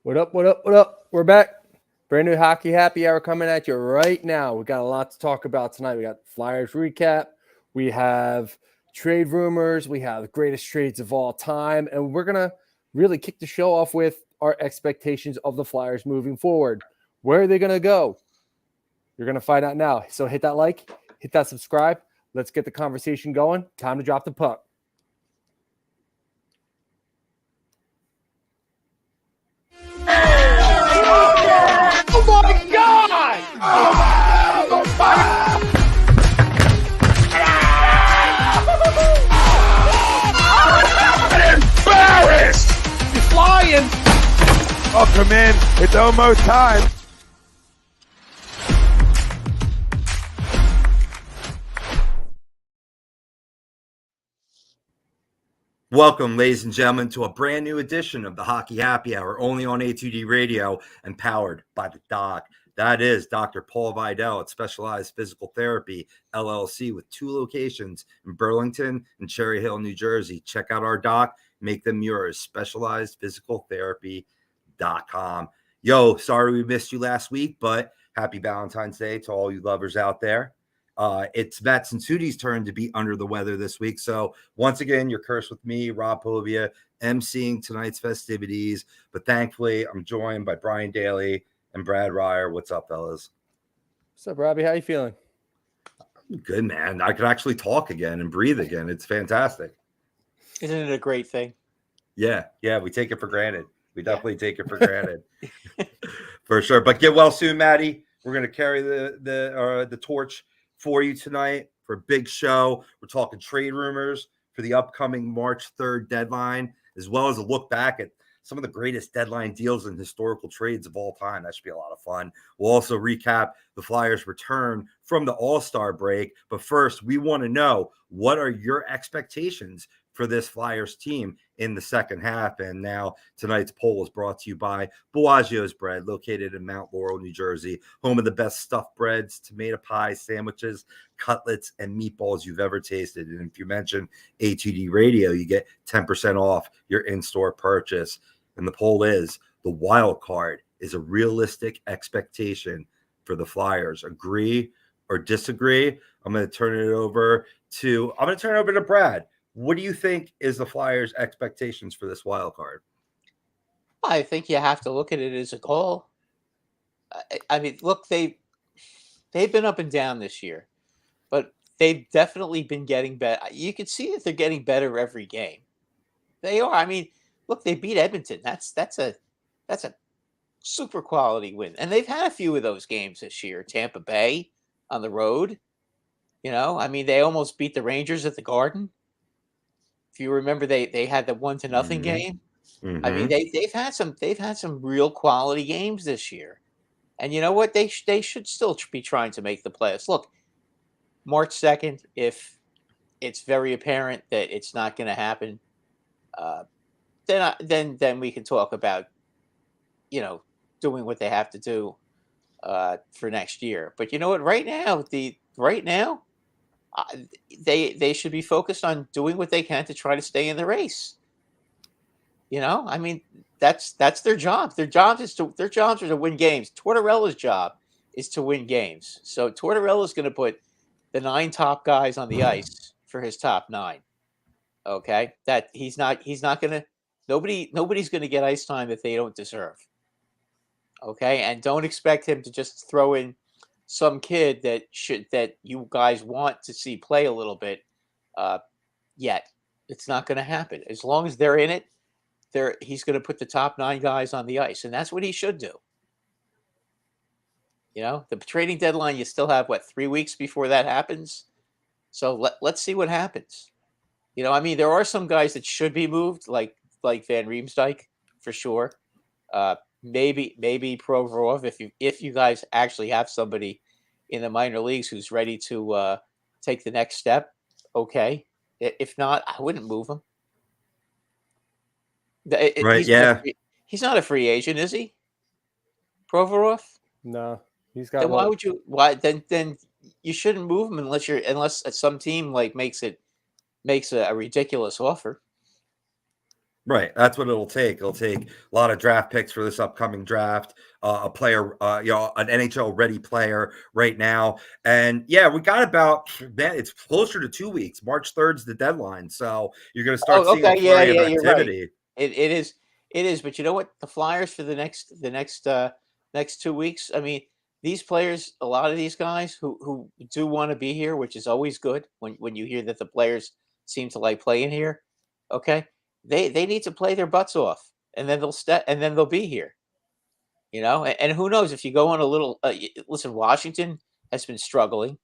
What up, what up, what up? We're back. Brand new Hockey Happy Hour coming at you right now. We got a lot to talk about tonight. We got Flyers recap. We have trade rumors. We have greatest trades of all time. And we're going to really kick the show off with our expectations of the Flyers moving forward. Where are they going to go? You're going to find out now. So hit that like, hit that subscribe. Let's get the conversation going. Time to drop the puck. Oh my God! I'm embarrassed! He's flying! Oh, come in. It's almost time. Welcome, ladies and gentlemen, to a brand new edition of the Hockey Happy Hour, only on A2D Radio and powered by the Doc. That is Dr. Paul Vidal at Specialized Physical Therapy, LLC, with 2 locations in Burlington and Cherry Hill, New Jersey. Check out our doc, make them yours, specializedphysicaltherapy.com. Yo, sorry we missed you last week, but happy Valentine's Day to all you lovers out there. It's Mats and Sudi's turn to be under the weather this week. So once again, you're cursed with me, Rob Povia, emceeing tonight's festivities. But thankfully, I'm joined by Brian Daly and Brad Ryer. What's up, fellas? What's up, Robbie? How you feeling? Good, man. I could actually talk again and breathe again. It's fantastic. Isn't it a great thing? Yeah, we take it for granted. We definitely take it for granted. For sure. But get well soon, Maddie. We're going to carry the torch for you tonight for a big show. We're talking trade rumors for the upcoming March 3rd deadline, as well as a look back at some of the greatest deadline deals and historical trades of all time. That should be a lot of fun. We'll also recap the Flyers' return from the All-Star break. But first, we want to know, what are your expectations for this Flyers team in the second half? And now tonight's poll is brought to you by BOAGGIO'S Bread, located in Mount Laurel, New Jersey, home of the best stuffed breads, tomato pies, sandwiches, cutlets, and meatballs you've ever tasted. And if you mention A2D Radio, you get 10% off your in-store purchase. And the poll is, the wild card is a realistic expectation for the Flyers. Agree or disagree? I'm going to turn it over to Brad. What do you think is the Flyers' expectations for this wild card? I think you have to look at it as a goal. I mean, look, they've been up and down this year, but they've definitely been getting better. You can see that they're getting better every game. They are. I mean, look, they beat Edmonton. That's a super quality win, and they've had a few of those games this year. Tampa Bay on the road. I mean, they almost beat the Rangers at the Garden. If you remember, they had the 1-0 game. Mm-hmm. I mean, they've had some real quality games this year, and you know what? They should still be trying to make the playoffs. Look, March 2nd, if it's very apparent that it's not going to happen, then we can talk about doing what they have to do for next year. But you know what? Right now, they should be focused on doing what they can to try to stay in the race. I mean, that's their job. Their jobs are to win games. Tortorella's job is to win games. So Tortorella's going to put the 9 top guys on the ice for his top 9. Okay, that he's not going to. Nobody's going to get ice time that they don't deserve. Okay, and don't expect him to just throw in some kid that you guys want to see play a little bit yet. It's not going to happen. As long as they're in it, he's going to put the top 9 guys on the ice, and that's what he should do. The trading deadline, you still have 3 weeks before that happens. So let's see what happens. I mean, there are some guys that should be moved, like Van Riemsdyk for sure. Maybe Provorov, if you guys actually have somebody in the minor leagues who's ready to take the next step. Okay, if not, I wouldn't move him. Right? He's not a free agent, is he? Provorov? No, he's got. Then why would you? Why then you shouldn't move him unless some team makes a ridiculous offer. Right. That's what it'll take. It'll take a lot of draft picks for this upcoming draft, a player, an NHL ready player right now. And yeah, we got about, man, it's closer to 2 weeks. March 3rd is the deadline. So you're going to start Oh, seeing a okay, yeah, flurry of yeah, you're right. activity. It is. But you know what? The Flyers for the next 2 weeks. I mean, these players, a lot of these guys who do want to be here, which is always good when you hear that the players seem to like playing here. Okay, they need to play their butts off, and then they'll be here. And who knows if you go on a little. Listen, Washington has been struggling.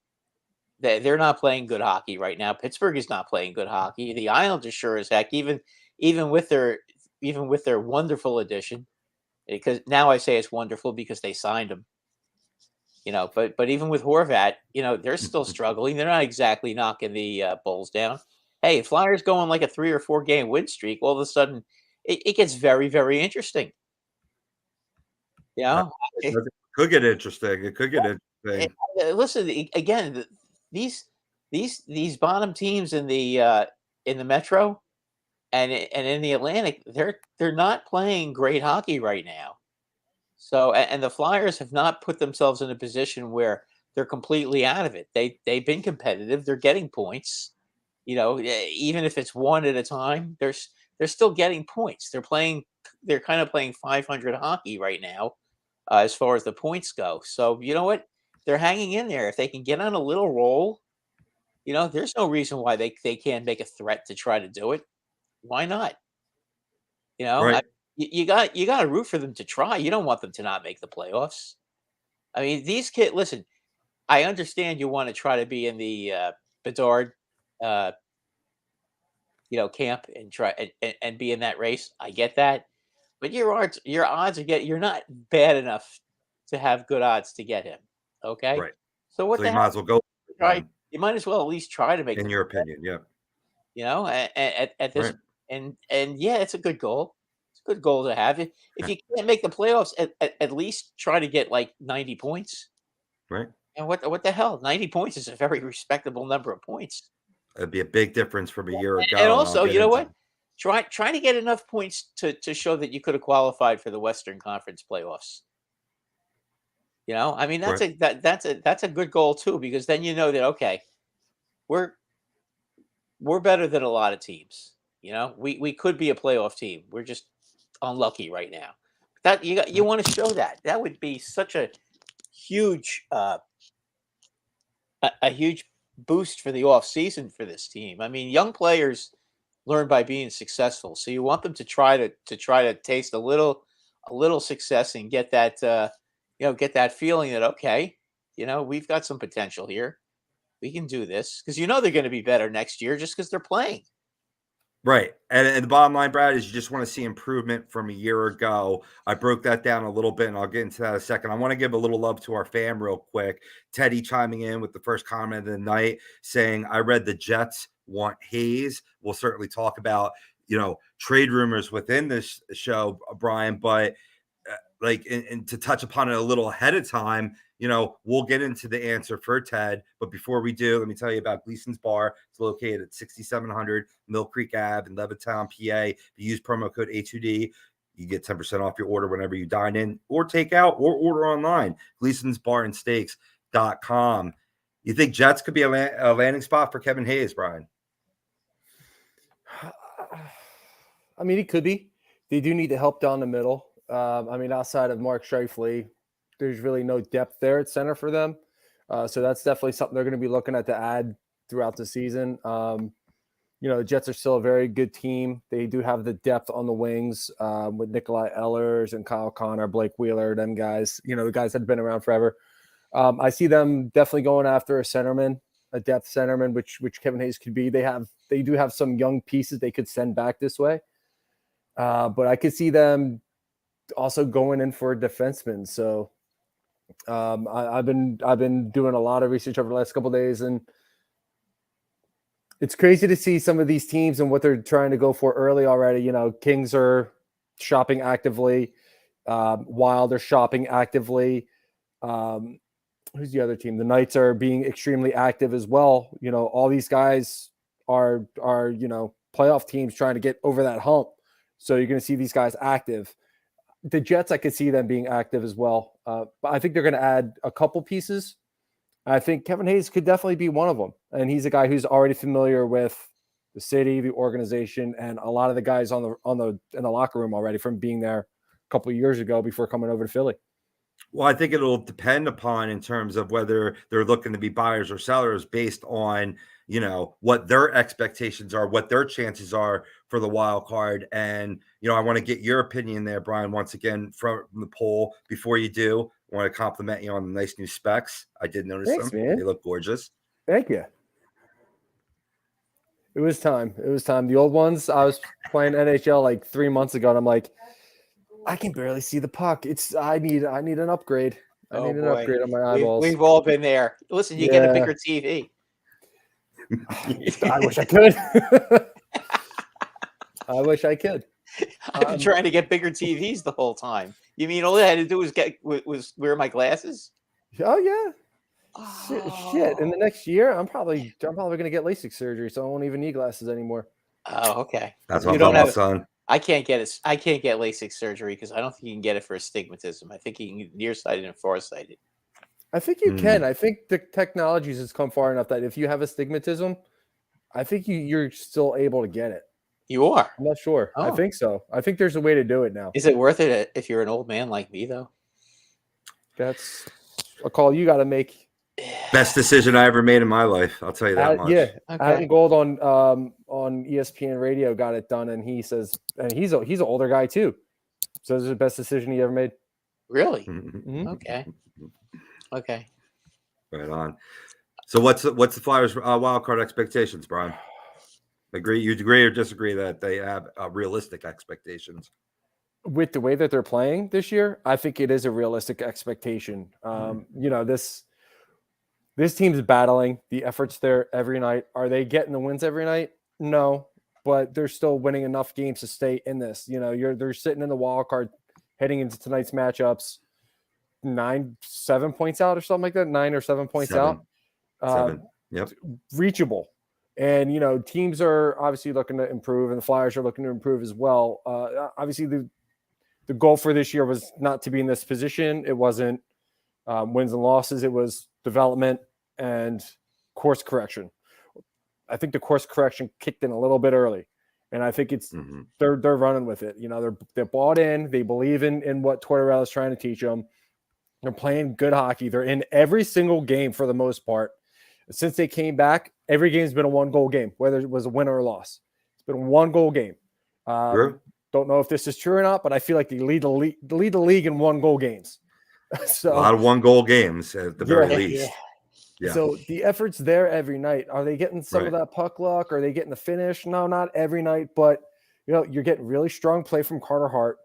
They're not playing good hockey right now. Pittsburgh is not playing good hockey. The Islanders sure as heck, even with their wonderful addition, because now I say it's wonderful because they signed him. But even with Horvat, they're still struggling. They're not exactly knocking the Bulls down. Hey, Flyers go on like a 3 or 4 game win streak. All of a sudden, it gets very, very interesting. It could get interesting. It could get interesting. Listen again. These bottom teams in the Metro and in the Atlantic, they're not playing great hockey right now. So and the Flyers have not put themselves in a position where they're completely out of it. They've been competitive. They're getting points. Even if it's one at a time, they're still getting points. They're kind of playing 500 hockey right now, as far as the points go. So you know what? They're hanging in there. If they can get on a little roll, there's no reason why they can't make a threat to try to do it. Why not? Right. You got to root for them to try. You don't want them to not make the playoffs. I mean, these kids. Listen, I understand you want to try to be in the Bedard, camp and try and be in that race. I get that, but your odds you're not bad enough to have good odds to get him. Okay, Right. so what So the you hell? might as well go. Try. You might as well at least try to make In the your opinion, yeah. at this Right. and yeah, it's a good goal. It's a good goal to have. If you can't make the playoffs, at least try to get like 90 points. Right. And what the hell? 90 points is a very respectable number of points. It'd be a big difference from a year ago. And I'll also, get you know into what? Try to get enough points to show that you could have qualified for the Western Conference playoffs. I mean Right. that's a good goal too, because then you know that okay, we're better than a lot of teams. We could be a playoff team. We're just unlucky right now. That you want to show that. That would be such a huge a huge boost for the off season for this team. I mean, young players learn by being successful. So you want them to try to taste a little success and get that get that feeling that okay, we've got some potential here. We can do this because they're going to be better next year just because they're playing. Right. And the bottom line, Brad, is you just want to see improvement from a year ago. I broke that down a little bit, and I'll get into that in a second. I want to give a little love to our fam real quick. Teddy chiming in with the first comment of the night saying, I read the Jets want Hayes. We'll certainly talk about, trade rumors within this show, Brian, but and to touch upon it a little ahead of time, we'll get into the answer for Ted. But before we do, let me tell you about Gleason's Bar. It's located at 6700 Mill Creek Ave in Levittown, PA. If you use promo code A2D, you get 10% off your order whenever you dine in or take out or order online. Gleason's Bar and Steaks.com. You think Jets could be a landing spot for Kevin Hayes, Brian? I mean, it could be. They do need to help down the middle. I mean, outside of Mark Scheifele, there's really no depth there at center for them. So that's definitely something they're going to be looking at to add throughout the season. The Jets are still a very good team. They do have the depth on the wings with Nikolai Ehlers and Kyle Connor, Blake Wheeler, them guys, the guys that have been around forever. I see them definitely going after a centerman, a depth centerman, which Kevin Hayes could be. They do have some young pieces they could send back this way. But I could see them also going in for a defenseman. So I've been doing a lot of research over the last couple of days, and it's crazy to see some of these teams and what they're trying to go for early already. Kings are shopping actively. Wild are shopping actively. Who's the other team? The Knights are being extremely active as well. All these guys are playoff teams trying to get over that hump. So you're going to see these guys active. The Jets, I could see them being active as well. But I think they're going to add a couple pieces. I think Kevin Hayes could definitely be one of them. And he's a guy who's already familiar with the city, the organization, and a lot of the guys in the locker room already from being there a couple of years ago before coming over to Philly. Well, I think it'll depend upon in terms of whether they're looking to be buyers or sellers based on, what their expectations are, what their chances are for the wild card. And, I want to get your opinion there, Brian, once again, from the poll. Before you do, I want to compliment you on the nice new specs. I did notice Thanks, them. Man. They look gorgeous. Thank you. It was time. The old ones, I was playing NHL like 3 months ago, and I'm like, I can barely see the puck. I need an upgrade. I need an upgrade on my eyeballs. We've all been there. Listen, you get a bigger TV. I wish I could. I wish I could. I've been trying to get bigger TVs the whole time. You mean all I had to do was wear my glasses? Oh yeah. Shit. In the next year, I'm probably gonna get LASIK surgery, so I won't even need glasses anymore. Oh, okay. That's what I'm talking about, son. I can't get LASIK surgery because I don't think you can get it for astigmatism. I think you can get nearsighted and farsighted. I think you can. I think the technologies has come far enough that if you have astigmatism, I think you're still able to get it. You are? I'm not sure. Oh. I think so. I think there's a way to do it now. Is it worth it if you're an old man like me, though? That's a call you got to make. Best decision I ever made in my life. I'll tell you that much. Yeah, Okay. Adam Gold on ESPN Radio got it done, and he says, and he's an older guy too. So this is the best decision he ever made. Really? Mm-hmm. Okay. Right on. So what's the Flyers' wild card expectations, Brian? You agree or disagree that they have realistic expectations? With the way that they're playing this year, I think it is a realistic expectation. This team's battling. The effort's there every night. Are they getting the wins every night? No, but they're still winning enough games to stay in this. They're sitting in the wild card heading into tonight's matchups, 7 points out or something like that. 9 or 7 points out. 7. Yep. Reachable. And, teams are obviously looking to improve, and the Flyers are looking to improve as well. Obviously, the goal for this year was not to be in this position. It wasn't wins and losses. It was development and course correction. I think the course correction kicked in a little bit early, and I think it's they're running with it. They're bought in. They believe in what Tortorella is trying to teach them. They're playing good hockey. They're in every single game for the most part. Since they came back, every game's been a 1-goal game, whether it was a win or a loss. It's been a 1-goal game. Don't know if this is true or not, but I feel like they lead the league in 1-goal games. So, a lot of 1-goal games at the very least. Yeah. So the effort's there every night. Are they getting some of that puck luck? Are they getting the finish? No, not every night, but you're getting really strong play from Carter Hart.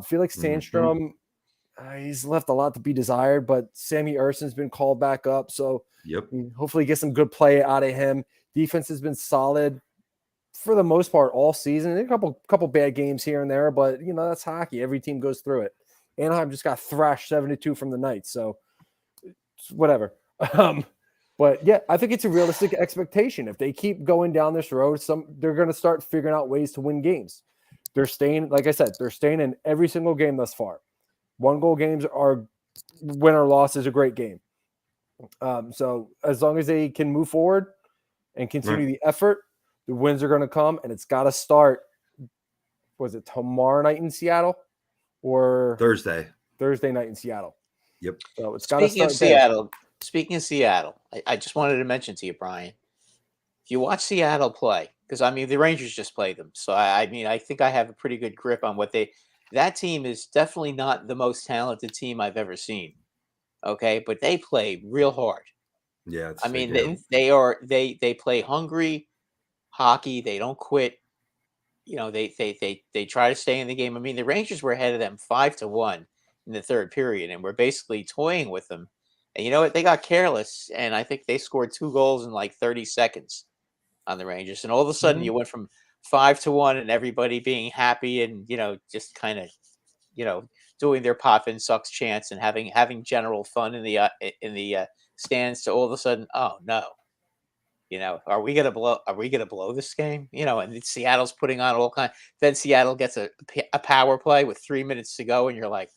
Felix Sandstrom, he's left a lot to be desired, but Sammy Erson's been called back up. So hopefully get some good play out of him. Defense has been solid for the most part all season. A couple bad games here and there, but that's hockey. Every team goes through it. Anaheim just got thrashed 7-2 from the Knights, so whatever. But yeah, I think it's a realistic expectation. If they keep going down this road, they're going to start figuring out ways to win games. They're staying, like I said, they're staying in every single game thus far. 1-goal games are win or loss is a great game. So as long as they can move forward and continue the effort, the wins are going to come, and it's got to start. Was it tomorrow night in Seattle or Thursday night in Seattle? Yep. So it's got to start. Speaking of Seattle, I just wanted to mention to you, Brian, if you watch Seattle play, because the Rangers just played them, so I think I have a pretty good grip on what that team is. Definitely not the most talented team I've ever seen. Okay, but they play real hard. Yeah, they play hungry hockey. They don't quit. They try to stay in the game. The Rangers were ahead of them 5-1 in the third period, and we're basically toying with them. And you know what? They got careless, and I think they scored 2 goals in like 30 seconds on the Rangers. And all of a sudden, you went from 5-1 and everybody being happy and just kind of doing their pop and sucks chants and having general fun in the stands to all of a sudden, oh no, You know, are we gonna blow? Are we gonna blow this game? You know, and Seattle's putting on all kind. Then Seattle gets a power play with 3 minutes to go, and you're like,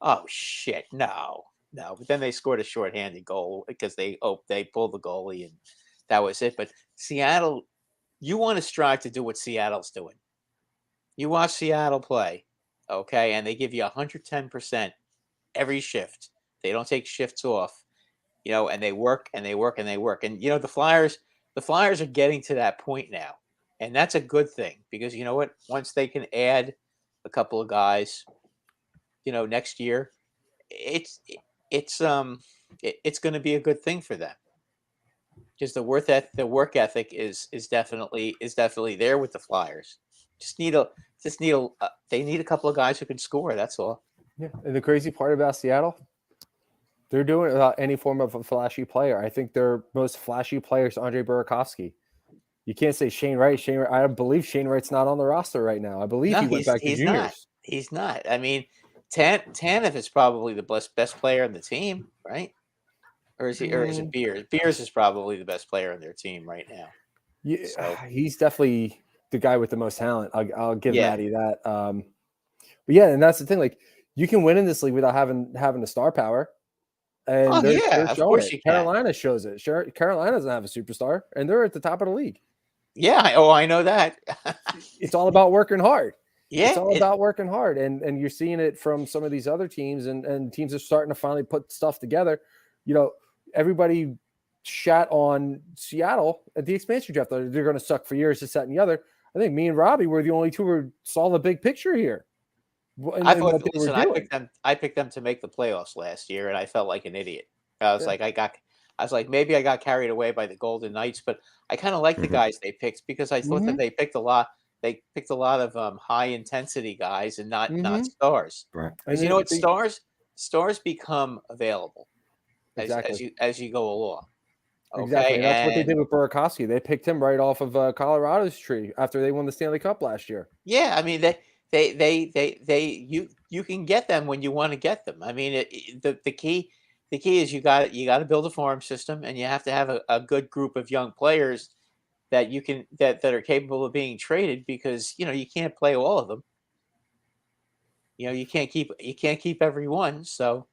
oh shit, no, no. But then they scored a shorthanded goal because they pulled the goalie, and that was it. But Seattle, you want to strive to do what Seattle's doing. You watch Seattle play, okay, and they give you 110% every shift. They don't take shifts off, you know, and they work and they work and they work. And you know, the Flyers are getting to that point now. And that's a good thing because you know what? Once they can add a couple of guys, you know, next year, it's it's going to be a good thing for them. Because the work ethic is definitely there with the Flyers. They need a couple of guys who can score. That's all. Yeah, and the crazy part about Seattle, they're doing it without any form of a flashy player. I think their most flashy player is Andre Burakovsky. You can't say Shane Wright. I believe Shane Wright's not on the roster right now. I believe he went back to juniors. Not. He's not. I mean, Tanev is probably the best player on the team, right? Or is he? Or is it Beers? Beers is probably the best player on their team right now. Yeah, so. He's definitely the guy with the most talent. I'll give Matty that. But yeah, and that's the thing. Like, you can win in this league without having the star power. And they're of course you can. Carolina shows it. Carolina doesn't have a superstar, and they're at the top of the league. Yeah, I know that. It's all about working hard. Yeah, it's all about working hard, and you're seeing it from some of these other teams, and teams are starting to finally put stuff together. You know, everybody shat on Seattle at the expansion draft. They're going to suck for years, this, that, and the other. I think me and Robbie were the only two who saw the big picture here. I picked them to make the playoffs last year, and I felt like an idiot. I was like, maybe I got carried away by the Golden Knights, but I kind of like the guys they picked because I thought that they picked a lot. They picked a lot of high intensity guys and not stars. Right. Because you know what, stars become available as you go along. Okay? Exactly. And that's what they did with Burakovsky. They picked him right off of Colorado's tree after they won the Stanley Cup last year. Yeah, I mean you can get them when you want to get them. I mean, the key is you got to build a farm system, and you have to have a good group of young players that you can that are capable of being traded, because you know you can't play all of them. You know, you can't keep everyone. So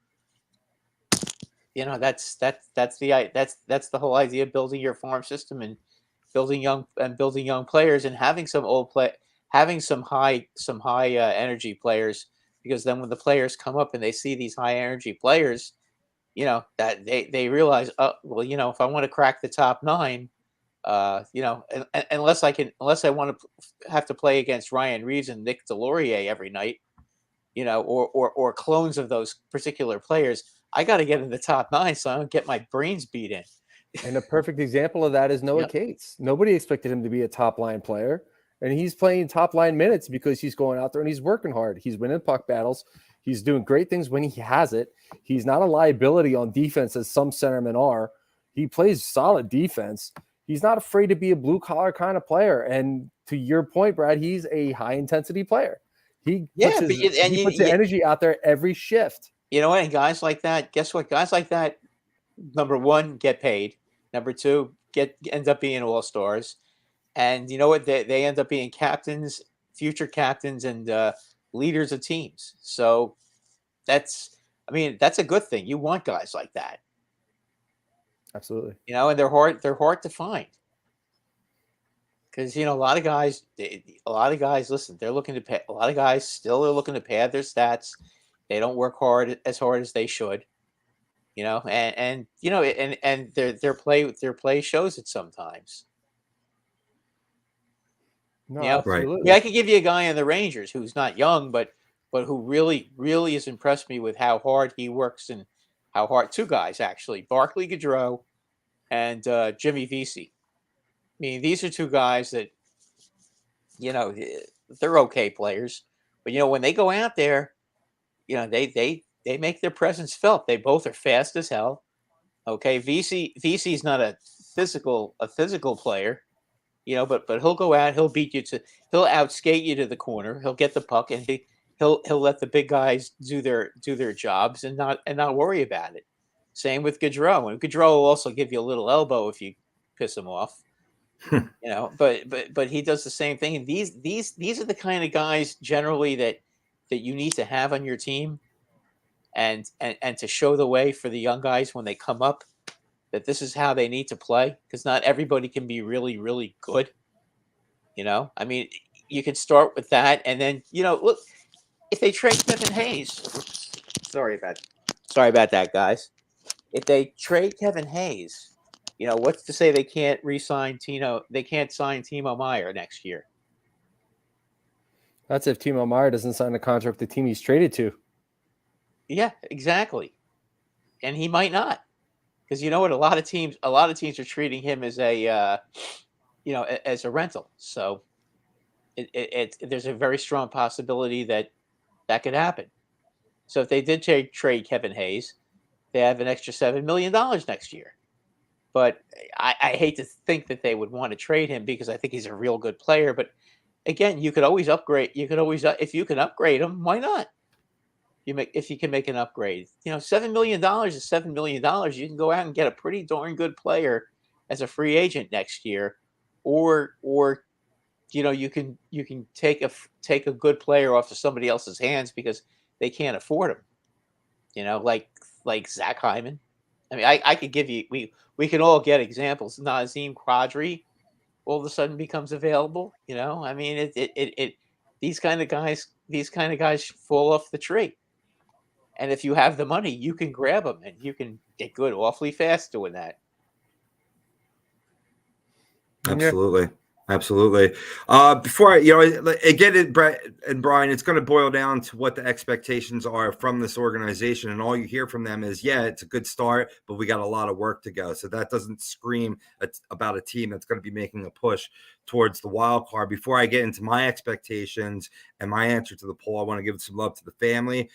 you know that's the whole idea of building your farm system and building young players and having some high energy players, because then when the players come up and they see these high energy players, you know, that they realize, well, you know, if I want to crack the top 9, you know, unless I want to have to play against Ryan Reeves and Nick Delorier every night, you know, or clones of those particular players, I got to get in the top 9 so I don't get my brains beat in. And a perfect example of that is Noah Cates. Nobody expected him to be a top line player. And he's playing top line minutes because he's going out there and he's working hard. He's winning puck battles. He's doing great things when he has it. He's not a liability on defense as some centermen are. He plays solid defense. He's not afraid to be a blue collar kind of player. And to your point, Brad, he's a high intensity player. He puts the energy out there every shift. You know what? And guys like that, guess what? Guys like that, number one, get paid. Number two, end up being all-stars. And you know what? They end up being captains, future captains, and leaders of teams. So that's a good thing. You want guys like that. Absolutely. You know, and they're hard to find. Because, you know, a lot of guys, listen, they're looking to pay. A lot of guys still are looking to pad their stats. They don't work as hard as they should. You know, and you know, and their play shows it sometimes. No, you know? absolutely. Yeah, I could give you a guy on the Rangers who's not young, but who really has impressed me with how hard he works and how hard. Two guys actually, Barclay Goodrow and Jimmy Vesey. I mean, these are two guys that, you know, they're okay players, but you know, when they go out there, you know, they make their presence felt. They both are fast as hell. Okay, Vesey's not a physical player. You know, but he'll go out, he'll outskate you to the corner, he'll get the puck, and he'll let the big guys do their jobs and not worry about it. Same with Gaudreau, and Gaudreau will also give you a little elbow if you piss him off. But he does the same thing. And these are the kind of guys generally that you need to have on your team, and to show the way for the young guys when they come up, that this is how they need to play, because not everybody can be really, really good. I mean, you can start with that, and then look, if they trade Kevin Hayes, sorry about that, guys. If they trade Kevin Hayes, what's to say they can't re-sign Tino? They can't sign Timo Meier next year. That's if Timo Meier doesn't sign a contract with the team he's traded to. Yeah, exactly. And he might not, because what, a lot of teams are treating him as a as a rental. So there's a very strong possibility that could happen. So if they did trade Kevin Hayes, they have an extra $7 million next year. But I hate to think that they would want to trade him, because I think he's a real good player. But again, you could always upgrade. You could always, if you can upgrade him, why not? If you can make an upgrade, $7 million is $7 million. You can go out and get a pretty darn good player as a free agent next year, or you can take a good player off of somebody else's hands because they can't afford him. Like Zach Hyman. I mean, I could give you, we can all get examples. Nazem Kadri all of a sudden becomes available. I mean, these kind of guys fall off the tree. And if you have the money, you can grab them, and you can get good awfully fast doing that. Absolutely. Absolutely. Before again, Brett and Brian, it's going to boil down to what the expectations are from this organization. And all you hear from them is, yeah, it's a good start, but we got a lot of work to go. So that doesn't scream about a team that's going to be making a push towards the wild card. Before I get into my expectations and my answer to the poll, I want to give some love to the family.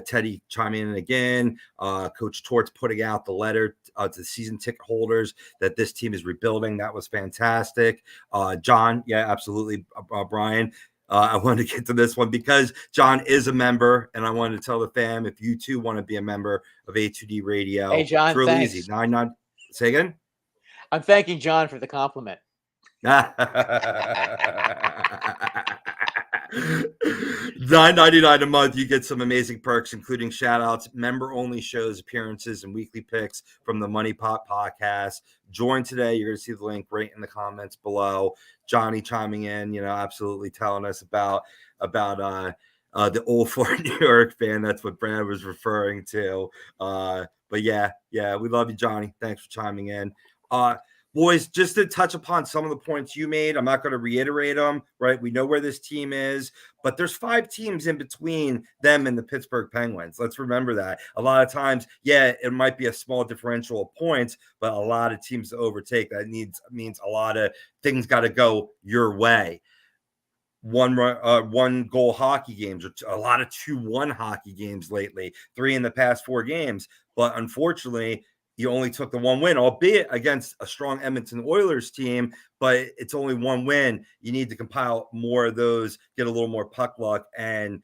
Teddy chiming in again. Coach Torts putting out the letter to the season ticket holders that this team is rebuilding. That was fantastic. John, yeah, absolutely. Brian, I wanted to get to this one because John is a member, and I wanted to tell the fam, if you too want to be a member of A2D Radio, hey John, it's real thanks. easy. Say again. I'm thanking John for the compliment. $9.99 a month, you get some amazing perks, including shout outs, member only shows, appearances, and weekly picks from the Money Pot podcast. Join today. You're going to see the link right in the comments below. Johnny chiming in, absolutely telling us about the old Fort New York fan. That's what Brad was referring to. But yeah, we love you, Johnny. Thanks for chiming in. Boys, just to touch upon some of the points you made, I'm not going to reiterate them, right? We know where this team is, but there's 5 teams in between them and the Pittsburgh Penguins. Let's remember that. A lot of times, yeah, it might be a small differential of points, but a lot of teams to overtake. That means a lot of things got to go your way. One goal hockey games, or a lot of 2-1 hockey games lately, 3 in the past 4 games. But unfortunately, you only took the 1 win, albeit against a strong Edmonton Oilers team, but it's only 1 win. You need to compile more of those, get a little more puck luck, and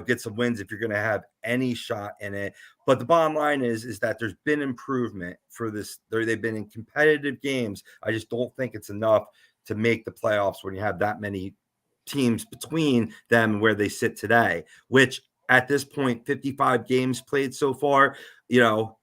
get some wins if you're going to have any shot in it. But the bottom line is that there's been improvement for this. They've been in competitive games. I just don't think it's enough to make the playoffs when you have that many teams between them and where they sit today, which at this point, 55 games played so far.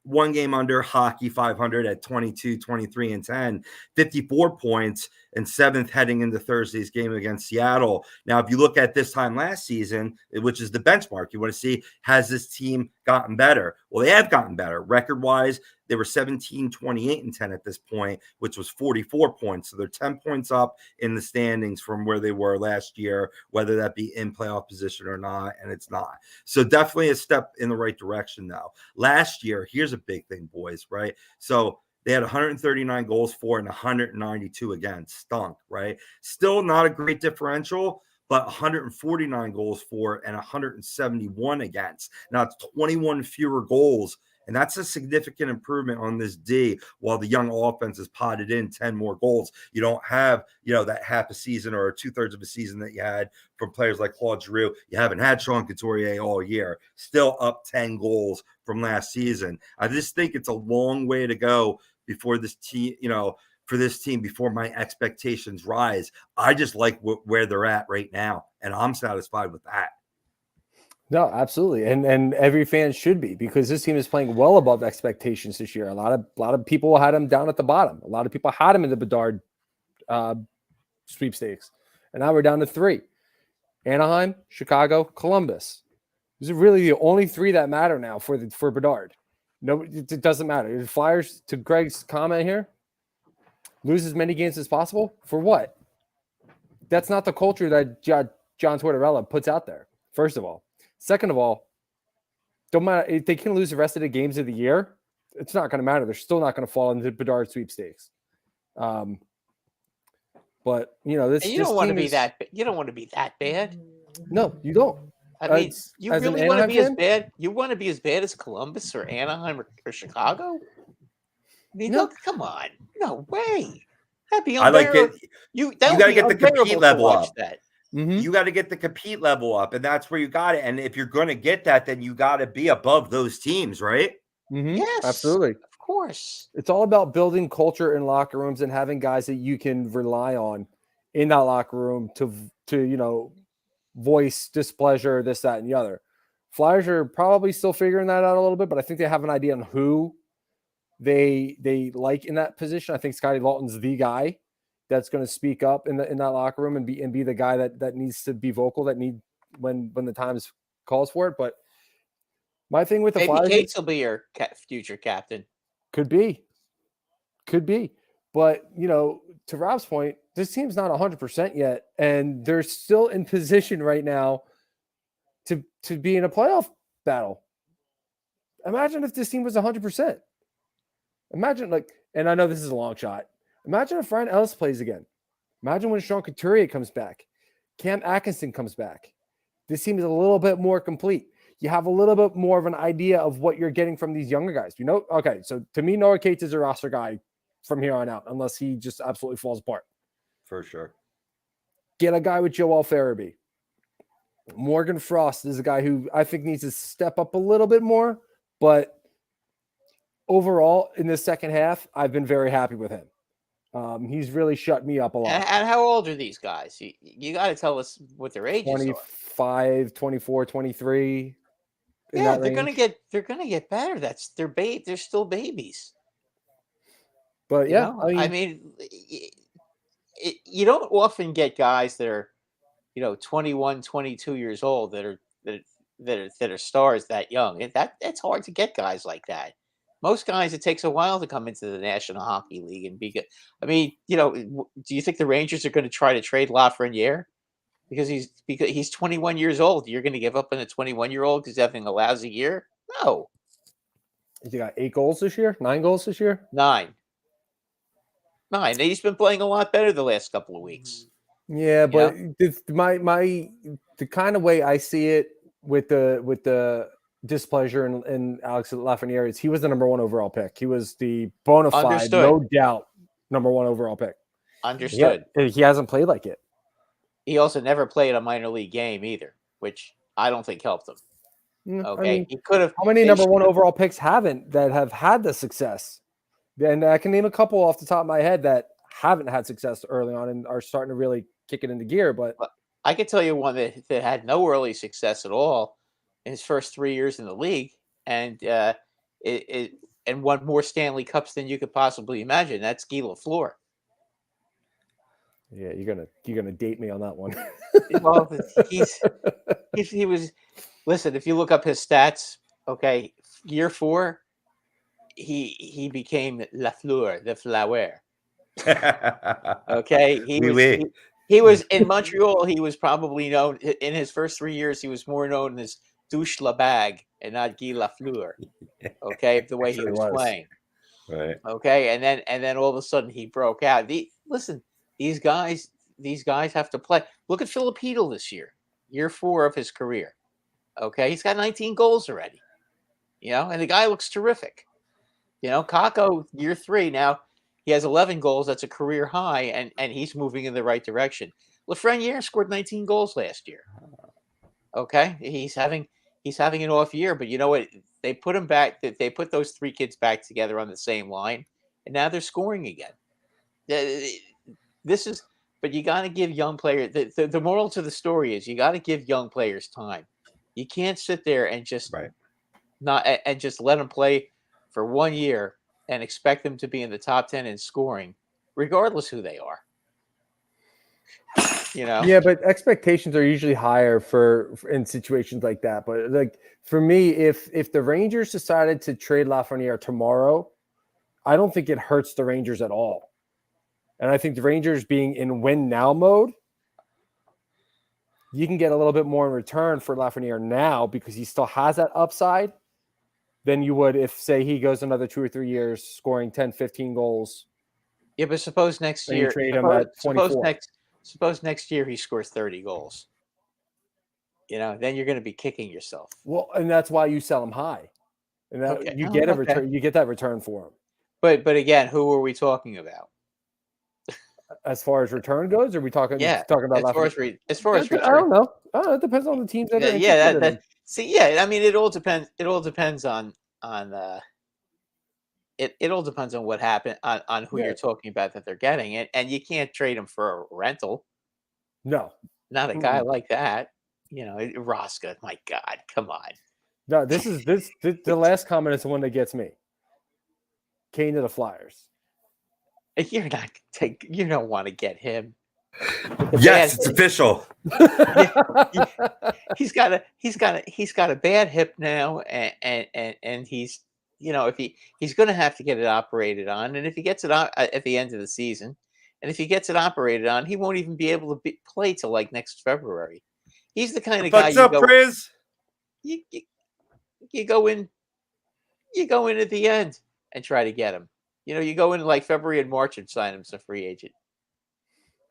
1 game under hockey 500 at 22, 23, and 10, 54 points, and 7th heading into Thursday's game against Seattle. Now, if you look at this time last season, which is the benchmark, you want to see, has this team gotten better? Well, they have gotten better. Record-wise, they were 17, 28, and 10 at this point, which was 44 points. So they're 10 points up in the standings from where they were last year, whether that be in playoff position or not, and it's not. So definitely a step in the right direction now. Last year, here's a big thing, boys, right? So they had 139 goals for and 192 against. Stunk, right? Still not a great differential, but 149 goals for and 171 against. Now it's 21 fewer goals, and that's a significant improvement on this D, while the young offense has potted in 10 more goals. You don't have, that half a season or 2/3 of a season that you had from players like Claude Giroux. You haven't had Sean Couturier all year. Still up 10 goals from last season. I just think it's a long way to go before this team, for this team before my expectations rise. I just like where they're at right now, and I'm satisfied with that. No, absolutely, and every fan should be, because this team is playing well above expectations this year. A lot of people had them down at the bottom. A lot of people had them in the Bedard sweepstakes, and now we're down to 3: Anaheim, Chicago, Columbus. These are really the only 3 that matter now for Bedard. No, it doesn't matter. The Flyers, to Greg's comment here, lose as many games as possible for what? That's not the culture that John Tortorella puts out there. First of all. Second of all, don't matter if they can lose the rest of the games of the year. It's not going to matter. They're still not going to fall into Bedard sweepstakes. But you know, you don't want to be that. You don't want to be that bad. No, you don't. I mean, you really want to be as bad. You want to be as bad as Columbus or Anaheim or Chicago? I mean, no, come on, no way. That'd be unbearable. I like it. You got to get the compete level up. That. Mm-hmm. You got to get the compete level up, and that's where you got it. And if you're going to get that, then you got to be above those teams, right? Mm-hmm. Yes, absolutely. Of course. It's all about building culture in locker rooms and having guys that you can rely on in that locker room to you know, voice displeasure, this, that, and the other. Flyers are probably still figuring that out a little bit, but I think they have an idea on who they like in that position. I think Scotty Lawton's the guy that's going to speak up in that locker room and be the guy that needs to be vocal, that need when the times calls for it. But my thing with the Flyers, Cates will be your future captain. Could be. But you know, to Rob's point, this team's not 100% yet, and they're still in position right now to be in a playoff battle. Imagine if this team was 100%. Imagine, like, and I know this is a long shot. Imagine if Ryan Ellis plays again. Imagine when Sean Couturier comes back. Cam Atkinson comes back. This team is a little bit more complete. You have a little bit more of an idea of what you're getting from these younger guys. You know, okay, so to me, Noah Cates is a roster guy from here on out, unless he just absolutely falls apart. For sure. Get a guy with Joel Farabee. Morgan Frost is a guy who I think needs to step up a little bit more, but overall, in the second half, I've been very happy with him. He's really shut me up a lot. And how old are these guys? You got to tell us what their ages 25, 24, 23. Yeah, they're gonna get better. That's their they're still babies. But yeah, I mean, you don't often get guys that are, 21, 22 years old that are stars that young. It's hard to get guys like that. Most guys, it takes a while to come into the National Hockey League and be good. I mean, do you think the Rangers are going to try to trade Lafreniere because he's 21 years old? You're going to give up on a 21-year-old because he's having a lousy year? No. He got 8 goals this year, 9 goals this year, 9. He's been playing a lot better the last couple of weeks. Yeah, but the kind of way I see it with the displeasure in Alex Lafreniere is he was the number 1 overall pick. He was the bona fide, Understood. no doubt, number 1 overall pick. Understood. He hasn't played like it. He also never played a minor league game either, which I don't think helped him. Okay, I mean, he could have. How many number 1 overall picks have had the success? And I can name a couple off the top of my head that haven't had success early on and are starting to really kick it into gear. But I could tell you one that had no early success at all in his first 3 years in the league, and and won more Stanley Cups than you could possibly imagine. That's Guy Lafleur. Yeah, you're gonna date me on that one. Well, he was. Listen, if you look up his stats, okay, year 4, he became Lafleur, the flower. Okay, he was in Montreal. He was probably known in his first 3 years. He was more known as Douche Labag and not Guy Lafleur. Okay, the way he was playing. Right. Okay, and then all of a sudden he broke out. These guys have to play. Look at Filipino this year 4 of his career. Okay, he's got 19 goals already. And the guy looks terrific. Kakko, year 3 now. He has 11 goals. That's a career high, and he's moving in the right direction. Lafreniere scored 19 goals last year. Okay, he's having an off year, but you know what? They put him back. They put those 3 kids back together on the same line, and now they're scoring again. This is, but you got to give young players. The moral to the story is you got to give young players time. You can't sit there and just Right. just let them play for 1 year and expect them to be in the top 10 in scoring, regardless who they are. Yeah, but expectations are usually higher for in situations like that. But like for me, if the Rangers decided to trade Lafreniere tomorrow, I don't think it hurts the Rangers at all. And I think the Rangers being in win now mode, you can get a little bit more in return for Lafreniere now because he still has that upside than you would if, say, he goes another 2 or 3 years scoring 10, 15 goals. Yeah, but suppose next And you year, trade him at 24. Suppose next year he scores 30 goals. Then you're going to be kicking yourself. Well, and that's why you sell him high, and that Okay. you get a return. You get that return for him. But again, who are we talking about? As far as return goes, are we talking? Yeah, talking about as far as return. I don't know. It depends on the teams that are interested in him. I mean, it all depends. It all depends on it all depends on what happened on who you're talking about that they're getting it, and you can't trade them for a rental. No, not a guy like that. Rosca. My God, come on. No, the last comment is the one that gets me. Kane to the Flyers. You don't want to get him. Yes, it's official. He's got a bad hip now, and he's if he's going to have to get it operated on, and if he gets it at the end of the season, and if he gets it operated on, he won't even be able to play till like next February. He's the kind of guy you go in at the end and try to get him. You go in like February and March and sign him as a free agent.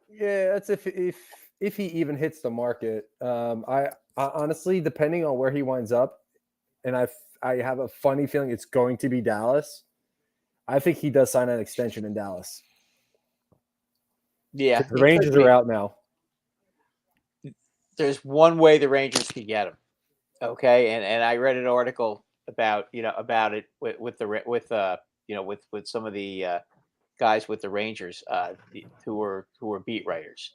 Yeah, that's if he even hits the market. I honestly, depending on where he winds up, and I have a funny feeling it's going to be Dallas. I think he does sign an extension in Dallas. Yeah, the Rangers are out now. There's one way the Rangers can get him. Okay, and I read an article about it with some of the guys with the Rangers who were beat writers.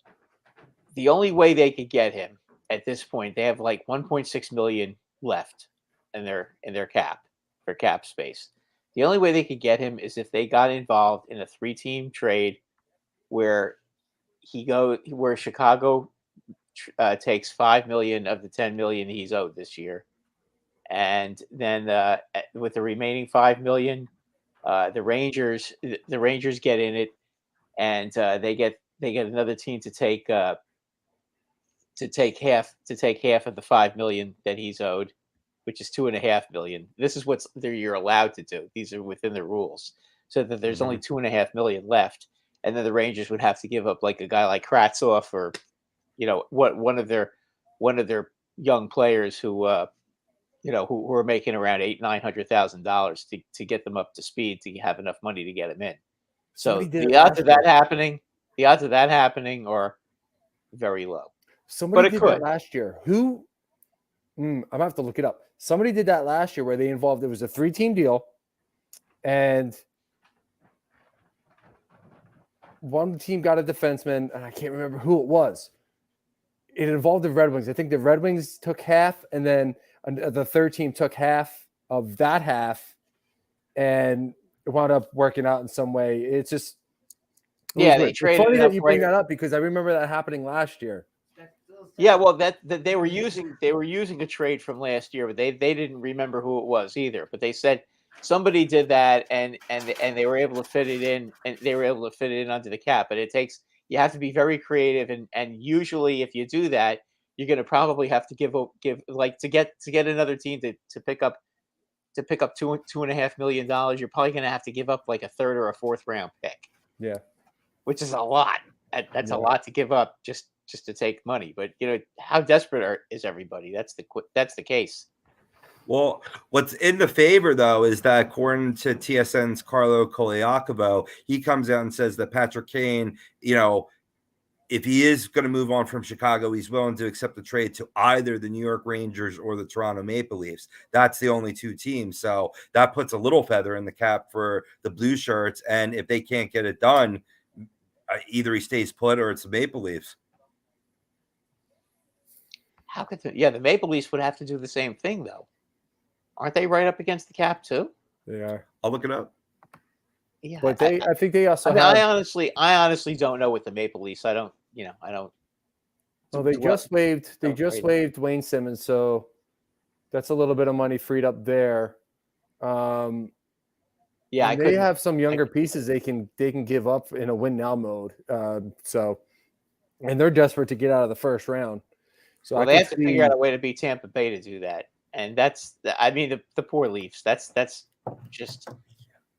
The only way they could get him at this point, they have like 1.6 million left in their cap for cap space. The only way they could get him is if they got involved in a 3-team trade where Chicago takes $5 million of the $10 million he's owed this year, and then with the remaining $5 million, the Rangers get in it, and they get another team to take half of the $5 million that he's owed, which is $2.5 million. This is what you're allowed to do. These are within the rules, so that there's only $2.5 million left, and then the Rangers would have to give up like a guy like Kravtsov or one of their young players who are making around $800,000-$900,000 to get them up to speed to have enough money to get them in. So the odds of that happening are very low. Somebody did that last year. Who? I'm gonna have to look it up. Somebody did that last year where they involved. It was a 3-team deal, and one team got a defenseman, and I can't remember who it was. It involved the Red Wings. I think the Red Wings took half, and then the third team took half of that half, and it wound up working out in some way. It's just they traded. It's funny that you bring that up because I remember that happening last year. Yeah, well, that they were using a trade from last year, but they didn't remember who it was either. But they said somebody did that, and they were able to fit it in, and they were able to fit it in under the cap. But you have to be very creative, and usually if you do that, you're going to probably have to give like to get another team to pick up $2.5 million. You're probably going to have to give up like a 3rd or a 4th round pick. Yeah, which is a lot. That's a lot to give up just to take money. But how desperate is everybody? That's the case. Well, what's in the favor, though, is that according to TSN's Carlo Colaiacovo, he comes out and says that Patrick Kane, if he is going to move on from Chicago, he's willing to accept the trade to either the New York Rangers or the Toronto Maple Leafs. That's the only 2 teams. So that puts a little feather in the cap for the Blue Shirts. And if they can't get it done, either he stays put or it's the Maple Leafs. How could the Maple Leafs would have to do the same thing though? Aren't they right up against the cap too? They are. I'll look it up. Yeah, But I think they also I mean, have. I honestly don't know with the Maple Leafs. I don't. Well, they just waived Wayne Simmons, so that's a little bit of money freed up there. Yeah, they have some younger pieces they can give up in a win now mode. And they're desperate to get out of the first round. So they have to figure out a way to beat Tampa Bay to do that, and that's the poor Leafs. That's just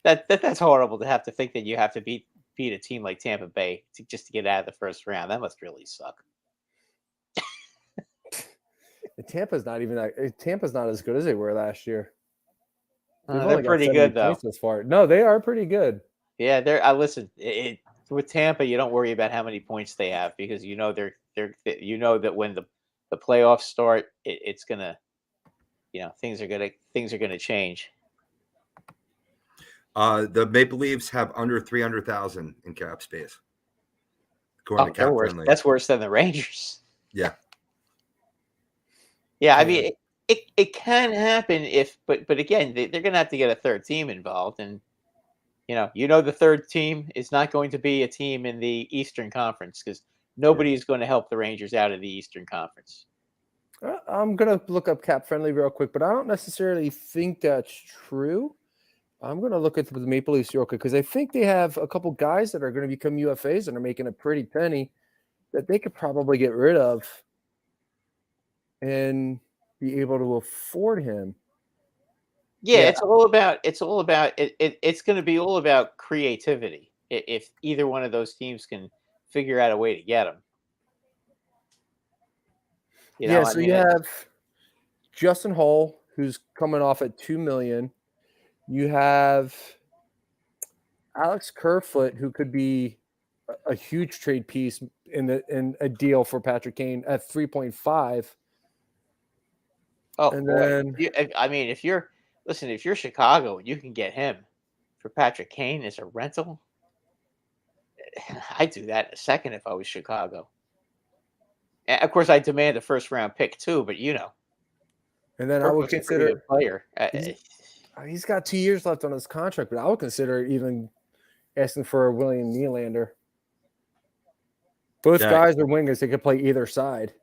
that's horrible to have to think that you have to beat a team like Tampa Bay just to get out of the first round. That must really suck. Tampa's not as good as they were last year. They're pretty good though. This far. No, they are pretty good. Yeah, they're. Listen, with Tampa, you don't worry about how many points they have because you know they're that when the playoffs start, it's gonna, things are gonna change. The Maple Leafs have under 300,000 in cap space. According to Cap Friendly. That's worse than the Rangers. Yeah. Yeah, I mean, it can happen but again, they're going to have to get a third team involved, and the third team is not going to be a team in the Eastern Conference because nobody is going to help the Rangers out of the Eastern Conference. I'm going to look up Cap Friendly real quick, but I don't necessarily think that's true. I'm going to look at the Maple Leafs real quick because I think they have a couple guys that are going to become UFAs and are making a pretty penny that they could probably get rid of and be able to afford him. Yeah. It's all about it's going to be all about creativity if either one of those teams can figure out a way to get him. You have Justin Hull, who's coming off at $2 million. You have Alex Kerfoot, who could be a huge trade piece in a deal for Patrick Kane at 3.5. Oh, and then if you're Chicago and you can get him for Patrick Kane as a rental, I'd do that in a second if I was Chicago. And of course, I demand a first round pick too, but and then I would consider a player. He's got 2 years left on his contract, but I would consider even asking for a William Nylander. Both guys are wingers; they could play either side.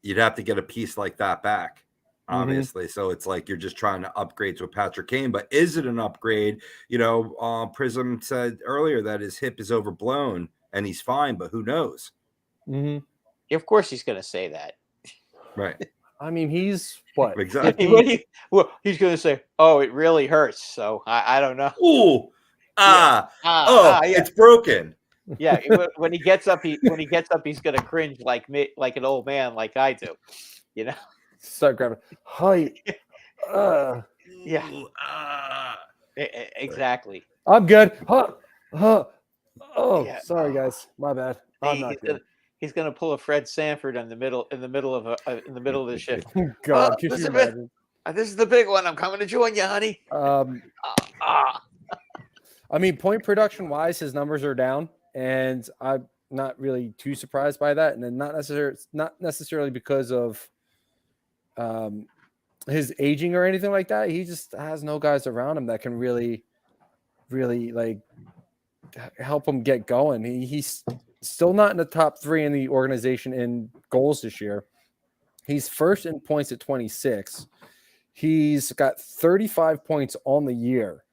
You'd have to get a piece like that back, obviously. Mm-hmm. So it's like you're just trying to upgrade to a Patrick Kane, but is it an upgrade? Prism said earlier that his hip is overblown and he's fine, but who knows? Mm-hmm. Of course, he's going to say that, right? I mean, he's what exactly? He's going to say, "Oh, it really hurts." So I don't know. Ooh, it's broken. Yeah, when he gets up, he's going to cringe like an old man, like I do. Start grabbing height. Yeah. Exactly. I'm good. Sorry guys, my bad. I'm not good. He's going to pull a Fred Sanford in the middle of the shift. God, this is the big one. I'm coming to join you, honey. I mean, point production wise, his numbers are down, and I'm not really too surprised by that. And then not necessarily because of his aging or anything like that. He just has no guys around him that can really like help him get going. He's still not in the top 3 in the organization in goals this year. He's first in points at 26. He's got 35 points on the year.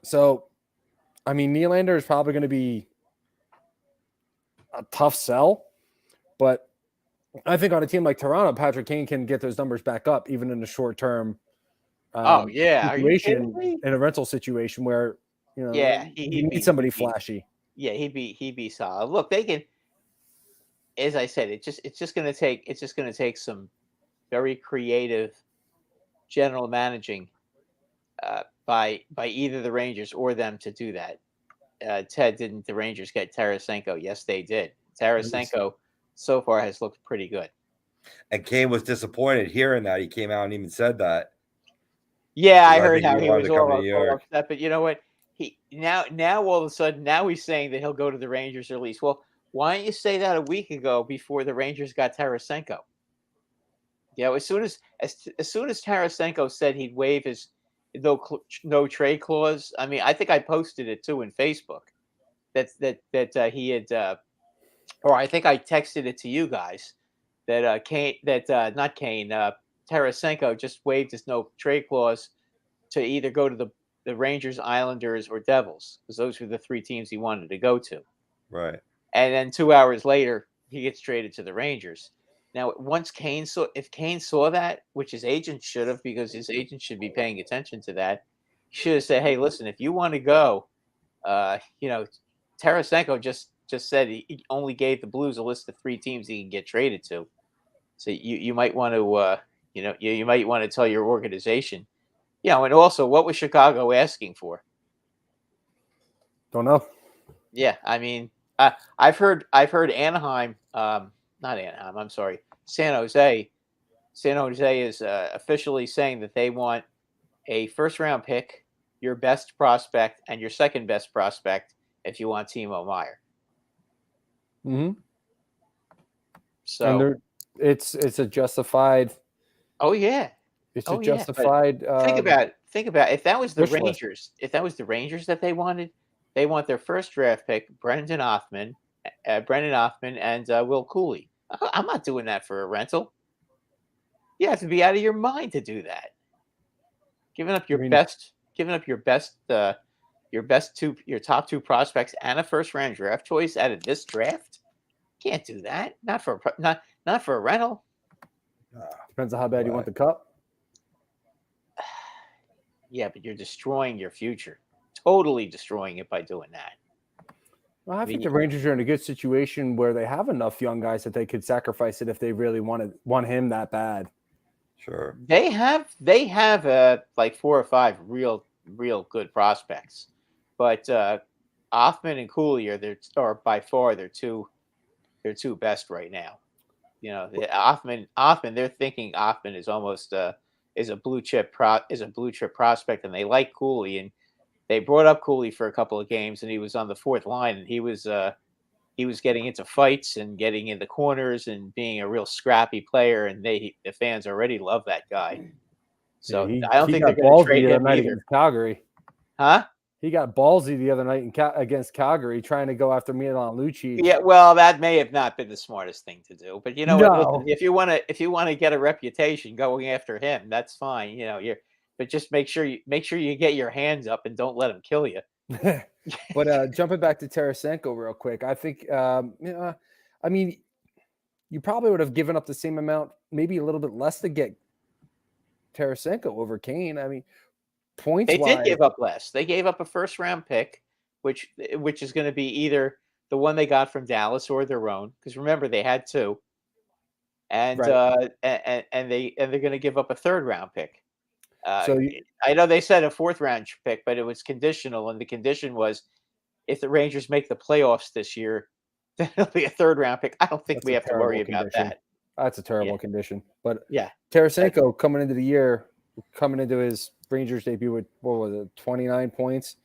So, I mean, Nylander is probably going to be a tough sell, but I think on a team like Toronto, Patrick Kane can get those numbers back up even in the short term. Situation in a rental situation where you need somebody flashy. Yeah, he'd be solid. Look, they can. As I said, it's just going to take some very creative general managing by either the Rangers or them to do that. Ted, didn't the Rangers get Tarasenko? Yes, they did. Tarasenko so far has looked pretty good. And Kane was disappointed hearing that. He came out and even said that. Yeah, I heard how he was all upset. But you know what? now all of a sudden now he's saying that he'll go to the Rangers or lease. Well, why didn't you say that a week ago before the Rangers got Tarasenko? As soon as Tarasenko said he'd waive his no trade clause. I mean, I think I posted it too in Facebook. That he had, or I think I texted it to you guys that Tarasenko just waived his no trade clause to either go to the Rangers, Islanders, or Devils, because those were the three teams he wanted to go to. Right. And then 2 hours later, he gets traded to the Rangers. Now, if Kane saw that, which his agent should have, because his agent should be paying attention to that, he should have said, "Hey, listen, if you want to go, Tarasenko just said he only gave the Blues a list of 3 teams he can get traded to. So you might want to, you might want to tell your organization, and also, what was Chicago asking for? Don't know. Yeah, I mean, I've heard Anaheim, not Anaheim. I'm sorry, San Jose. San Jose is officially saying that they want a first-round pick, your best prospect, and your second best prospect if you want Timo Meier. Mm-hmm. So and it's a justified. Oh yeah, it's a justified. Think about if that was the wish Rangers. list. If that was the Rangers that they wanted, they want their first draft pick, Brendan Othman, and Will Cooley. I'm not doing that for a rental. You have to be out of your mind to do that. Giving up your top 2 prospects and a first round draft choice out of this draft. Can't do that. Not for a rental. Depends on how bad you want the cup. Yeah, but you're destroying your future. Totally destroying it by doing that. Well, I think the Rangers are in a good situation where they have enough young guys that they could sacrifice it if they really want him that bad. Sure. They have like 4 or 5 real good prospects, but Othman and Cooley are by far their two best right now. Othman, they're thinking Othman is almost is a blue chip prospect, and they like Cooley, and they brought up Cooley for a couple of games, and he was on the 4th line, and he was getting into fights and getting in the corners and being a real scrappy player, and the fans already love that guy. So Yeah, I don't think they're going to trade him either. Calgary, huh? He got ballsy the other night against Calgary, trying to go after Milan Lucic. Yeah, well, that may have not been the smartest thing to do, but listen, if you want to get a reputation going after him, that's fine. But just make sure you get your hands up and don't let him kill you. But jumping back to Tarasenko real quick, I think, I mean, you probably would have given up the same amount, maybe a little bit less to get Tarasenko over Kane. I mean, points-wise, they did give up less. They gave up a first-round pick, which is going to be either the one they got from Dallas or their own. Because remember, they had 2, and right. and they're going to give up a 3rd-round pick. So I know they said a 4th-round pick, but it was conditional, and the condition was if the Rangers make the playoffs this year, then it'll be a 3rd-round pick. I don't think we have to worry about that. That's a terrible condition. But yeah, Tarasenko coming into his Rangers debut with, what was it, 29 points,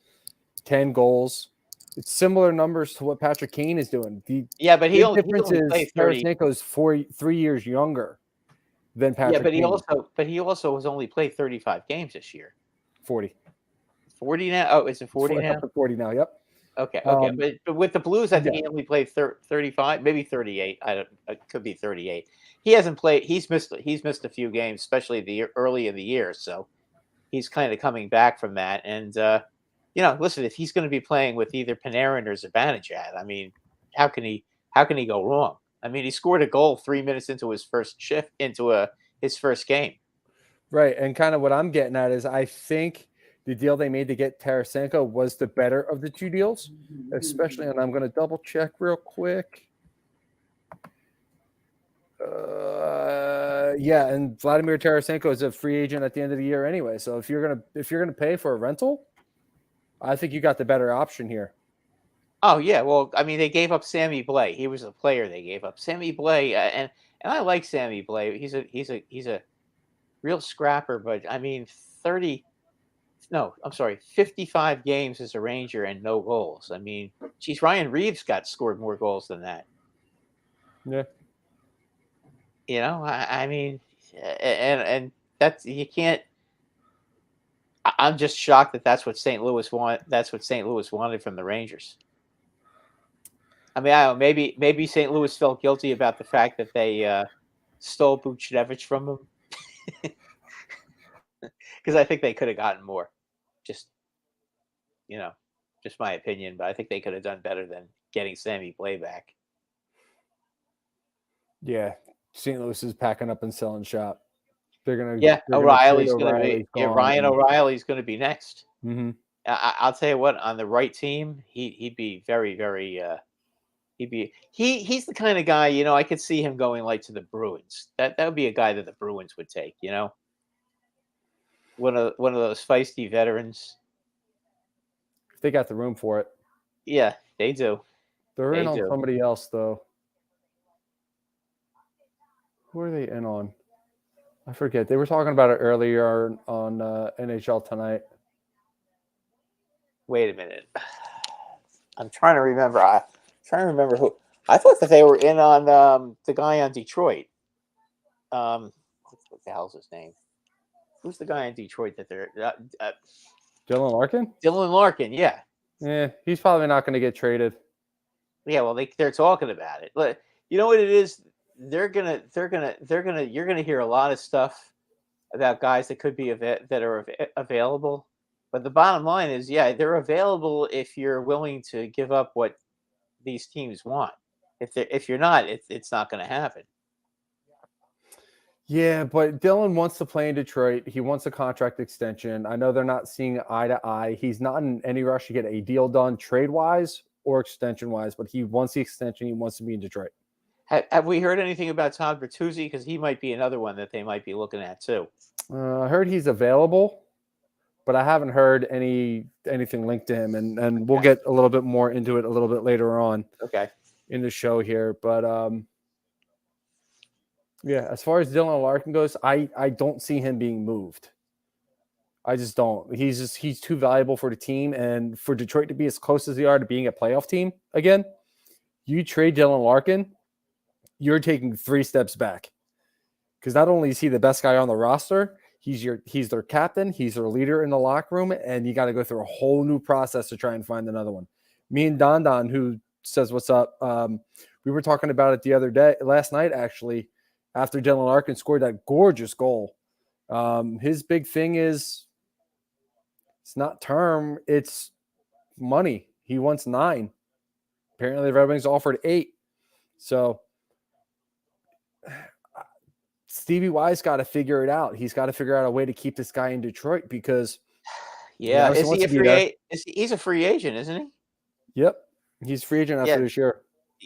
10 goals. It's similar numbers to what Patrick Kane is doing. But he only played 30. Tarasenko's 3 years younger than Patrick. Yeah, but Kane. he also has only played 35 games this year. 40. 40 now? Oh, is it 40 now? 40 now, yep. Okay. But with the Blues, I think he only played 35, maybe 38. It could be 38. He hasn't played. He's missed a few games, especially early in the year. So he's kind of coming back from that. And listen, if he's going to be playing with either Panarin or Zibanejad, I mean, how can he go wrong? I mean, he scored a goal 3 minutes into his first shift, his first game. Right, and kind of what I'm getting at is I think the deal they made to get Tarasenko was the better of the 2 deals, especially, and I'm going to double check real quick. And Vladimir Tarasenko is a free agent at the end of the year anyway. So if you're gonna pay for a rental, I think you got the better option here. Oh yeah, well, I mean, they gave up Sammy Blais. He was a player they gave up. Sammy Blais, and I like Sammy Blais. He's a real scrapper, but I mean, 30 no, I'm sorry, 55 games as a Ranger and no goals. I mean, geez, Ryan Reeves scored more goals than that. Yeah. You know, I mean, and that's you can't. I'm just shocked that that's what St. Louis want. That's what St. Louis wanted from the Rangers. I mean, I don't know, maybe St. Louis felt guilty about the fact that they stole Buchnevich from them, because I think they could have gotten more. Just you know, just my opinion, but I think they could have done better than getting Sammy Blais back. Yeah. St. Louis is packing up and selling shop. They're gonna Yeah, they're gonna trade O'Reilly's going to be. O'Reilly's Yeah, gone. Ryan O'Reilly's going to be next. Mm-hmm. I'll tell you what. On the right team, he'd be very, very. He's the kind of guy, you know, I could see him going like to the Bruins. That would be a guy that the Bruins would take, you know. One of those feisty veterans. If they got the room for it. Yeah, they do. They're They in on do. somebody else though. Who are they in on? I forget. They were talking about it earlier on NHL tonight. Wait a minute. I'm trying to remember. I'm trying to remember who. I thought that they were in on the guy on Detroit. What the hell's his name? Who's the guy in Detroit that they're Dylan Larkin? Dylan Larkin? Yeah, Yeah, he's probably not going to get traded. yeah. Well, they're talking about it. But you know what it is? You're gonna hear a lot of stuff about guys that could be that are available. But the bottom line is, yeah, they're available if you're willing to give up what these teams want. If you're not, it's not going to happen. Yeah, but Dylan wants to play in Detroit. He wants a contract extension. I know they're not seeing eye to eye. He's not in any rush to get a deal done trade-wise or extension-wise, but he wants the extension. He wants to be in Detroit. Have we heard anything about Todd Bertuzzi? Because he might be another one that they might be looking at too. I heard he's available, but I haven't heard anything linked to him, and we'll get a little bit more into it a little bit later on. Okay. In the show here, but yeah, as far as Dylan Larkin goes, I don't see him being moved. I just don't. He's too valuable for the team, and for Detroit to be as close as they are to being a playoff team again. You trade Dylan Larkin, you're taking 3 steps back, because not only is he the best guy on the roster, he's their captain, he's their leader in the locker room, and you got to go through a whole new process to try and find another one. Me and Don, who says what's up, we were talking about it last night actually, after Dylan Larkin scored that gorgeous goal. His big thing is it's not term, it's money. He wants 9. Apparently Red Wings offered 8. So Stevie Y's got to figure it out. He's got to figure out a way to keep this guy in Detroit, because yeah, is he a free agent? He's a free agent, isn't he? Yep, he's free agent after this year.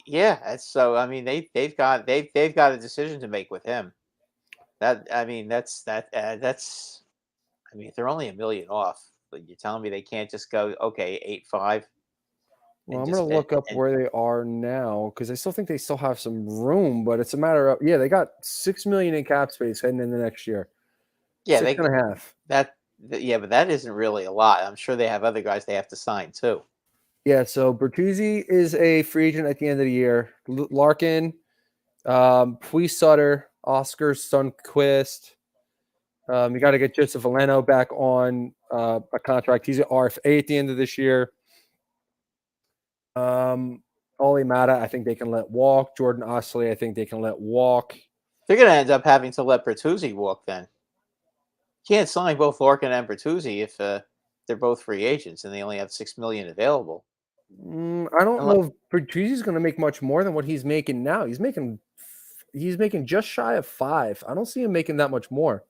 Yeah, so I mean they've got a decision to make with him. That's I mean they're only $1 million off, but you're telling me they can't just go okay 8-5. Well, I'm going to look up where they are now, because I still think they still have some room, but it's a matter of they got $6 million in cap space heading into next year. Yeah, 6.5. But that isn't really a lot. I'm sure they have other guys they have to sign too. Yeah, so Bertuzzi is a free agent at the end of the year. Larkin, Sutter, Oscar Sundqvist. You got to get Joseph Valeno back on a contract. He's an RFA at the end of this year. Ollie Mata, I think they can let walk. Jordan Osley, I think they can let walk. They're going to end up having to let Bertuzzi walk then. Can't sign both Larkin and Bertuzzi if they're both free agents and they only have $6 million available. I don't know if Bertuzzi's going to make much more than what he's making now. He's making just shy of 5. I don't see him making that much more.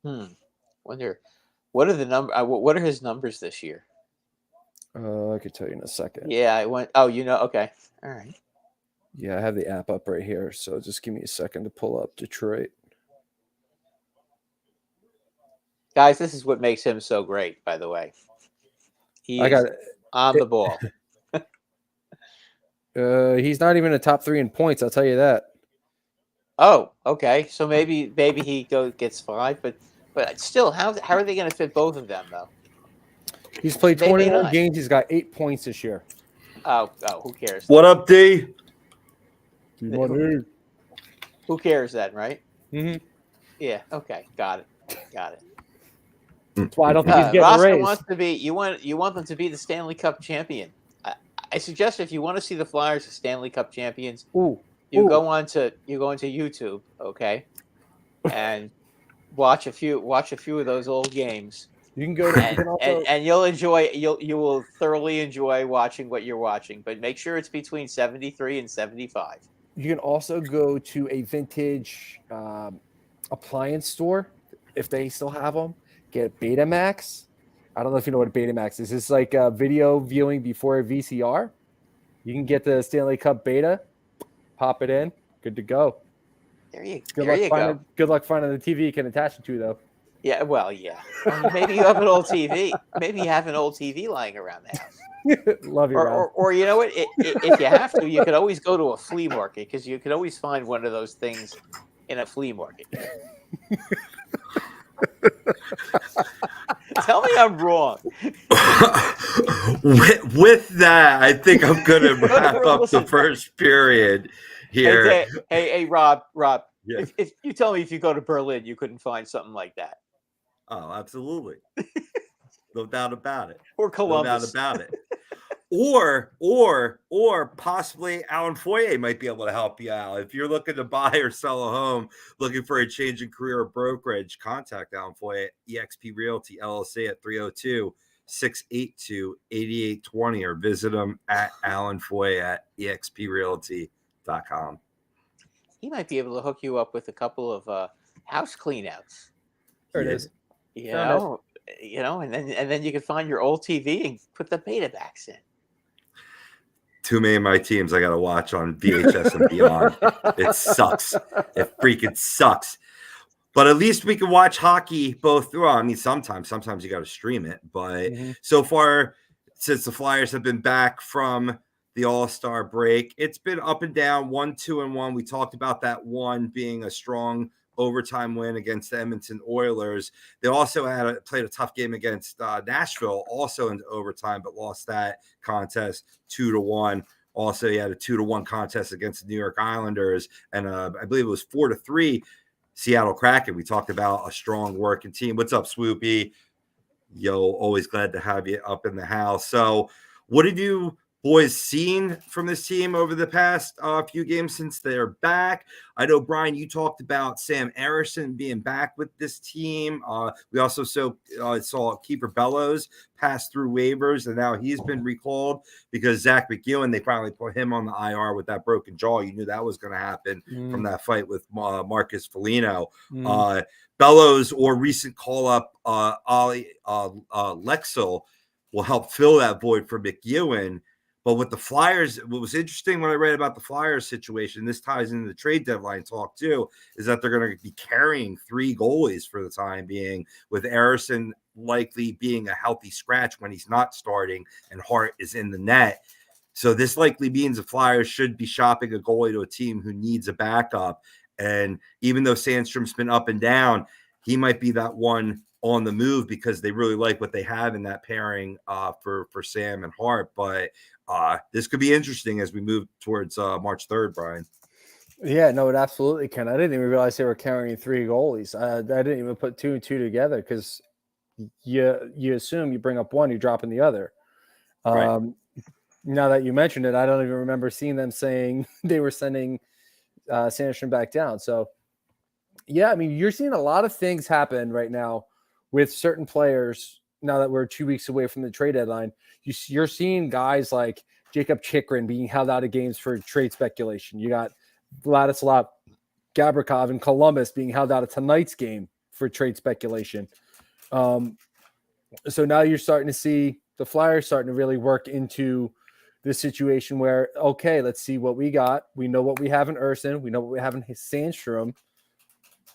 Wonder what are what are his numbers this year? I could tell you in a second. Yeah, I went. Oh, okay. All right. Yeah, I have the app up right here, so just give me a second to pull up Detroit. Guys, this is what makes him so great, by the way. He is on the ball. He's not even a top 3 in points, I'll tell you that. Oh, okay. So maybe he gets 5, but still, how are they going to fit both of them though? He's played They may 21 not. games. He's got 8 points this year. Oh, who cares? What up, D? Mm-hmm. Who cares then, right? Yeah. Okay. Got it. That's why I don't think he's getting a Roscoe raise. wants to be. You want them to be the Stanley Cup champion. I suggest if you want to see the Flyers as Stanley Cup champions, you go into YouTube, okay, and watch a few of those old games. You can go to and you will thoroughly enjoy watching what you're watching. But make sure it's between 73 and 75. You can also go to a vintage appliance store if they still have them. Get Betamax. I don't know if you know what a Betamax is. It's like a video viewing before a VCR. You can get the Stanley Cup Beta, pop it in, good to go. There you go. Good luck finding the TV you can attach it to, though. Yeah, well, yeah. Maybe you have an old TV. Maybe you have an old TV lying around the house. Love you, or you know what? If you have to, you could always go to a flea market because you could always find one of those things in a flea market. Tell me I'm wrong. with that, I think I'm going to wrap up the first period here. Hey, Rob. Yeah. If you tell me if you go to Berlin, you couldn't find something like that. Oh, absolutely. No doubt about it. Or Columbus. No doubt about it. Or possibly Alan Foyer might be able to help you out. If you're looking to buy or sell a home, looking for a change in career or brokerage, contact Alan Foyer at eXp Realty LLC at 302-682-8820 or visit him at Alan Foyer at exprealty.com. He might be able to hook you up with a couple of house cleanouts. There it is. You know, and then you can find your old TV and put the Betamax in. Too many of my teams I got to watch on VHS and beyond. It sucks. It freaking sucks. But at least we can watch hockey both through. I mean, sometimes you got to stream it. But so far, since the Flyers have been back from the All-Star break, it's been up and down, 1-2-1. We talked about that one being a strong overtime win against the Edmonton Oilers. They also played a tough game against Nashville, also in overtime, but lost that contest 2-1. Also, he had a 2-1 contest against the New York Islanders, and I believe it was 4-3 Seattle Kraken. We talked about a strong working team. What's up, Swoopy? Yo, always glad to have you up in the house. So, what did you boys seen from this team over the past few games since they're back? I know, Brian, you talked about Sam Ersson being back with this team. We also saw Kiefer Bellows pass through waivers, and now he's been recalled because Zach McEwen, they finally put him on the IR with that broken jaw. You knew that was going to happen from that fight with Marcus Foligno. Bellows or recent call-up Ollie Lexel will help fill that void for McEwen. But with the Flyers, what was interesting when I read about the Flyers situation, this ties into the trade deadline talk too, is that they're going to be carrying 3 goalies for the time being, with Ersson likely being a healthy scratch when he's not starting and Hart is in the net. So this likely means the Flyers should be shopping a goalie to a team who needs a backup. And even though Sandstrom's been up and down, he might be that one on the move because they really like what they have in that pairing for Sam and Hart. But this could be interesting as we move towards March 3rd, Brian. Yeah, no, it absolutely can. I didn't even realize they were carrying 3 goalies. I didn't even put 2 and 2 together because you assume you bring up one, you're dropping the other. Right. Now that you mentioned it, I don't even remember seeing them saying they were sending Sandstrom back down. So, yeah, I mean, you're seeing a lot of things happen right now with certain players now that we're 2 weeks away from the trade deadline. You're seeing guys like Jacob Chikrin being held out of games for trade speculation. You got Vladislav Gavrikov in Columbus being held out of tonight's game for trade speculation. So now you're starting to see the Flyers starting to really work into this situation where, okay, let's see what we got. We know what we have in Ersson. We know what we have in Sandstrom.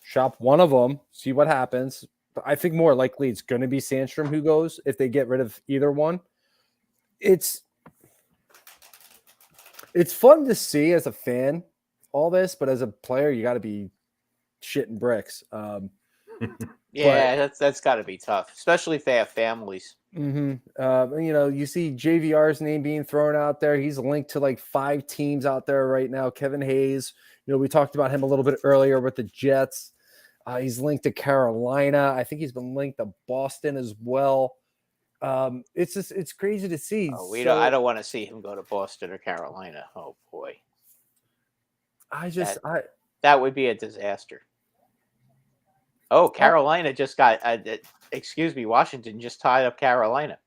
Shop one of them, see what happens. But I think more likely it's going to be Sandstrom who goes if they get rid of either one. It's fun to see as a fan all this, but as a player, you got to be shitting bricks. Yeah, that's got to be tough, especially if they have families. You know, you see JVR's name being thrown out there. He's linked to like 5 teams out there right now. Kevin Hayes, you know, we talked about him a little bit earlier with the Jets. He's linked to Carolina. I think he's been linked to Boston as well. It's crazy to see. Oh, I don't want to see him go to Boston or Carolina. Oh boy, that would be a disaster. Oh, Carolina just got. Excuse me, Washington just tied up Carolina.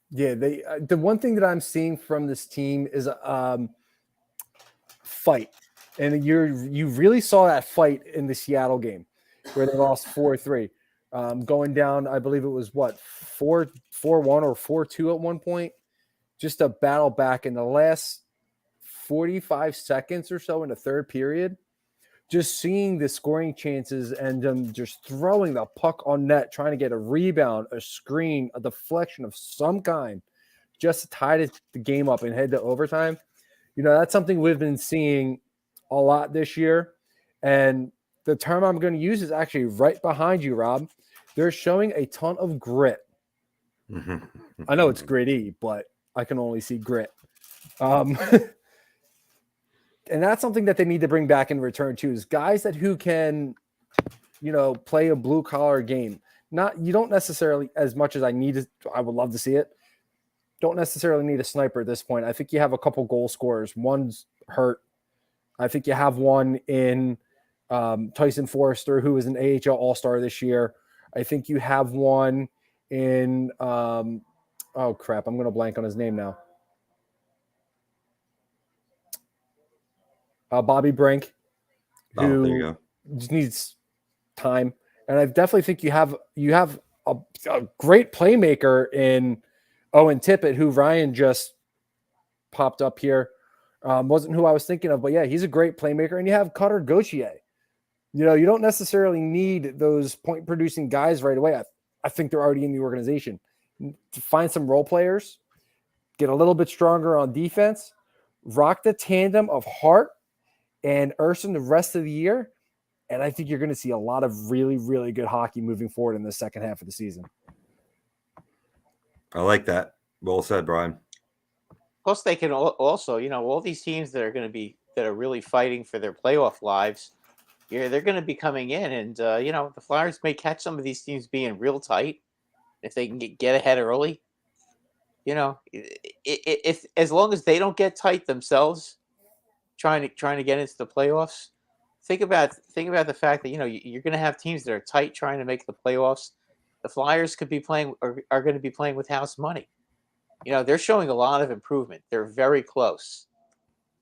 Yeah, the one thing that I'm seeing from this team is fight, and you really saw that fight in the Seattle game where they lost 4-3, going down. I believe it was 4-1 or 4-2 at one point. Just a battle back in the last 45 seconds or so in the third period. Just seeing the scoring chances and them just throwing the puck on net, trying to get a rebound, a screen, a deflection of some kind, just to tie the game up and head to overtime. You know, that's something we've been seeing a lot this year. And the term I'm going to use is actually right behind you, Rob. They're showing a ton of grit. I know it's gritty, but I can only see grit. And that's something that they need to bring back in return too, is guys who can, you know, play a blue collar game. You don't necessarily, as much as I would love to see it, don't necessarily need a sniper at this point. I think you have a couple goal scorers. One's hurt. I think you have one in Tyson Forrester, who is an AHL All-Star this year. I think you have one in oh crap, I'm going to blank on his name now. Bobby Brink, who just needs time. And I definitely think you have a great playmaker in Owen Tippett, who Ryan just popped up here. Wasn't who I was thinking of, but yeah, he's a great playmaker. And you have Cutter Gauthier. You know, you don't necessarily need those point-producing guys right away. I think they're already in the organization. To find some role players, get a little bit stronger on defense, rock the tandem of Hart and Urson the rest of the year, and I think you're going to see a lot of really, really good hockey moving forward in the second half of the season. I like that. Well said, Brian. Plus, they can also, you know, all these teams that are really fighting for their playoff lives, they're going to be coming in, and you know, the Flyers may catch some of these teams being real tight if they can get ahead early. You know, if as long as they don't get tight themselves, trying to get into the playoffs. Think about the fact that, you know, you're going to have teams that are tight trying to make the playoffs. The Flyers could be playing are going to be playing with house money. You know, they're showing a lot of improvement. They're very close.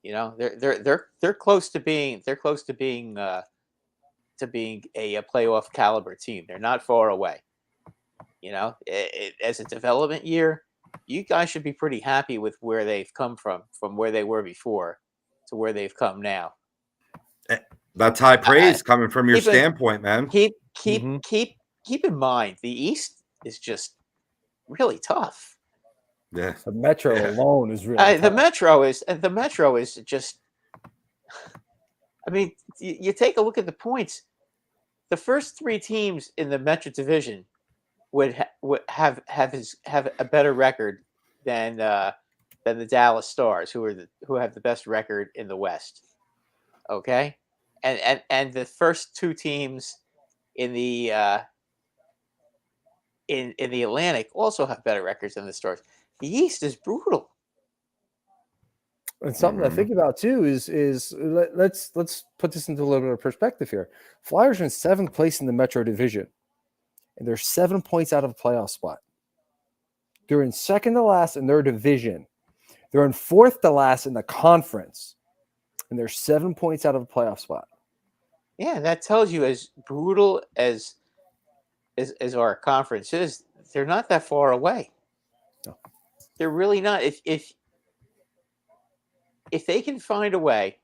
You know, they're close to being a playoff caliber team. They're not far away. You know, as a development year, you guys should be pretty happy with where they've come from where they were before to where they've come now. That's high praise coming from your standpoint, man. Keep in mind, the East is just really tough. Yeah, the Metro alone is really tough. The Metro is just. I mean, you take a look at the points. The first 3 teams in the Metro division would have a better record than the Dallas Stars, who have the best record in the West. Okay, and the first 2 teams in the in the Atlantic also have better records than the Stars. The East is brutal. And something to think about too is let's put this into a little bit of perspective here. Flyers are in 7th place in the Metro Division, and they're 7 points out of a playoff spot. They're in second to last in their division. They're in 4th to last in the conference, and they're 7 points out of a playoff spot. Yeah, that tells you, as brutal as our conference is, they're not that far away. No. They're really not. If they can find a way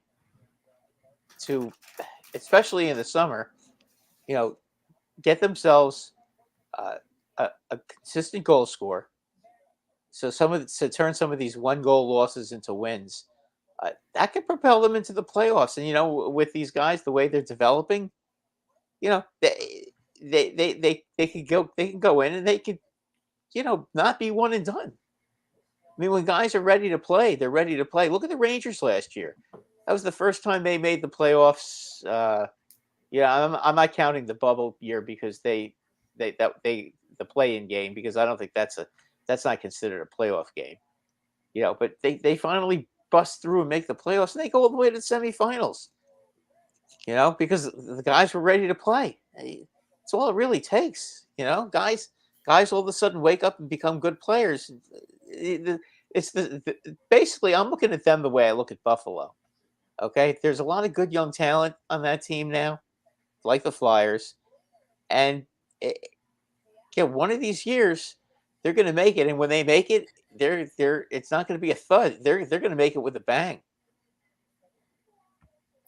to, especially in the summer, you know, get themselves a consistent goal score, so turn some of these 1-goal losses into wins, that could propel them into the playoffs. And with these guys, the way they're developing, they could go. They can go in and they could, not be one and done. I mean, when guys are ready to play, they're ready to play. Look at the Rangers last year. That was the first time they made the playoffs. I'm not counting the bubble year because the play-in game, because I don't think that's not considered a playoff game. But they finally bust through and make the playoffs, and they go all the way to the semifinals. Because the guys were ready to play. That's all it really takes. Guys all of a sudden wake up and become good players. It's basically, I'm looking at them the way I look at Buffalo. Okay, there's a lot of good young talent on that team now, like the Flyers, and one of these years they're going to make it, and when they make it, it's not going to be a thud. They're going to make it with a bang.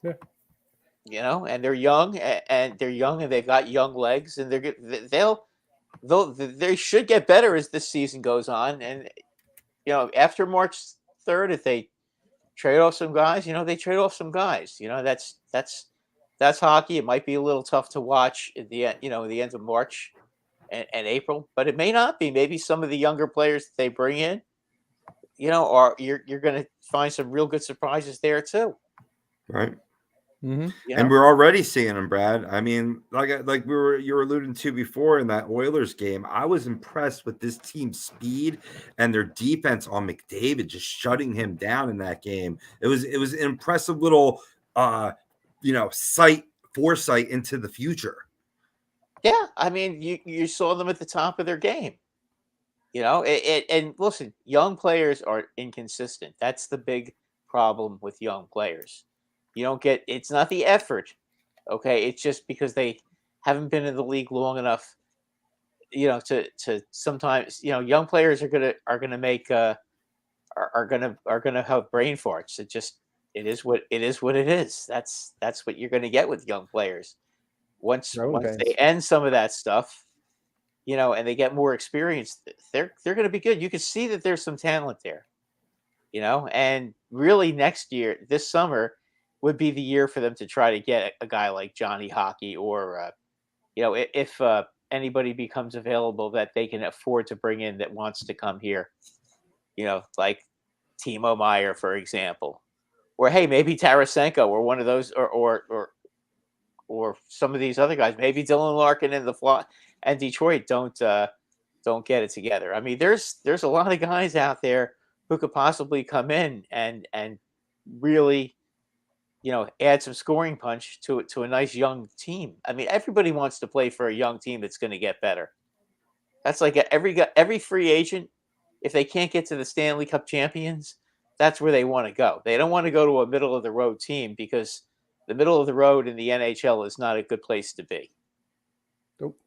Yeah. And they're young, and they've got young legs, and they should get better as this season goes on. And after March 3rd, if they trade off some guys, they trade off some guys. That's hockey. It might be a little tough to watch at the end, the end of March and April, but it may not be. Maybe some of the younger players that they bring in, or you're going to find some real good surprises there too. Right. Mm-hmm. And we're already seeing them, Brad. I mean, like you were alluding to before in that Oilers game, I was impressed with this team's speed and their defense on McDavid, just shutting him down in that game. It was an impressive little foresight into the future. Yeah, I mean, you saw them at the top of their game. And listen, young players are inconsistent. That's the big problem with young players. It's not the effort, okay? It's just because they haven't been in the league long enough, to sometimes, young players are gonna make are gonna have brain farts. It is what it is. That's what you're gonna get with young players. Once they end some of that stuff, and they get more experience, they're gonna be good. You can see that there's some talent there, and really next year, this summer, would be the year for them to try to get a guy like Johnny Hockey, or if anybody becomes available that they can afford to bring in that wants to come here, like Timo Meier, for example, or hey, maybe Tarasenko, or one of those, or some of these other guys, maybe Dylan Larkin and Detroit don't get it together. I mean, there's a lot of guys out there who could possibly come in and really, add some scoring punch to a nice young team. I mean, everybody wants to play for a young team that's going to get better. That's like every free agent. If they can't get to the Stanley Cup champions, that's where they want to go. They don't want to go to a middle of the road team, because the middle of the road in the NHL is not a good place to be. Nope.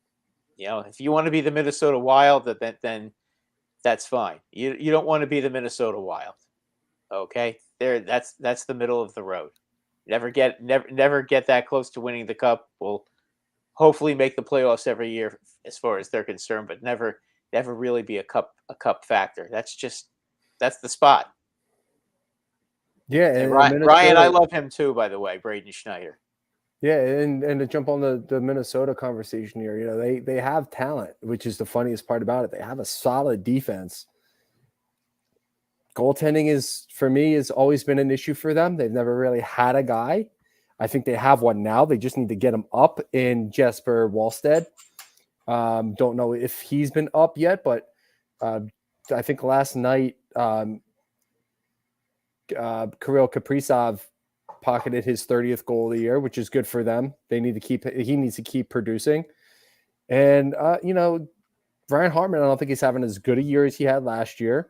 If you want to be the Minnesota Wild, then that's fine. You don't want to be the Minnesota Wild. Okay, that's the middle of the road. Never get that close to winning the cup. Will hopefully make the playoffs every year as far as they're concerned, but never really be a cup factor. That's the spot. Yeah, and Ryan, I love him too, by the way, Braden Schneider. Yeah, and to jump on the Minnesota conversation here, they have talent, which is the funniest part about it. They have a solid defense. Goaltending has always been an issue for them. They've never really had a guy. I think they have one now. They just need to get him up in Jesper Wallstedt. Don't know if he's been up yet, but I think last night Kirill Kaprizov pocketed his 30th goal of the year, which is good for them. He needs to keep producing. And Ryan Hartman, I don't think he's having as good a year as he had last year.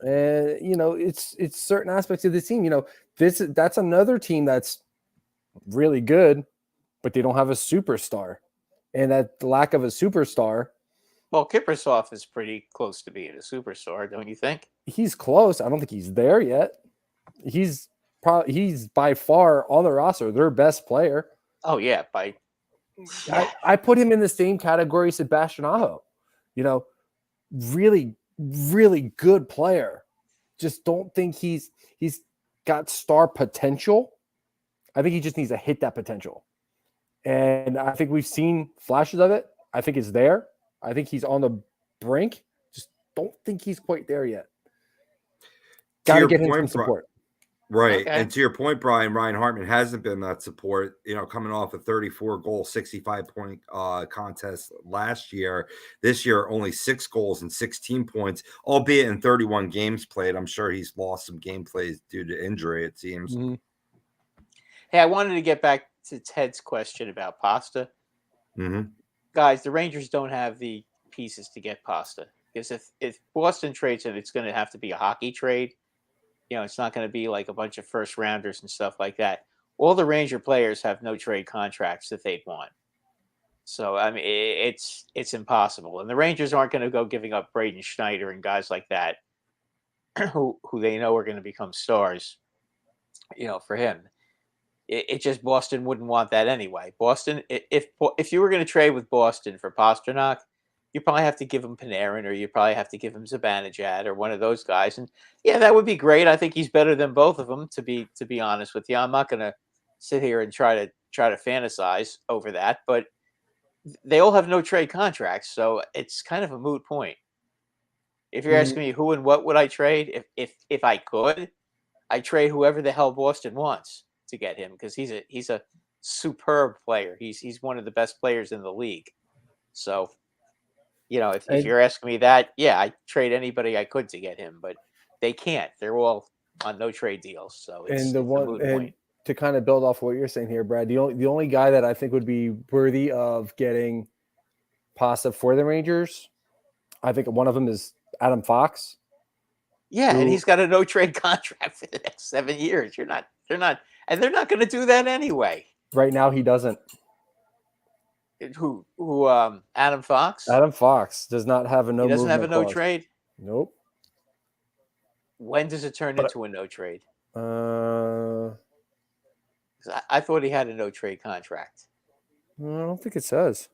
And it's certain aspects of the team. That's another team that's really good, but they don't have a superstar. And that lack of a superstar. Well, Kaprizov is pretty close to being a superstar, don't you think? He's close. I don't think he's there yet. He's by far on the roster their best player. Oh yeah, I put him in the same category as Sebastian Aho. Really, really good player, just don't think he's got star potential. I think he just needs to hit that potential. And I think we've seen flashes of it. I think it's there. I think he's on the brink. Just don't think he's quite there yet. Got to get him some support. Right. Okay. And to your point, Brian, Ryan Hartman hasn't been that support, coming off a 34-goal, 65-point contest last year. This year, only 6 goals and 16 points, albeit in 31 games played. I'm sure he's lost some game plays due to injury, it seems. Mm-hmm. Hey, I wanted to get back to Ted's question about Pasta. Mm-hmm. Guys, the Rangers don't have the pieces to get Pasta. Because if Boston trades him, it's going to have to be a hockey trade. It's not going to be like a bunch of first rounders and stuff like that. All the Ranger players have no trade contracts that they'd want. So, I mean, it's impossible. And the Rangers aren't going to go giving up Braden Schneider and guys like that who they know are going to become stars, for him. It just Boston wouldn't want that anyway. Boston, if you were going to trade with Boston for Pastrnak, you probably have to give him Panarin, or you probably have to give him Zibanejad, or one of those guys. And yeah, that would be great. I think he's better than both of them. To be honest with you, I'm not going to sit here and try to fantasize over that. But they all have no trade contracts, so it's kind of a moot point. If you're asking me who and what would I trade, if I could, I trade whoever the hell Boston wants to get him, because he's a superb player. He's one of the best players in the league. So. If you're asking me that, yeah, I trade anybody I could to get him, but they can't. They're all on no trade deals. So it's a moot point. To kind of build off what you're saying here, Brad, the only guy that I think would be worthy of getting Pasta for the Rangers, I think one of them is Adam Fox. Yeah, and he's got a no trade contract for the next 7 years. They're not, and they're not going to do that anyway. Right now, he doesn't. Who? Adam Fox? Adam Fox does not have a no. He doesn't have a no clause. trade. Nope. When does it turn into a no trade? I I thought he had a no trade contract. don't think it says.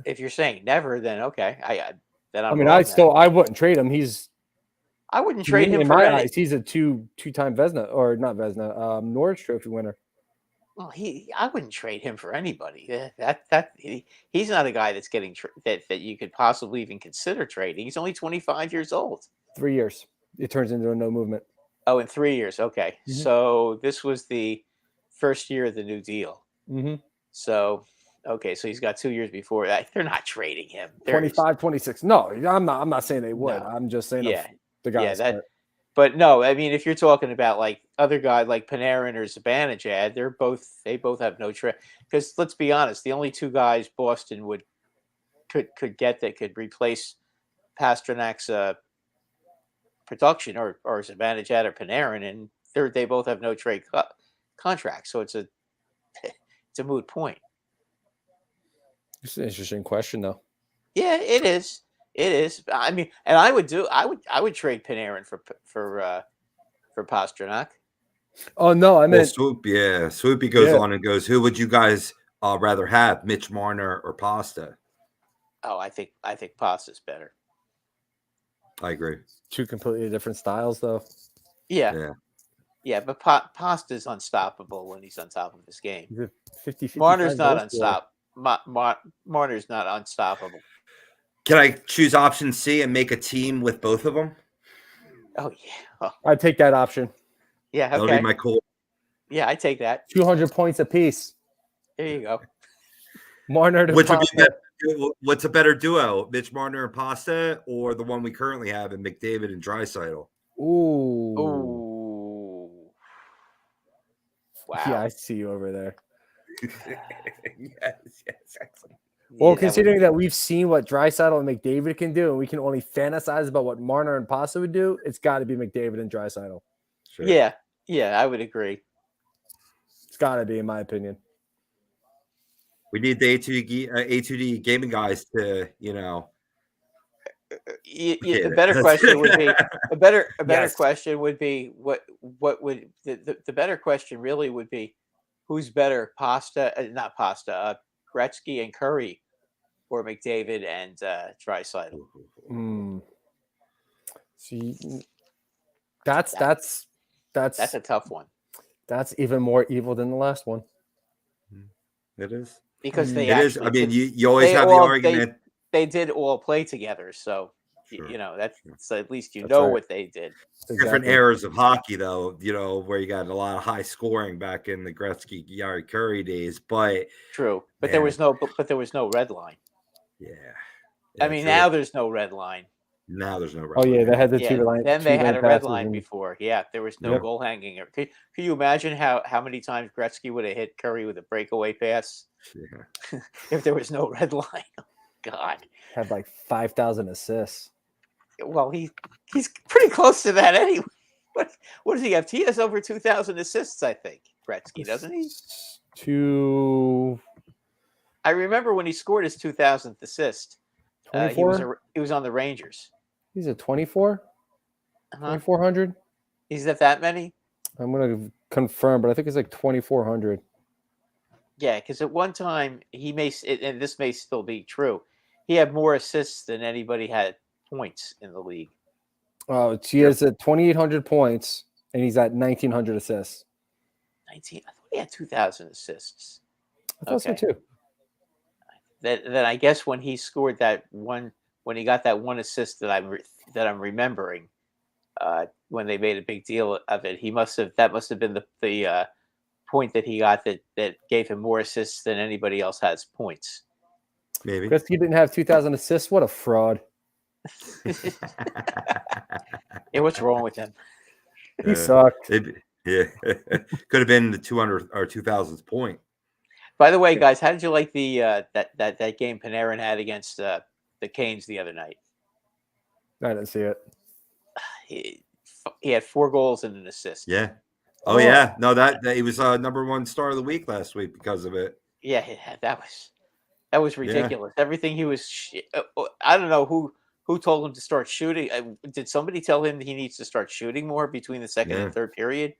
If you're saying never, then okay. I wouldn't trade him. I wouldn't trade him in for my any. eyes. He's a two-time Vezina, or not Vezina, Norris Trophy winner. Well, I wouldn't trade him for anybody. He's not a guy that's getting that you could possibly even consider trading. He's only 25 years old. 3 years. It turns into a no movement. Oh, in 3 years. Okay. Mm-hmm. So this was the first year of the new deal. Mm-hmm. So, okay. So he's got 2 years before that. They're not trading him. 25, 26. No, I'm not saying they would. No. I'm just saying the guys. Yeah, but no, I mean, if you're talking about like other guys like Panarin or Zibanejad, they both have no trade. Because let's be honest, the only two guys Boston could get that could replace Pasternak's production or Zibanejad or Panarin, and they both have no trade contract. So it's a moot point. It's an interesting question, though. Yeah, it is. It is. I mean, and I would trade Panarin for Pastrnak. Oh no, I meant Swoopy goes on and goes, who would you guys rather have, Mitch Marner or Pasta? Oh, I think Pasta's better. I agree. Two completely different styles, though. Yeah, but Pasta's unstoppable when he's on top of his game. 50, Marner's not unstoppable. Marner's not unstoppable. Can I choose option C and make a team with both of them? Oh yeah, I'd take that option. Yeah, okay. That'll be my call. Yeah, I take that. 200 points apiece. There you go. Marner to Which would Pasta. be better, what's a better duo, Mitch Marner and Pasta, or the one we currently have in McDavid and Draisaitl? Ooh. Wow. Yeah, I see you over there. yes, excellent. Well, considering that we've seen what Draisaitl and McDavid can do, and we can only fantasize about what Marner and Pasta would do, it's got to be McDavid and Draisaitl. Sure. Yeah, I would agree. It's got to be, in my opinion. We need the A2D gaming guys to, The better question would be a better question would be what would the better question really would be who's better, Gretzky and Curry, or McDavid and Draisaitl. See, that's That's a tough one that's even more evil than the last one. It is. because they It is. actually I mean, did, you always they have the all argument. they did all play together, so Sure. you know that's so at least you That's know right. what they did. Different Exactly. eras of hockey, though, where you got a lot of high scoring back in the Gretzky, Yari Curry days. But True, but man, there was no red line. yeah, I yeah, mean, true. now there's no red line. Now there's no. Oh yeah, they had the Yeah, two-lane then they had a red passes line and- before. Yeah, there was no Yep. goal hanging. Could you imagine how many times Gretzky would have hit Curry with a breakaway pass Yeah. if there was no red line? Oh, God. had like 5,000 assists. Well, he's pretty close to that anyway. What does he have? He has over 2,000 assists, I think. Gretzky, doesn't he? Two I remember when he scored his 2,000th assist. He 24. was on the Rangers. He's at 24. Uh-huh. 2,400. He's at that many. I'm gonna confirm, but I think it's like 2,400. Yeah, because at one time and this may still be true. He had more assists than anybody had points in the league. Oh, he is at 2,800 points, and he's at 1,900 assists. 19. I thought he had 2,000 assists. I thought so Okay. too. Then I guess when he scored that one, when he got that one assist that I'm remembering, when they made a big deal of it, that must have been the point that he got that gave him more assists than anybody else has points. Maybe. Gretzky didn't have 2,000 assists. What a fraud! Yeah, what's wrong with him? He sucked. Yeah, could have been the 200 or 2,000th point. By the way, guys, how did you like the that game Panarin had against the Canes the other night? I didn't see it. He had 4 goals and an assist. Yeah. Oh yeah. No, that he was number 1 star of the week last week because of it. Yeah, that was ridiculous. Everything he was. I don't know who told him to start shooting. Did somebody tell him that he needs to start shooting more between the second and third period?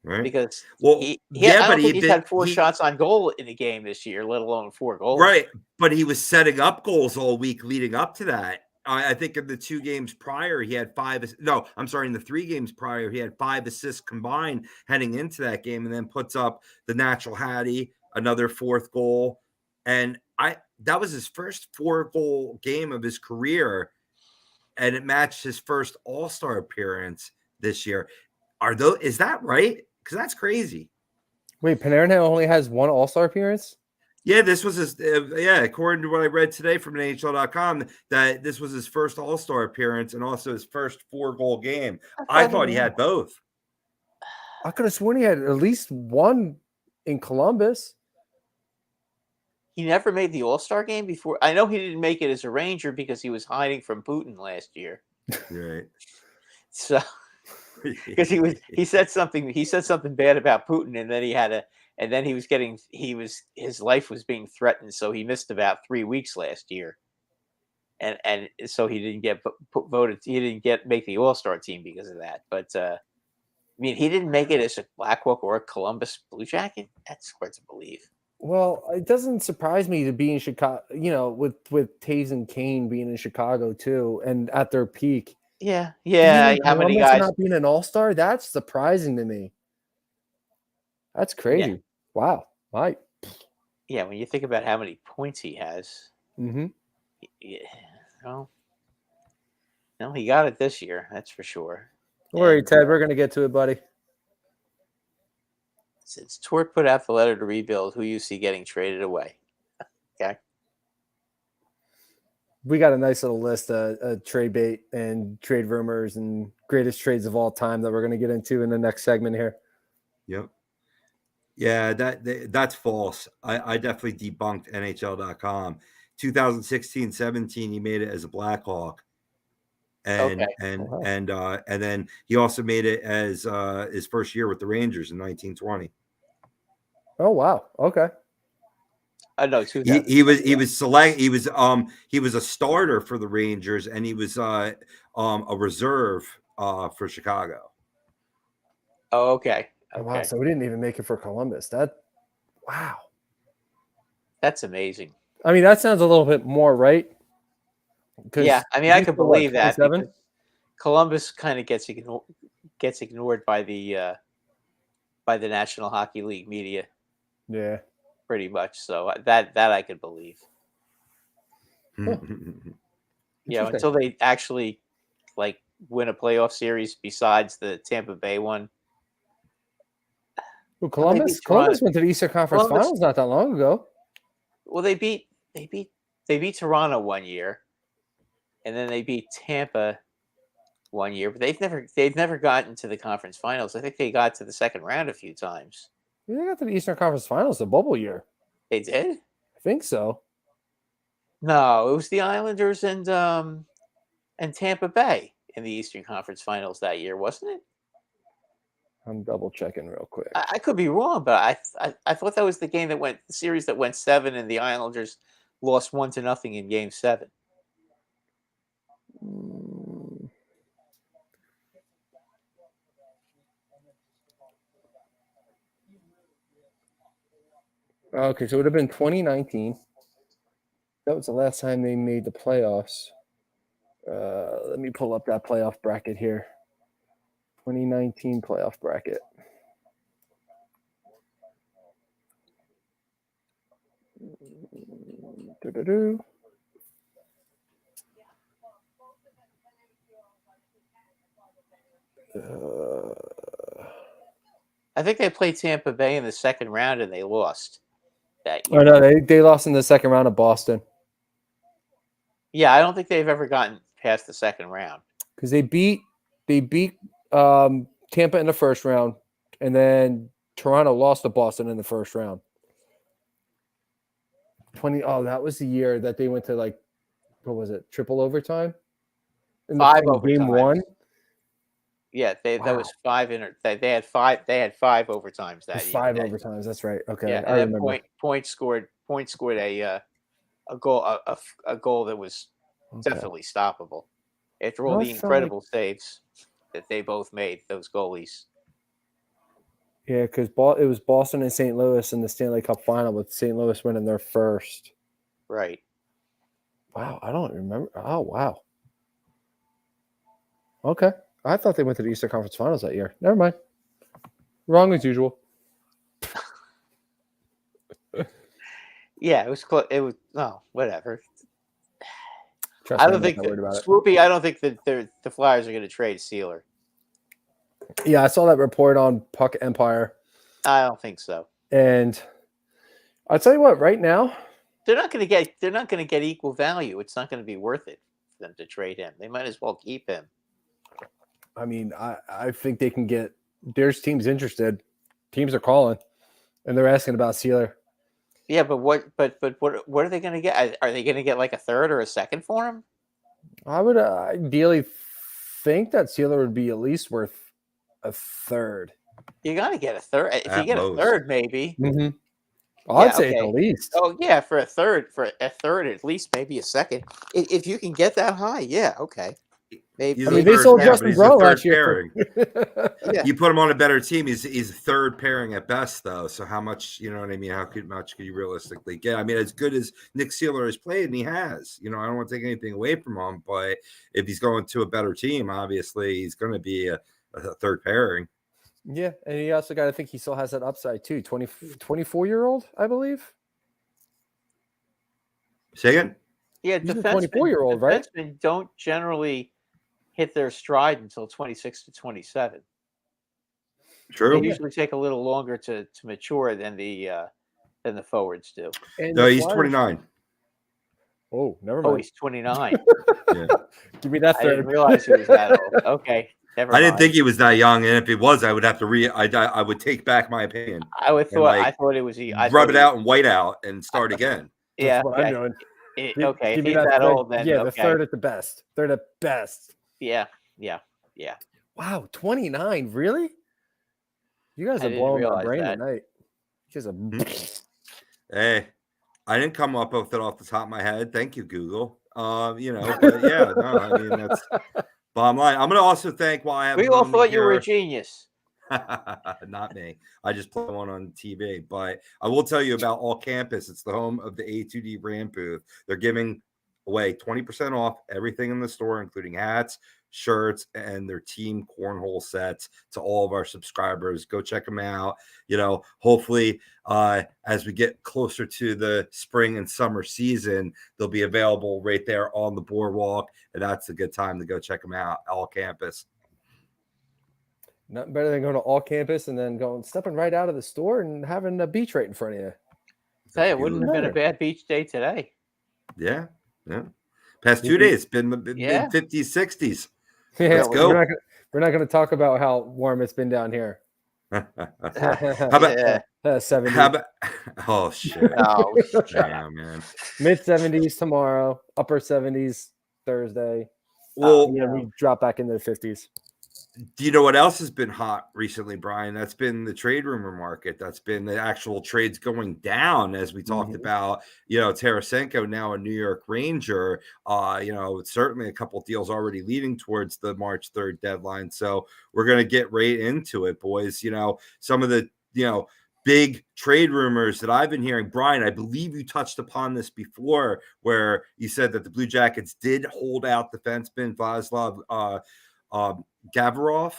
Right. Because I don't think he's had 4 shots on goal in a game this year, let alone 4 goals. Right, but he was setting up goals all week leading up to that. I think in the 2 games prior, he had 5. No, I'm sorry. In the 3 games prior, he had 5 assists combined heading into that game, and then puts up the natural Hattie, another 4th goal, and that was his first 4-goal game of his career, and it matched his first All-Star appearance this year. Is that right? Because that's crazy. Wait, Panarin only has 1 All-Star appearance? Yeah, this was his. According to what I read today from NHL.com, that this was his first All-Star appearance and also his first 4-goal game. I thought he had both. I could have sworn he had at least 1 in Columbus. He never made the All-Star game before. I know he didn't make it as a Ranger because he was hiding from Putin last year. Right. So because he said something bad about Putin, and then his life was being threatened, so he missed about 3 weeks last year, and so he didn't get voted. He didn't make the All-Star team because of that. But I mean, he didn't make it as a Blackhawk or a Columbus Blue Jacket. That's hard to believe. Well, it doesn't surprise me to be in Chicago, with Taves and Kane being in Chicago too, and at their peak. Yeah. How many guys not being an All-Star? That's surprising to me. That's crazy. Yeah. Wow. Right. Yeah, when you think about how many points he has. Mm-hmm. Yeah. Well, no, he got it this year. That's for sure. Don't worry, Ted. We're gonna get to it, buddy. Since Tort put out the letter to rebuild, who you see getting traded away? Okay. We got a nice little list of trade bait and trade rumors and greatest trades of all time that we're going to get into in the next segment here. Yep. Yeah, that's false. I definitely debunked NHL.com. 2016-17, he made it as a Blackhawk. And then he also made it as his first year with the Rangers in 1920. Oh wow! Okay. No, he was a starter for the Rangers, and he was a reserve for Chicago. Oh, okay. Oh, wow! So we didn't even make it for Columbus. Wow. That's amazing. I mean, that sounds a little bit more right. Yeah, I mean, I could believe that Columbus kind of gets ignored by the National Hockey League media Yeah. pretty much. So that I could believe. Interesting. Until they actually like win a playoff series besides the Tampa Bay one. Well, Columbus went to the Eastern Conference Finals not that long ago. Well, they beat Toronto one year, and then they beat Tampa one year, but they've never gotten to the conference finals. I think they got to the second round a few times. Yeah, they got to the Eastern Conference Finals the bubble year. They did? I think so. No, it was the Islanders and Tampa Bay in the Eastern Conference Finals that year, wasn't it? I'm double checking real quick. I could be wrong, but I thought that was the series that went 7, and the Islanders lost 1-0 in Game 7. Okay, so it would have been 2019. That was the last time they made the playoffs. Let me pull up that playoff bracket here. 2019 playoff bracket. Do-do-do. I think they played Tampa Bay in the second round and they lost that year. Oh no, they lost in the second round of Boston. Yeah, I don't think they've ever gotten past the second round because they beat Tampa in the first round, and then Toronto lost to Boston in the first round. That was the year that they went to like, what was it, triple overtime? In 5 overtimes. Game 1. Yeah, that was 5 they had 5 overtimes that year. 5 overtimes. That's right. Okay, yeah, I remember. Point scored a goal that was definitely stoppable after all the incredible saves that they both made, those goalies. Yeah, because it was Boston and St. Louis in the Stanley Cup final, with St. Louis winning their first. Right. Wow, I don't remember. Oh, wow. Okay. I thought they went to the Eastern Conference Finals that year. Never mind. Wrong as usual. Yeah, it was close. It was whatever. Trust I don't think Swoopy. I don't think that the Flyers are going to trade Sealer. Yeah, I saw that report on Puck Empire. I don't think so. And I'll tell you what, right now they're not going to get equal value. It's not going to be worth it for them to trade him. They might as well keep him. I mean, I think they can get. There's teams interested. Teams are calling, and they're asking about Sealer. Yeah, but what are they going to get? Are they going to get like a third or a second for him? I would ideally think that Sealer would be at least worth a third. You got to get a third. If you get a third, maybe. Mm-hmm. I'd say at least. Oh yeah, for a third, at least maybe a second. If you can get that high, yeah, okay. Maybe. I mean, they sold Justin Braun last year. Yeah. You put him on a better team. He's a third pairing at best, though. So how much, you know what I mean? Much could you realistically get? I mean, as good as Nick Sealer has played, and he has. You know, I don't want to take anything away from him, but if he's going to a better team, obviously he's going to be a third pairing. Yeah, and he also got to think he still has that upside too. 24-year-old, I believe. Say again? Yeah, he's a 24-year-old, right? Defensemen don't generally hit their stride until 26 to 27. True. They usually take a little longer to mature than the forwards do. No, he's 29. Oh, never mind. Oh, he's 29. Yeah. Give me that third. I didn't realize he was that old. Okay. I didn't think he was that young, and if he was, I would have to I would take back my opinion. I thought it was rub it out and white out and start again. Yeah, that's what I'm doing. Okay, if he's that old, then the third at the best. Third at best. Yeah. Wow, 29, really? You guys are blowing my brain tonight. You guys are. Hey, I didn't come up with it off the top of my head. Thank you, Google. But yeah, no, I mean that's. Bottom line, I'm going to also thank while I have. We all thought you were a genius. Not me. I just put one on TV. But I will tell you about All Campus. It's the home of the A2D brand booth. They're giving away 20% off everything in the store, including hats, shirts, and their team cornhole sets to all of our subscribers. Go check them out. Hopefully as we get closer to the spring and summer season, they'll be available right there on the boardwalk, and that's a good time to go check them out. All campus. Nothing better than going to all campus and then stepping right out of the store and having a beach right in front of you. Say, it wouldn't have been a bad beach day today. Yeah. Past 2 days, been 50s, 60s. Yeah, Let's go. We're not going to talk about how warm it's been down here. How about 70s. How about? Oh shit! Oh, yeah, man. Mid 70s tomorrow, upper 70s Thursday. Well, we drop back into the 50s. Do you know what else has been hot recently, Brian? That's been the trade rumor market. That's been the actual trades going down, as we talked about. Tarasenko now a New York Ranger. Certainly a couple of deals already leading towards the March 3rd deadline. So we're going to get right into it, boys. Some of the big trade rumors that I've been hearing. Brian, I believe you touched upon this before, where you said that the Blue Jackets did hold out defenseman Vladislav Gavrikov.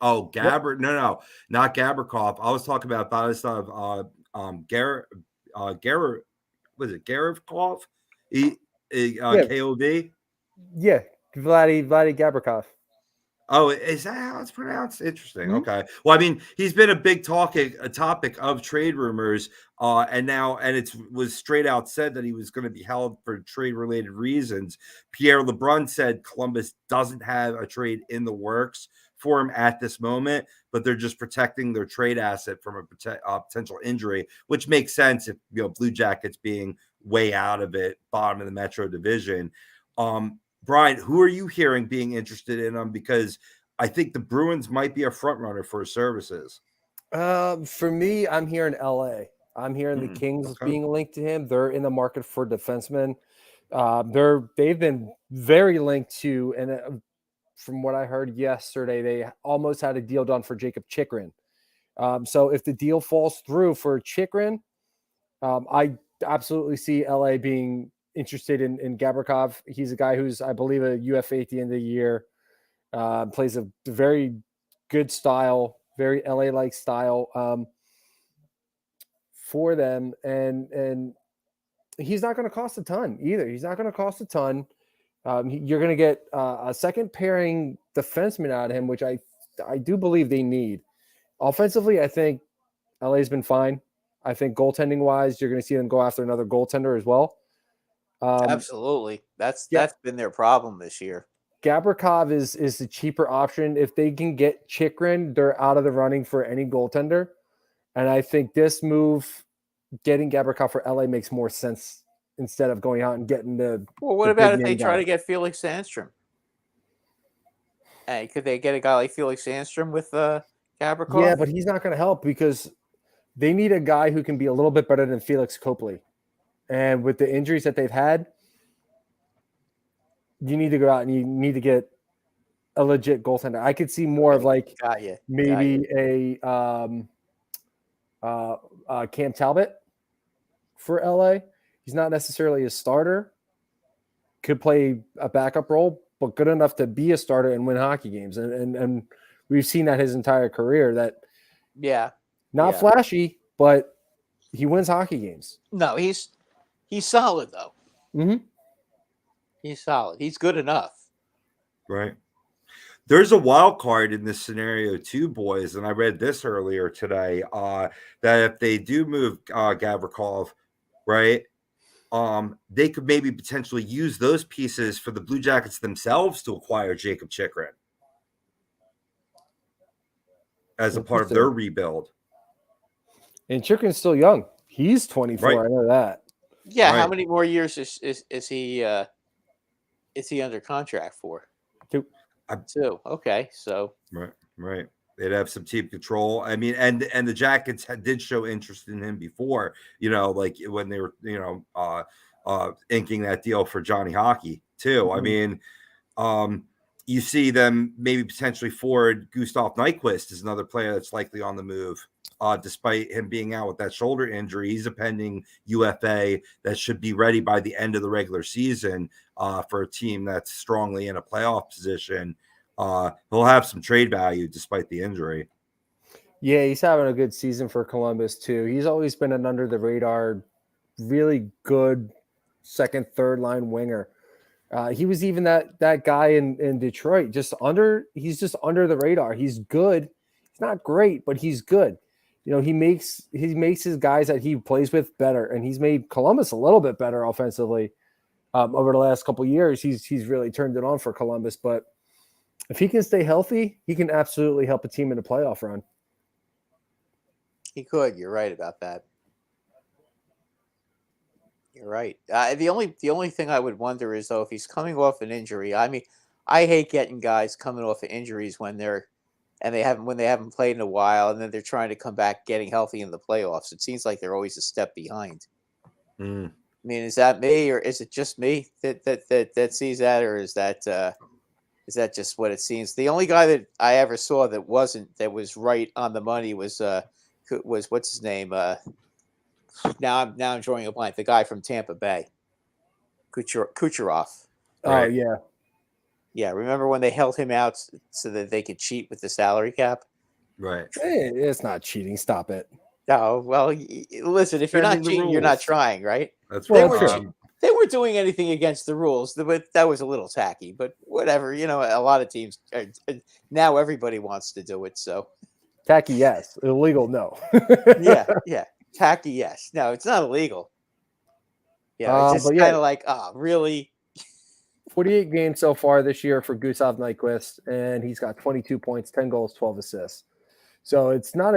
Oh, Yep. No, not Gavrikov. I was talking about Vladislav was it Gavrikov? KOV? Yeah, Vladdy Gavrikov. Oh, is that how it's pronounced? Interesting. Okay. Well, I mean, he's been a big topic of trade rumors, and it was straight out said that he was going to be held for trade-related reasons. Pierre LeBrun said Columbus doesn't have a trade in the works for him at this moment, but they're just protecting their trade asset from a potential injury, which makes sense if Blue Jackets being way out of it, bottom of the Metro Division. Brian, who are you hearing being interested in him? Because I think the Bruins might be a front runner for his services. For me, I'm hearing LA. I'm hearing the Kings being linked to him. They're in the market for defensemen. They've been very linked to, and from what I heard yesterday, they almost had a deal done for Jacob Chikrin. So if the deal falls through for Chikrin, I absolutely see LA being interested in Gavrikov. He's a guy who's, I believe, a UFA at the end of the year. Plays a very good style, very LA-like style for them, and he's not going to cost a ton either. He's not going to cost a ton. You're going to get a second pairing defenseman out of him, which I do believe they need. Offensively, I think LA's been fine. I think goaltending-wise, you're going to see them go after another goaltender as well. Absolutely. That's been their problem this year. Gavrikov is the cheaper option. If they can get Chikrin, they're out of the running for any goaltender. And I think this move, getting Gavrikov for LA, makes more sense instead of going out and getting the. Well, what about if they try to get Felix Sandstrom? Hey, could they get a guy like Felix Sandstrom with Gavrikov? Yeah, but he's not going to help because they need a guy who can be a little bit better than Felix Copley. And with the injuries that they've had, you need to go out and you need to get a legit goaltender. I could see more of maybe a Cam Talbot for LA. He's not necessarily a starter. Could play a backup role, but good enough to be a starter and win hockey games. And we've seen that his entire career. Not flashy, but he wins hockey games. No, he's solid though. Mm-hmm. He's solid. He's good enough. Right. There's a wild card in this scenario too, boys. And I read this earlier today that if they do move Gavrikov, right, they could maybe potentially use those pieces for the Blue Jackets themselves to acquire Jacob Chikrin as a part of their rebuild. And Chikrin's still young. He's 24. Right. I know that. Yeah. Right. How many more years is he under contract for? 2. 2. Okay. So. Right. They'd have some team control. I mean, and the Jackets did show interest in him before, like when they were, inking that deal for Johnny Hockey too. Mm-hmm. I mean, you see them maybe potentially forward Gustav Nyquist is another player that's likely on the move. despite him being out with that shoulder injury. He's a pending UFA that should be ready by the end of the regular season for a team that's strongly in a playoff position. He'll have some trade value despite the injury. Yeah, he's having a good season for Columbus too. He's always been an under the radar, really good second, third line winger. He was even that guy in Detroit, he's just under the radar. He's good. He's not great, but he's good. You know, he makes his guys that he plays with better, and he's made Columbus a little bit better offensively over the last couple of years. He's really turned it on for Columbus, but if he can stay healthy, he can absolutely help a team in a playoff run. He could. You're right about that. You're right. The only thing I would wonder is, though, if he's coming off an injury. I mean, I hate getting guys coming off of injuries when they haven't played in a while, and then they're trying to come back getting healthy in the playoffs. It seems like they're always a step behind. I mean, is that me, or is it just me that sees that, or is that just what it seems? The only guy that I ever saw that was right on the money was what's his name? Now I'm drawing a blank. The guy from Tampa Bay, Kucherov. Right. Oh yeah, yeah. Remember when they held him out so that they could cheat with the salary cap? Right. Hey, it's not cheating. Stop it. No. Well, listen. If you're not cheating, you're not trying, right? That's they right. They weren't doing anything against the rules, but that was a little tacky. But whatever. You know, a lot of teams now everybody wants to do it. So tacky, yes. Illegal, no. yeah. Tacky, yes. No, it's not illegal. Yeah, it's just kind of like, really? 48 games so far this year for Gustav Nyquist, and he's got 22 points, 10 goals, 12 assists. So he's not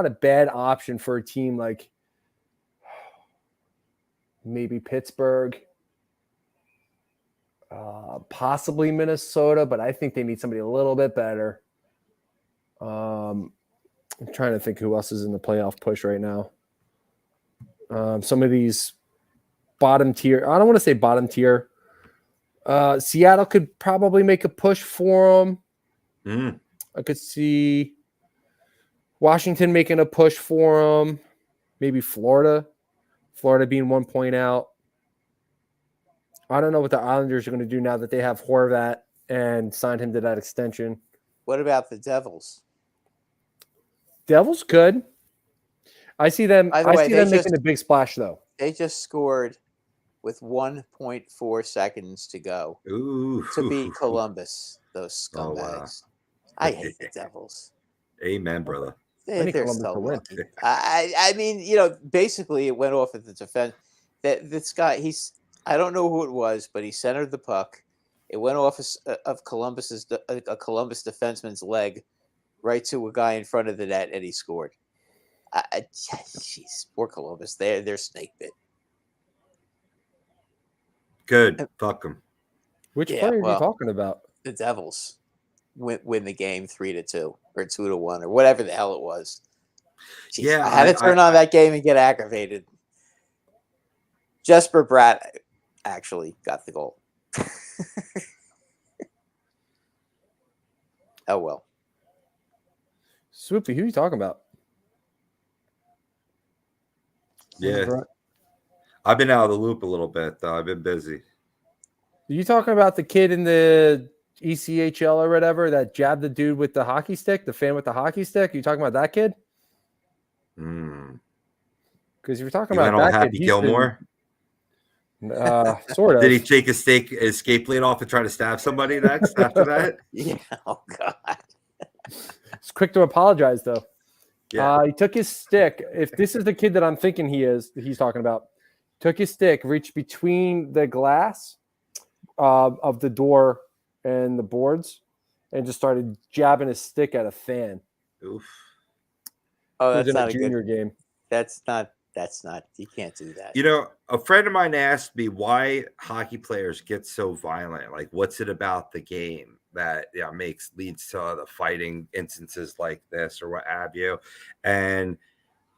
a bad option for a team like maybe Pittsburgh, possibly Minnesota, but I think they need somebody a little bit better. I'm trying to think who else is in the playoff push right now. Some of these bottom tier, I don't want to say bottom tier. Seattle could probably make a push for them. I could see Washington making a push for them. Maybe Florida being 1 point out. I don't know what the Islanders are going to do now that they have Horvat and signed him to that extension. What about the Devils? Devils could. I see them making a big splash, though. They just scored with 1.4 seconds to go to beat Columbus, those scumbags. Oh, wow. I hate the Devils. Amen, brother. They're so lucky. I mean, you know, basically it went off at the defense. This guy, I don't know who it was, but he centered the puck. It went off of a Columbus defenseman's leg right to a guy in front of the net, and he scored. Jeez, poor Columbus. They're snake bit. Good. Fuck them. Which player are you talking about? The Devils win the game 3-2 or 2-1 or whatever the hell it was. Jeez, yeah, I had to turn on that game and get aggravated. Jesper Bratt actually got the goal. Oh well. Swoopy, who are you talking about? Yeah. I've been out of the loop a little bit, though. I've been busy. Are you talking about the kid in the ECHL or whatever that jabbed the dude with the hockey stick, the fan with the hockey stick? Are you talking about that kid? Because you're talking about that Happy kid. Gilmore? Sort of. Did he take his escape blade off and try to stab somebody next after that? Yeah. Oh, God. He's quick to apologize, though. Yeah. He took his stick. If this is the kid that I'm thinking he's talking about, took his stick, reached between the glass of the door and the boards, and just started jabbing his stick at a fan. Oof. Oh, that's not a junior game. That's not. You can't do that. You know, a friend of mine asked me why hockey players get so violent. Like, what's it about the game that leads to the fighting instances like this or what have you? And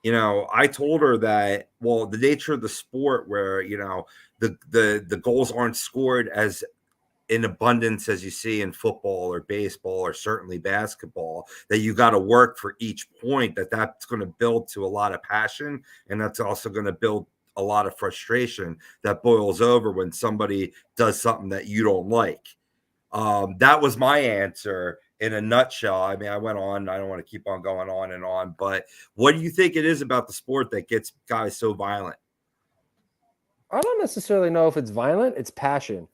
you know, I told her that, well, the nature of the sport where, you know, the goals aren't scored as in abundance as you see in football or baseball or certainly basketball, that you got to work for each point, that's going to build to a lot of passion, and that's also going to build a lot of frustration that boils over when somebody does something that you don't like. That was my answer in a nutshell. I mean, I went on, I don't want to keep on going on and on, but what do you think it is about the sport that gets guys so violent? I don't necessarily know if it's violent. It's passion.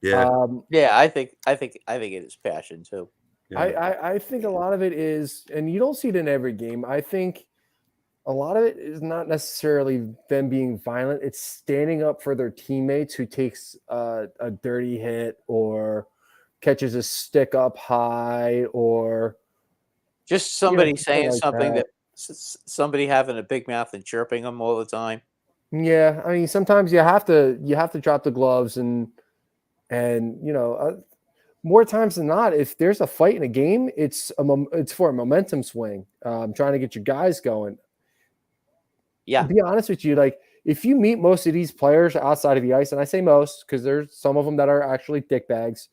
Yeah. Yeah, I think it is passion too. Yeah. I think a lot of it is, and you don't see it in every game. I think a lot of it is not necessarily them being violent. It's standing up for their teammates who takes a dirty hit or catches a stick up high, or Just somebody something saying like something that. somebody having a big mouth and chirping them all the time. Yeah, I mean, sometimes you have to drop the gloves and more times than not, if there's a fight in a game, it's for a momentum swing, trying to get your guys going. Yeah. To be honest with you, like if you meet most of these players outside of the ice, and I say most because there's some of them that are actually dickbags,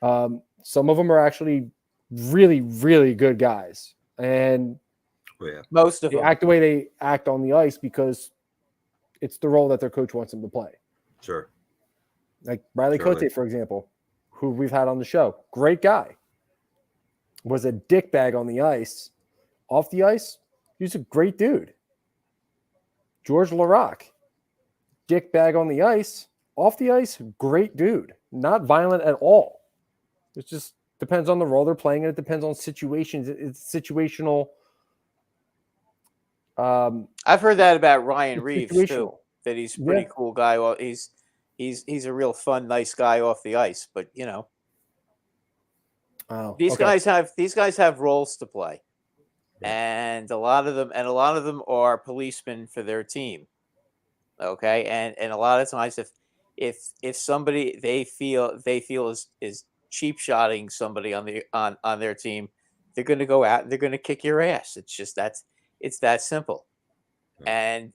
some of them are actually really, really good guys, and Most of they them act the way they act on the ice because it's the role that their coach wants them to play. Sure. Like Riley Surely. Cote, for example, who we've had on the show. Great guy. Was a dickbag on the ice. Off the ice, he's a great dude. George Laraque, dickbag on the ice. Off the ice, great dude. Not violent at all. It just depends on the role they're playing, and it depends on situations. It's situational. I've heard that about Ryan Reeves too. situational. That he's a pretty Yeah. cool guy. Well, he's a real fun, nice guy off the ice. But Oh, these okay. guys have roles to play, and a lot of them are policemen for their team. Okay, and a lot of times if somebody they feel is cheap shotting somebody on their team, they're going to go out and they're going to kick your ass. It's that simple. And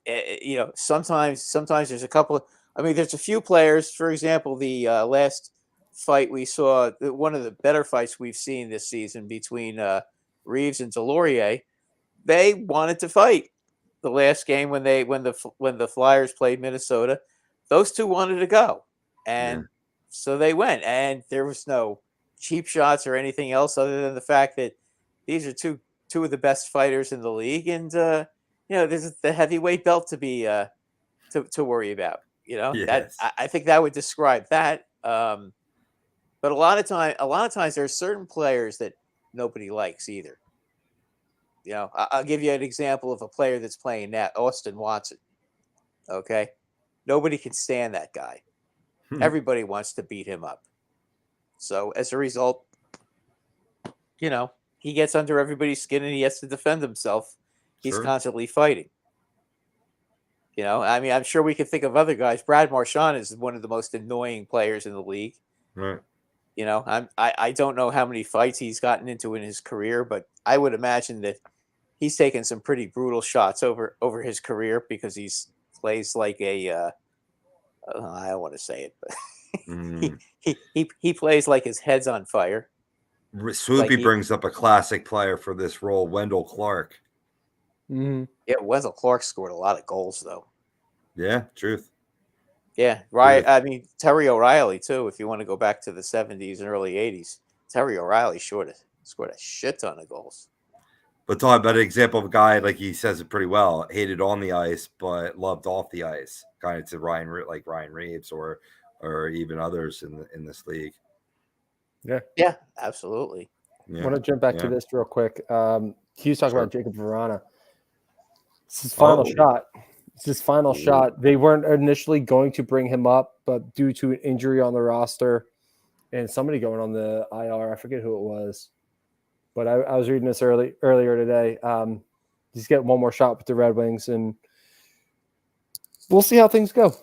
sometimes there's a couple. There's a few players. For example, the last fight we saw, one of the better fights we've seen this season between Reeves and Delorier. They wanted to fight the last game when the Flyers played Minnesota. Those two wanted to go, and so they went. And there was no cheap shots or anything else other than the fact that these are two of the best fighters in the league, and there's the heavyweight belt to be to worry about. Yes. I think that would describe that. But a lot of times there are certain players that nobody likes either. I'll give you an example of a player that's playing now, Austin Watson. Okay, nobody can stand that guy. Everybody wants to beat him up. So as a result, he gets under everybody's skin and he has to defend himself. He's constantly fighting. I'm sure we could think of other guys. Brad Marchand is one of the most annoying players in the league. Right. I don't know how many fights he's gotten into in his career, but I would imagine that he's taken some pretty brutal shots over his career because he plays like a I don't want to say it, but he plays like his head's on fire. Swoopy brings up a classic player for this role, Wendell Clark. Mm-hmm. Yeah, Wendell Clark scored a lot of goals though. Yeah, truth. Yeah, right. Terry O'Reilly too. If you want to go back to the 70s and early 80s, Terry O'Reilly scored a shit ton of goals. But talk about an example of a guy, like he says it pretty well, hated on the ice but loved off the ice, kind of to Ryan Reeves or even others in this league. Yeah, absolutely. I want to jump back to this real quick. He was talking about Jacob Verana. It's his final shot. It's his final shot. They weren't initially going to bring him up, but due to an injury on the roster and somebody going on the IR, I forget who it was, but I was reading this earlier today. He's getting one more shot with the Red Wings, and we'll see how things go.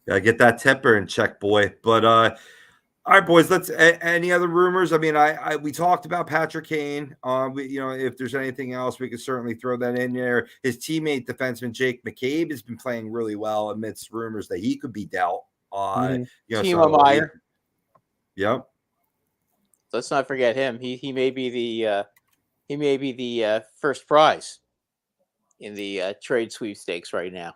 Gotta get that temper in check, boy. But all right, boys. Let's. Any other rumors? We talked about Patrick Kane. If there's anything else, we could certainly throw that in there. His teammate, defenseman Jake McCabe, has been playing really well amidst rumors that he could be dealt. Timo Meyer. Yep. Let's not forget him. He may be the first prize in the trade sweepstakes right now.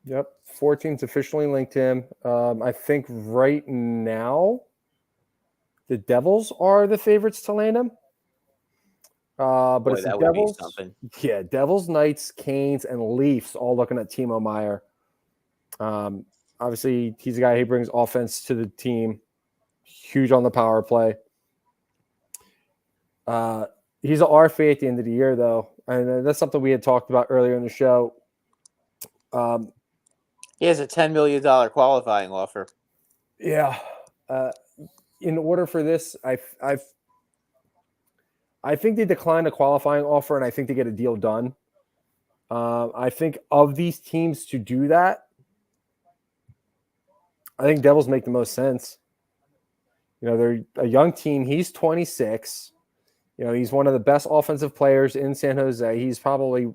Yep. 4 teams officially linked him. I think right now the Devils are the favorites to land him. But Boy, it's the that would be Devils. something. Yeah, Devils, Knights, Canes, and Leafs all looking at Timo Meyer. Obviously, he's a guy who brings offense to the team. Huge on the power play. He's an RFA at the end of the year, though, and that's something we had talked about earlier in the show. He has a $10 million qualifying offer. Yeah. In order for this, I think they decline a qualifying offer, and I think they get a deal done. I think of these teams to do that, I think Devils make the most sense. You know, they're a young team. He's 26. You know, he's one of the best offensive players in San Jose. He's probably,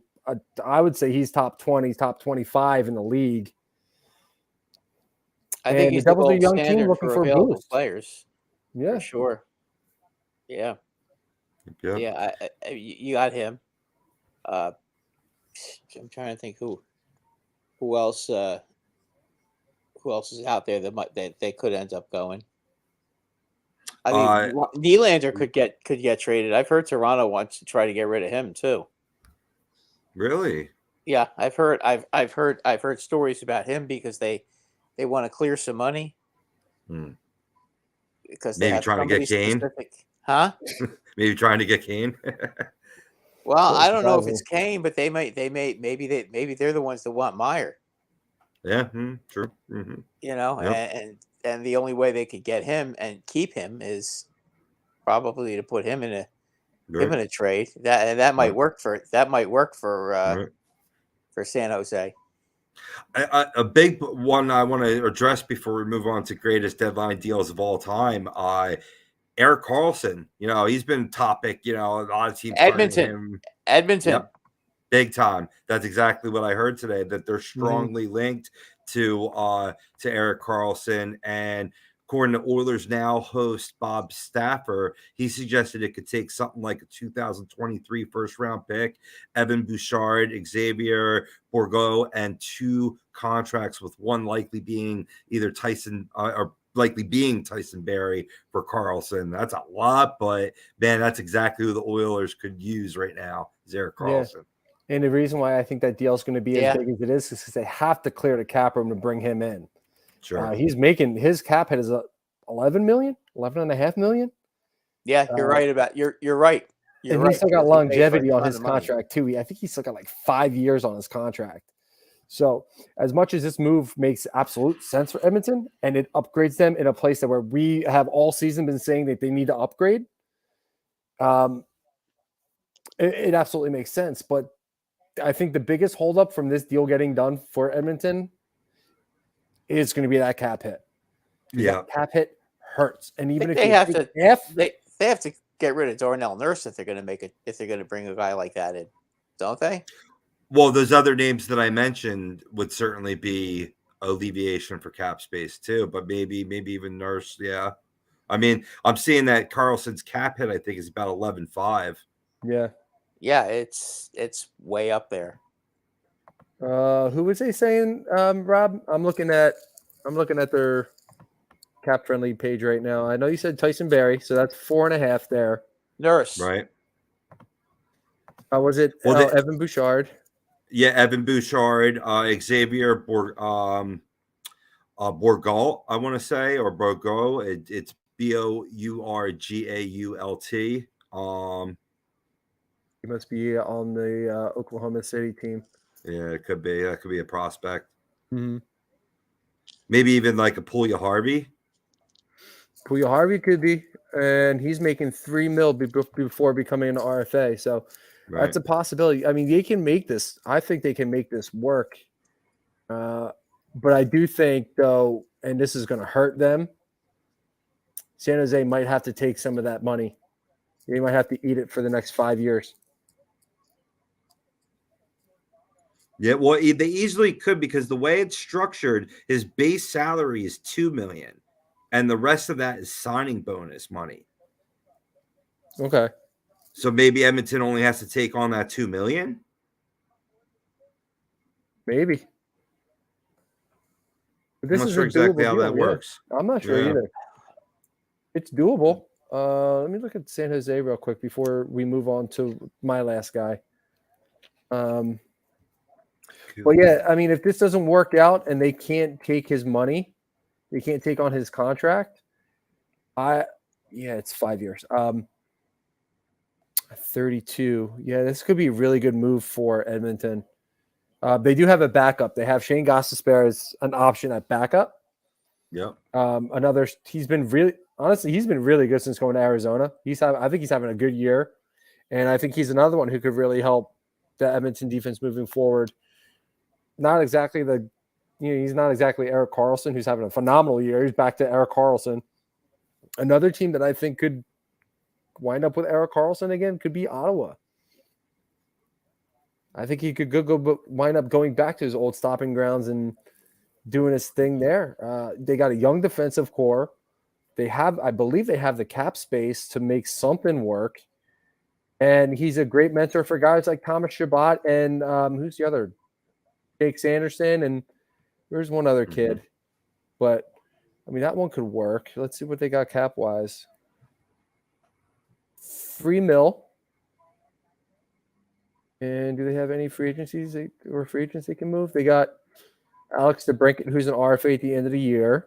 I would say he's top 20, top 25 in the league. I think he's the Devils the are a gold young team standard looking for for a available boost. players. Yeah. For sure. Yeah. Yep. Yeah, you got him. I'm trying to think who else is out there that they could end up going. I mean, Nylander could get traded. I've heard Toronto wants to try to get rid of him too. Really? Yeah, I've heard stories about him because they want to clear some money. Because they Maybe have trying to get Kane. Specific, huh? Maybe trying to get Kane. Well, I don't know if it's Kane, but maybe they're the ones that want Meyer. Yeah, true. Mm-hmm. You know, Yep. and the only way they could get him and keep him is probably to put him in a trade. That might work for San Jose. A big one I want to address before we move on to greatest deadline deals of all time. Erik Karlsson, you know, he's been topic. You know, a lot of teams. Edmonton. Yep, big time. That's exactly what I heard today. That they're strongly linked to Erik Karlsson, and according to Oilers Now host Bob Stafford, he suggested it could take something like a 2023 first round pick, Evan Bouchard, Xavier Bourgault, and 2 contracts, with one likely being either Tyson or likely being Tyson Barrie for Karlsson. That's a lot, but man, that's exactly who the Oilers could use right now, is Erik Karlsson. Yeah. And the reason why I think that deal is going to be as big as it is because they have to clear the cap room to bring him in. Sure. He's making his cap hit is 11 million, 11.5 million. Yeah, you're right about you're right. And he's still got longevity on his contract too. I think he's still got like 5 years on his contract. So as much as this move makes absolute sense for Edmonton and it upgrades them in a place that where we have all season been saying that they need to upgrade, it absolutely makes sense. But I think the biggest holdup from this deal getting done for Edmonton is going to be that cap hit. Yeah, that cap hit hurts, and even if they have to, they have to get rid of Darnell Nurse if they're going to make it. If they're going to bring a guy like that in, don't they? Well, those other names that I mentioned would certainly be alleviation for cap space too, but maybe even Nurse. Yeah, I mean, I'm seeing that Karlsson's cap hit I think is about 11.5. Yeah, it's way up there. Who was they saying, Rob? I'm looking at their cap friendly page right now. I know you said Tyson Barrie, so that's 4.5 there. Nurse, right? Was it Evan Bouchard? Yeah, Evan Bouchard, Xavier Bourgault, I want to say, or Bourgault. It's Bourgault. He must be on the Oklahoma City team. Yeah, it could be. That could be a prospect. Mm-hmm. Maybe even like a Pulya Harvey. Pulya Harvey could be, and he's making $3 million before becoming an RFA. So that's a possibility. I mean, they can make this. I think they can make this work. But I do think, though, and this is going to hurt them, San Jose might have to take some of that money. They might have to eat it for the next 5 years. Yeah, well, they easily could because the way it's structured, his base salary is $2 million, and the rest of that is signing bonus money. Okay. So maybe Edmonton only has to take on that $2 million. Maybe. But I'm this not is sure a exactly doable how deal. that Yeah. works. I'm not sure Yeah. either. It's doable. Let me look at San Jose real quick before we move on to my last guy. Well, yeah, I mean, if this doesn't work out and they can't take his money, they can't take on his contract. It's 5 years. 32. Yeah, this could be a really good move for Edmonton. They do have a backup. They have Shane Gostisbehere as an option at backup. Yep. He's been really good since going to Arizona. I think he's having a good year, and I think he's another one who could really help the Edmonton defense moving forward. He's not exactly Erik Karlsson, who's having a phenomenal year. He's back to Erik Karlsson. Another team that I think could wind up with Erik Karlsson again could be Ottawa. I think he could wind up going back to his old stopping grounds and doing his thing there. They got a young defensive core. I believe they have the cap space to make something work. And he's a great mentor for guys like Thomas Chabot and who's the other? Jake Sanderson, and there's one other kid. But I mean, that one could work. Let's see what they got cap wise. $3 million. And do they have any free agencies or free agents they can move? They got Alex DeBrincat, who's an RFA at the end of the year.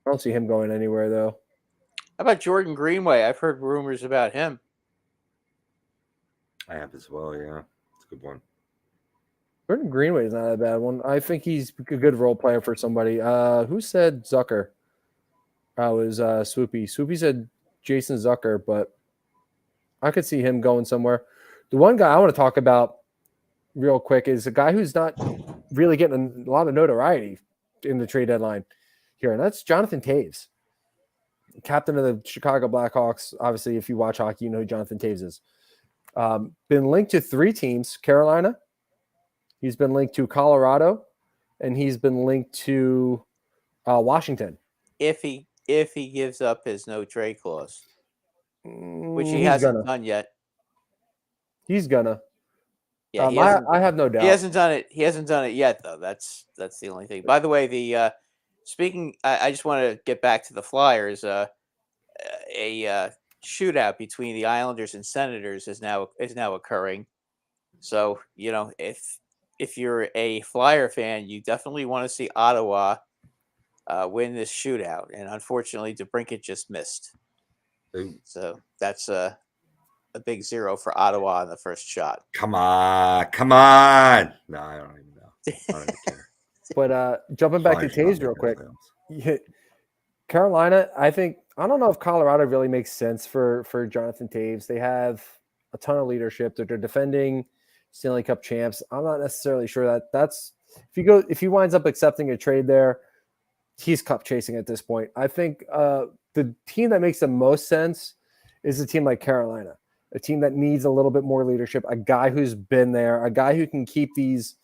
I don't see him going anywhere, though. How about Jordan Greenway? I've heard rumors about him. I have as well, yeah. It's a good one. Jordan Greenway is not a bad one. I think he's a good role player for somebody. Who said Zucker? It was Swoopy. Swoopy said Jason Zucker, but I could see him going somewhere. The one guy I want to talk about real quick is a guy who's not really getting a lot of notoriety in the trade deadline here, and that's Jonathan Toews, captain of the Chicago Blackhawks. Obviously, if you watch hockey, you know who Jonathan Toews is. Been linked to 3 teams: Carolina, he's been linked to Colorado, and he's been linked to Washington. If he gives up his no trade clause, which he He's hasn't done yet. He's gonna. Yeah, I have no doubt. He hasn't done it. He hasn't done it yet, though. That's the only thing. By the way, I just want to get back to the Flyers. A shootout between the Islanders and Senators is now occurring. So if you're a Flyer fan, you definitely want to see Ottawa win this shootout, and unfortunately, DeBrincat just missed. So that's a big 0 for Ottawa on the first shot. Come on. No, I don't even know. I don't even care. But jumping back to Toews real quick, Carolina, I don't know if Colorado really makes sense for Jonathan Toews. They have a ton of leadership. They're defending Stanley Cup champs. I'm not necessarily sure that's if he winds up accepting a trade there, he's cup chasing at this point. I think the team that makes the most sense is a team like Carolina, a team that needs a little bit more leadership, a guy who's been there, a guy who can keep these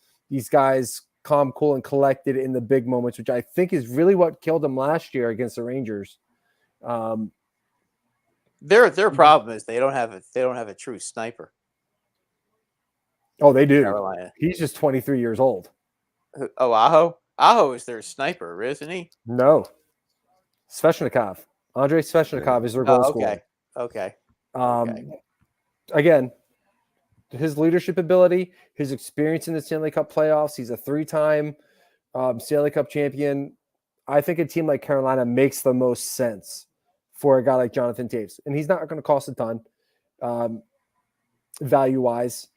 guys calm, cool, and collected in the big moments, which I think is really what killed them last year against the Rangers. Their problem is they don't have a true sniper. Oh, they do. Carolina. He's just 23 years old. Oh, Aho? Aho is their sniper, isn't he? No. Svechnikov. Andrei Svechnikov is their goal scorer. Okay. Again, his leadership ability, his experience in the Stanley Cup playoffs, he's a 3-time Stanley Cup champion. I think a team like Carolina makes the most sense for a guy like Jonathan Toews. And he's not going to cost a ton value-wise.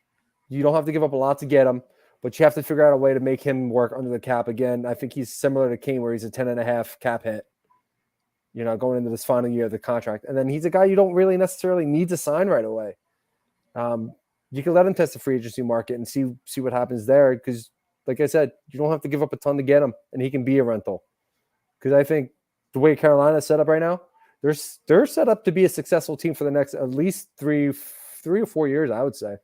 You don't have to give up a lot to get him, but you have to figure out a way to make him work under the cap. Again, I think he's similar to Kane, where he's a 10.5 cap hit, going into this final year of the contract. And then he's a guy you don't really necessarily need to sign right away. You can let him test the free agency market and see what happens there. Because, like I said, you don't have to give up a ton to get him, and he can be a rental. Because I think the way Carolina's set up right now, they're set up to be a successful team for the next at least three or 4 years, I would say.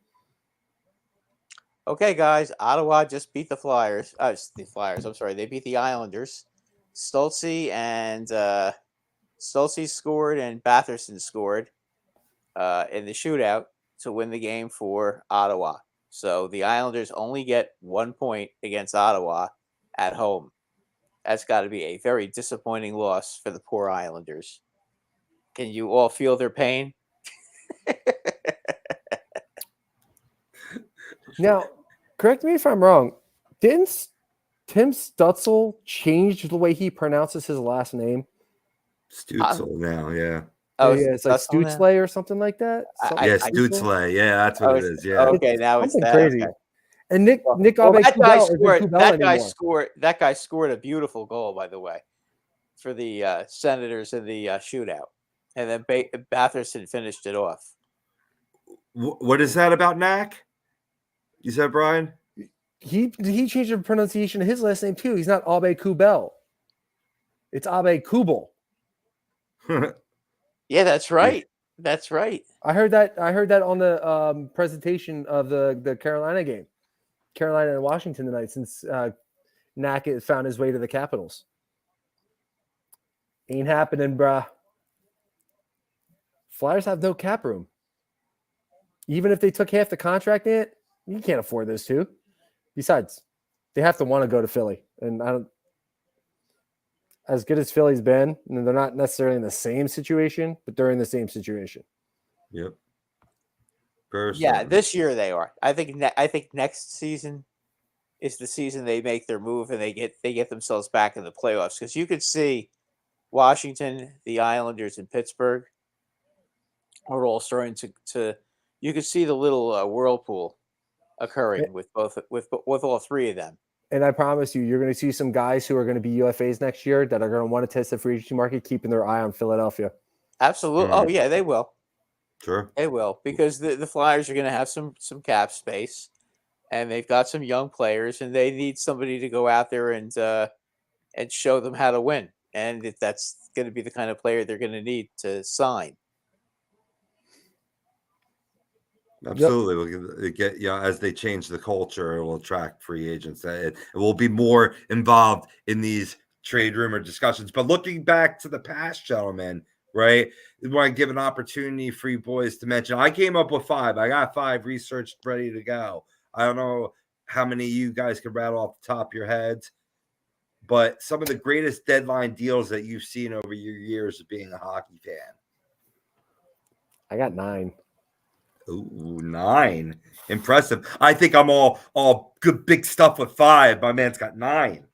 okay, guys, Ottawa just beat the Flyers. The Flyers. I'm sorry, they beat the Islanders. Stolze scored and Batherson scored in the shootout to win the game for Ottawa. So the Islanders only get 1 point against Ottawa at home. That's got to be a very disappointing loss for the poor Islanders. Can you all feel their pain? Now, correct me if I'm wrong. Didn't Tim Stutzel change the way he pronounces his last name? Stutzel now, yeah. Oh, Yeah, it's like Stutzel now? Stutsley or something like that. Something Yeah, Stutzel? Stutzel. Yeah, that's what Oh, it is. Yeah. okay, now it's something that. crazy. Okay. And Nick Well, Abe-Kubel that guy isn't scored. Kubel That guy anymore. scored a beautiful goal, by the way, for the Senators in the shootout, and then Batherson finished it off. What is that about Knack? You said, Brian? He changed the pronunciation of his last name too. He's not Abe-Kubel. It's Abe-Kubel. Yeah, that's right. That's right. I heard that on the presentation of the Carolina game, Carolina and Washington tonight, since Knack has found his way to the Capitals. Ain't happening, bruh. Flyers have no cap room. Even if they took half the contract in it, you can't afford those two. Besides, they have to want to go to Philly, and I don't. As good as Philly's been, and they're not necessarily in the same situation, but they're in the same situation. Yep. Yeah, this year they are. I think next season is the season they make their move and they get themselves back in the playoffs, because you could see Washington, the Islanders, and Pittsburgh are all starting to. You could see the little whirlpool occurring with all three of them. And I promise you, you're going to see some guys who are going to be UFAs next year that are going to want to test the free agency market, keeping their eye on Philadelphia. Absolutely. Oh yeah, they will. Sure. They will, because the Flyers are going to have some cap space, and they've got some young players, and they need somebody to go out there and show them how to win. And if that's going to be the kind of player they're going to need to sign. Absolutely. We'll get as they change the culture, it will attract free agents. It will be more involved in these trade rumor discussions. But looking back to the past, gentlemen, right? We want to give an opportunity for you boys to mention. I came up with 5. I got 5 researched, ready to go. I don't know how many of you guys can rattle off the top of your heads, but some of the greatest deadline deals that you've seen over your years of being a hockey fan. I got 9. Ooh, 9. Impressive. I think I'm all good big stuff with 5. My man's got 9.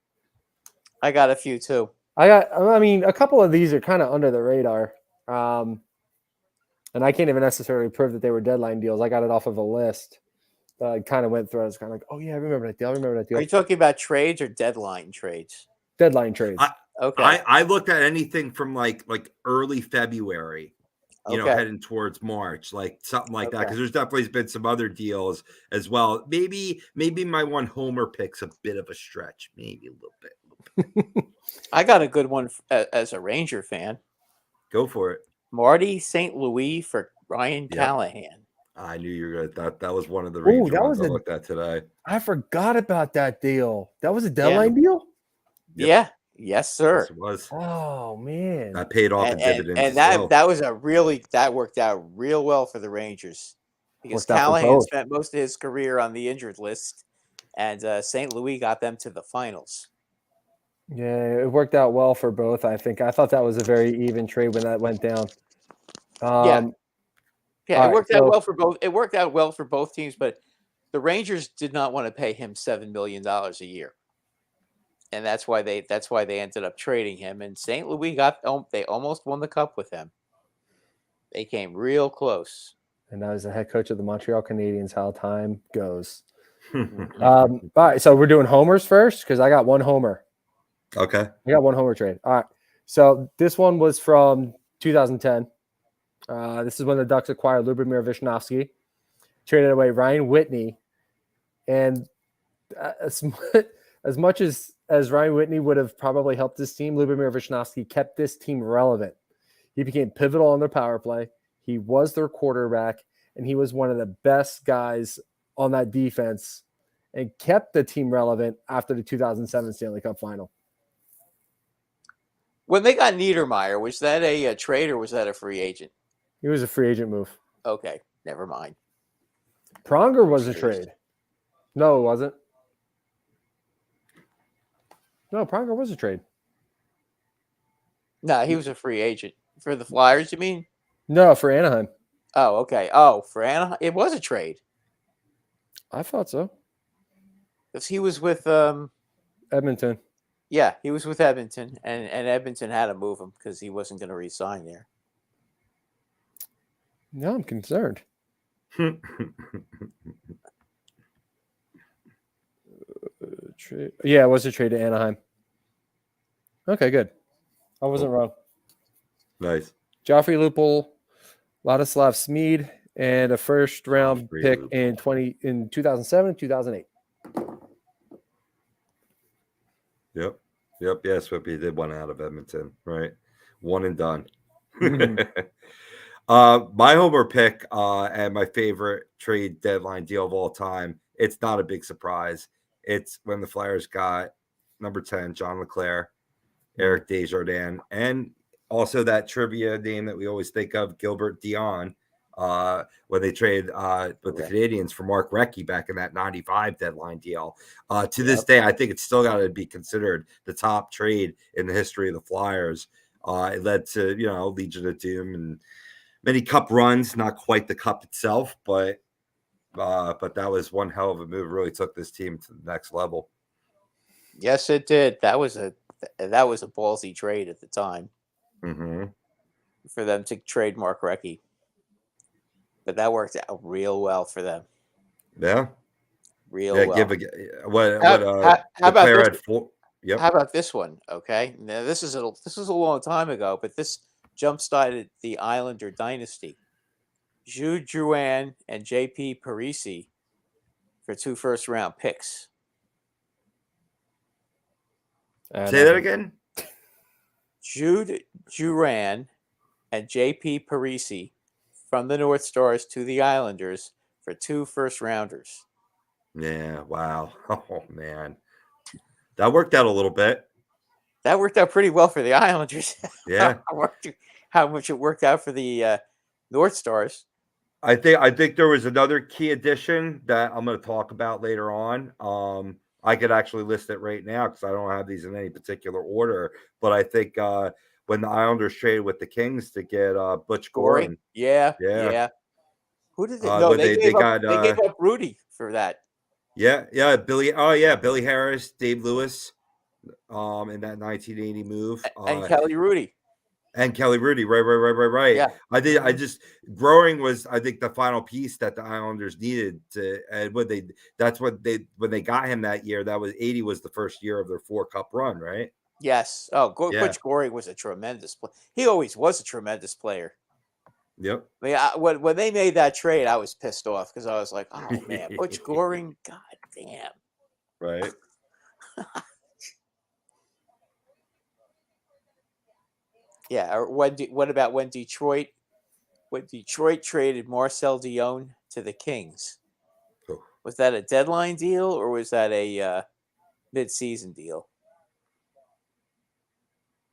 I got a few too. I mean, a couple of these are kind of under the radar. And I can't even necessarily prove that they were deadline deals. I got it off of a list. I kind of went through. I was kind of like, oh yeah, I remember that deal. Are you talking about trades or deadline trades? Deadline trades. Okay. I looked at anything from like early February, heading towards March, like something like that. Because there's definitely been some other deals as well. Maybe my one homer pick's a bit of a stretch, maybe a little bit. I got a good one as a Ranger fan. Go for it. Marty St. Louis for Ryan Callahan. I knew you were gonna. That was one of the Ranger ones I looked at today. I forgot about that deal. That was a deadline deal? Yep. Yeah. Yes, sir. Yes, it was. Oh man. That paid off in dividends. And that was that worked out real well for the Rangers, because Callahan spent most of his career on the injured list, and St. Louis got them to the finals. Yeah, it worked out well for both. I thought that was a very even trade when that went down. It worked out well for both. It worked out well for both teams, but the Rangers did not want to pay him $7 million a year, and that's why they ended up trading him. And St. Louis they almost won the cup with him. They came real close. And now he's the head coach of the Montreal Canadiens. How time goes. All right, so we're doing homers first because I got one homer. Okay. I got one homer trade. All right. So this one was from 2010. This is when the Ducks acquired Lubomir Visnovsky, traded away Ryan Whitney, and as much as Ryan Whitney would have probably helped this team, Lubomir Visnovsky kept this team relevant. He became pivotal on their power play. He was their quarterback, and he was one of the best guys on that defense and kept the team relevant after the 2007 Stanley Cup final. When they got Niedermeyer, was that a trade or was that a free agent? He was a free agent move. Okay, never mind. Pronger was a trade. No, it wasn't. No, Pronger was a trade. No, he was a free agent. For the Flyers, you mean? No, for Anaheim. Oh, okay. Oh, for Anaheim, it was a trade. I thought so. Because he was with Edmonton. Yeah, he was with Edmonton, and Edmonton had to move him because he wasn't going to re-sign there. No, I'm concerned. Trade. Yeah, it was a trade to Anaheim. Okay, good. I wasn't wrong. Nice. Joffrey Lupul, Ladislav Smid, and a first round pick in 2007, 2008. Yep. Yeah, Swippy did one out of Edmonton, right? One and done. My homer pick and my favorite trade deadline deal of all time. It's not a big surprise. It's when the Flyers got number 10, John LeClair, Eric Desjardins, and also that trivia name that we always think of, Gilbert Dion, when they traded with the Canadians for Mark Recchi back in that 95 deadline deal. To this day, I think it's still got to be considered the top trade in the history of the Flyers. It led to, Legion of Doom and many cup runs, not quite the cup itself, but that was one hell of a move. Really took this team to the next level. Yes, it did. That was a ballsy trade at the time for them to trade Mark Recchi. But that worked out real well for them. Yeah. Well. How about this? Yep. How about this one? Okay. Now this is a long time ago, but this jump-started the Islander dynasty. Jude Drouin and JP Parise for 2 first-round picks. Say that again. Jude Drouin and JP Parise from the North Stars to the Islanders for 2 first-rounders. Yeah, wow. Oh, man. That worked out a little bit. That worked out pretty well for the Islanders. Yeah. How much it worked out for the North Stars. I think there was another key addition that I'm going to talk about later on. I could actually list it right now because I don't have these in any particular order. But I think when the Islanders traded with the Kings to get Butch Goring. Yeah. Who did they? No, they gave up Rudy for that. Yeah, Billy Harris, Dave Lewis, in that 1980 move, and Kelly Rudy. Right. Yeah. I just Goring was, I think, the final piece that the Islanders needed to, and when they got him that year, that was 80 was the first year of their 4-cup run, right? Yes. Oh, Butch Goring was a tremendous player. He always was a tremendous player. Yep. I mean, when they made that trade, I was pissed off because I was like, oh man, Butch Goring, god damn. Right. Yeah. Or what about when Detroit traded Marcel Dion to the Kings? Oh. Was that a deadline deal or was that a mid-season deal?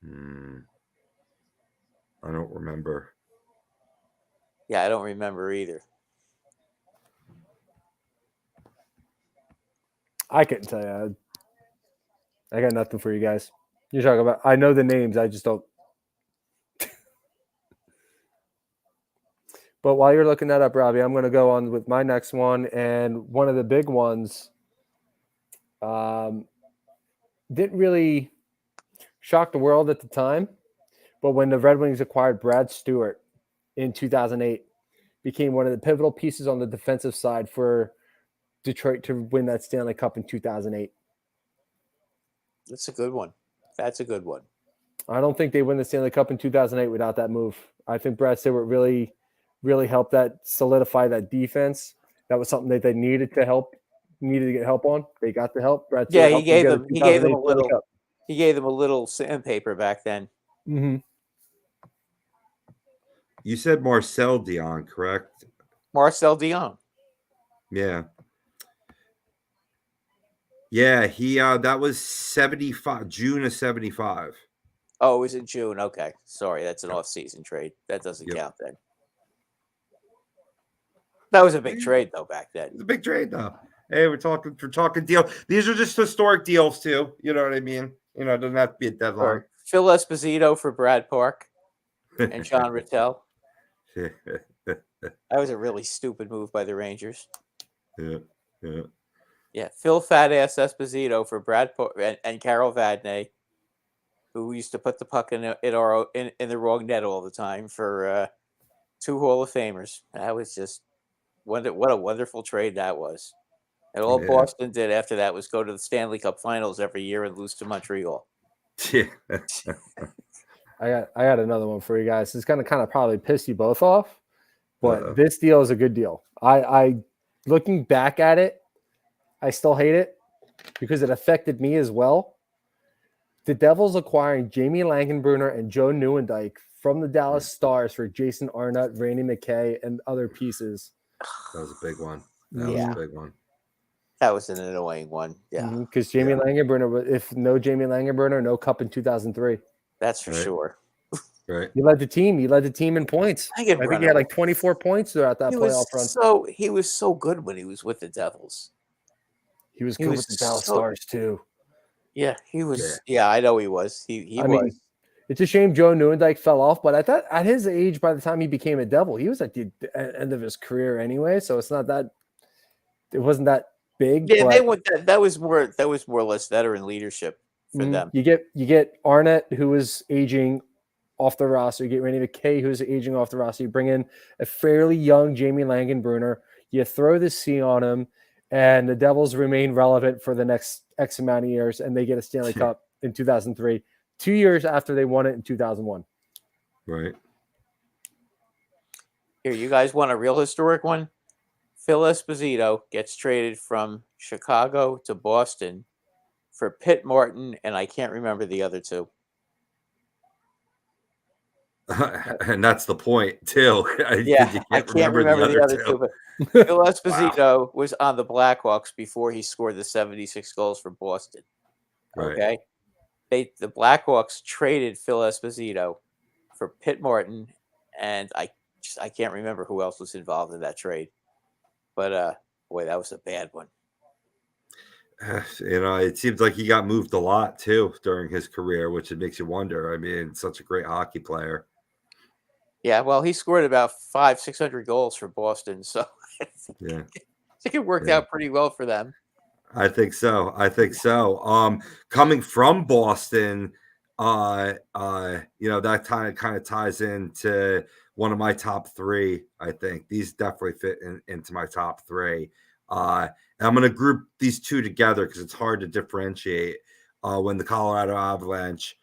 I don't remember. Yeah, I don't remember either. I couldn't tell you. I got nothing for you guys. You're talking about. I know the names. I just don't. But while you're looking that up, Robbie, I'm going to go on with my next one, and one of the big ones didn't really shock the world at the time, but when the Red Wings acquired Brad Stewart in 2008, became one of the pivotal pieces on the defensive side for Detroit to win that Stanley Cup in 2008. That's a good one. I don't think they win the Stanley Cup in 2008 without that move. I think Brad Stewart really helped that solidify that defense. That was something that they needed to get help on. They got the help. Brad Stewart he gave them a little sandpaper back then. Mm-hmm. You said Marcel Dion, correct? Marcel Dion. Yeah. Yeah, he that was 75, June of 75. Oh, it was in June. Okay. Sorry, that's an Yep. off-season trade. That doesn't Yep. count then. That was a big trade though back then. It's a big trade though. Hey, we're talking deal. These are just historic deals too. You know what I mean? You know, it doesn't have to be a deadline. Or Phil Esposito for Brad Park and John Rattel. That was a really stupid move by the Rangers. Yeah. Yeah, Phil Fat Ass Esposito for Brad Park and Carol Vadnais, who used to put the puck in the wrong net all the time for 2 Hall of Famers. That was just what a wonderful trade that was. And all Yeah. Boston did after that was go to the Stanley Cup Finals every year and lose to Montreal. Yeah. I got another one for you guys. It's gonna kind of probably piss you both off, but Uh-oh. this deal is a good deal. I looking back at it, I still hate it because it affected me as well. The Devils acquiring Jamie Langenbrunner and Joe Nieuwendyk from the Dallas Stars for Jason Arnott, Randy McKay, and other pieces. That was a big one. That Yeah. was a big one. That was an annoying one. Yeah, Because Jamie Langenbrunner, if no Jamie Langenbrunner, no cup in 2003. that's for Right. sure. Right. He led the team. He led the team in points. I think he had like 24 points throughout that playoff run. He was so good when he was with the Devils. He was good with the Dallas Stars too. Yeah, he was. Yeah, I know he was. He I was. mean, it's a shame Joe Nieuwendyk fell off, but at his age, by the time he became a Devil, he was at the end of his career anyway. So it's not that it wasn't that big. Yeah, but they went. That was more or less veteran leadership for them. You get Arnett, who is aging off the roster. You get Randy McKay, who's aging off the roster. You bring in a fairly young Jamie Langenbrunner. You throw the C on him, and the Devils remain relevant for the next X amount of years, and they get a Stanley Cup in 2003, 2 years after they won it in 2001. Right. Here, you guys want a real historic one? Phil Esposito gets traded from Chicago to Boston for Pitt Martin, and I can't remember the other two. And that's the point too. I can't remember the other two. But Phil Esposito was on the Blackhawks before he scored the 76 goals for Boston. Okay, the Blackhawks traded Phil Esposito for Pitt Martin, and I can't remember who else was involved in that trade. But boy, that was a bad one. You know, it seems like he got moved a lot too during his career, which it makes you wonder. I mean, such a great hockey player. Yeah, well, he scored about 500-600 goals for Boston, so I think it worked out pretty well for them. I think so. Coming from Boston, you know, that kind of ties into one of my top 3. I think these definitely fit into my top 3. And I'm going to group these two together because it's hard to differentiate. When the Colorado Avalanche,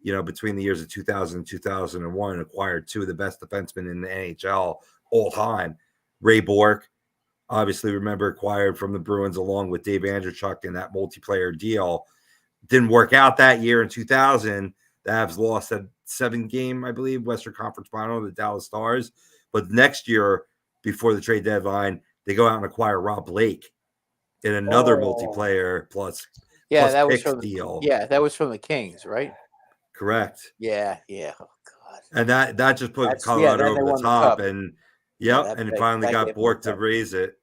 you know, between the years of 2000 and 2001, acquired 2 of the best defensemen in the NHL all time. Ray Bourque, obviously, remember, acquired from the Bruins along with Dave Andreychuk in that multiplayer deal. Didn't work out that year in 2000. The Avs lost that 7-game, I believe, Western Conference Final to the Dallas Stars. But next year, before the trade deadline, they go out and acquire Rob Blake in another multiplayer plus that was picks from deal. Yeah, that was from the Kings, right? Correct. Yeah. Oh God. And that just put Colorado over the top, and and finally got Bourque to raise it.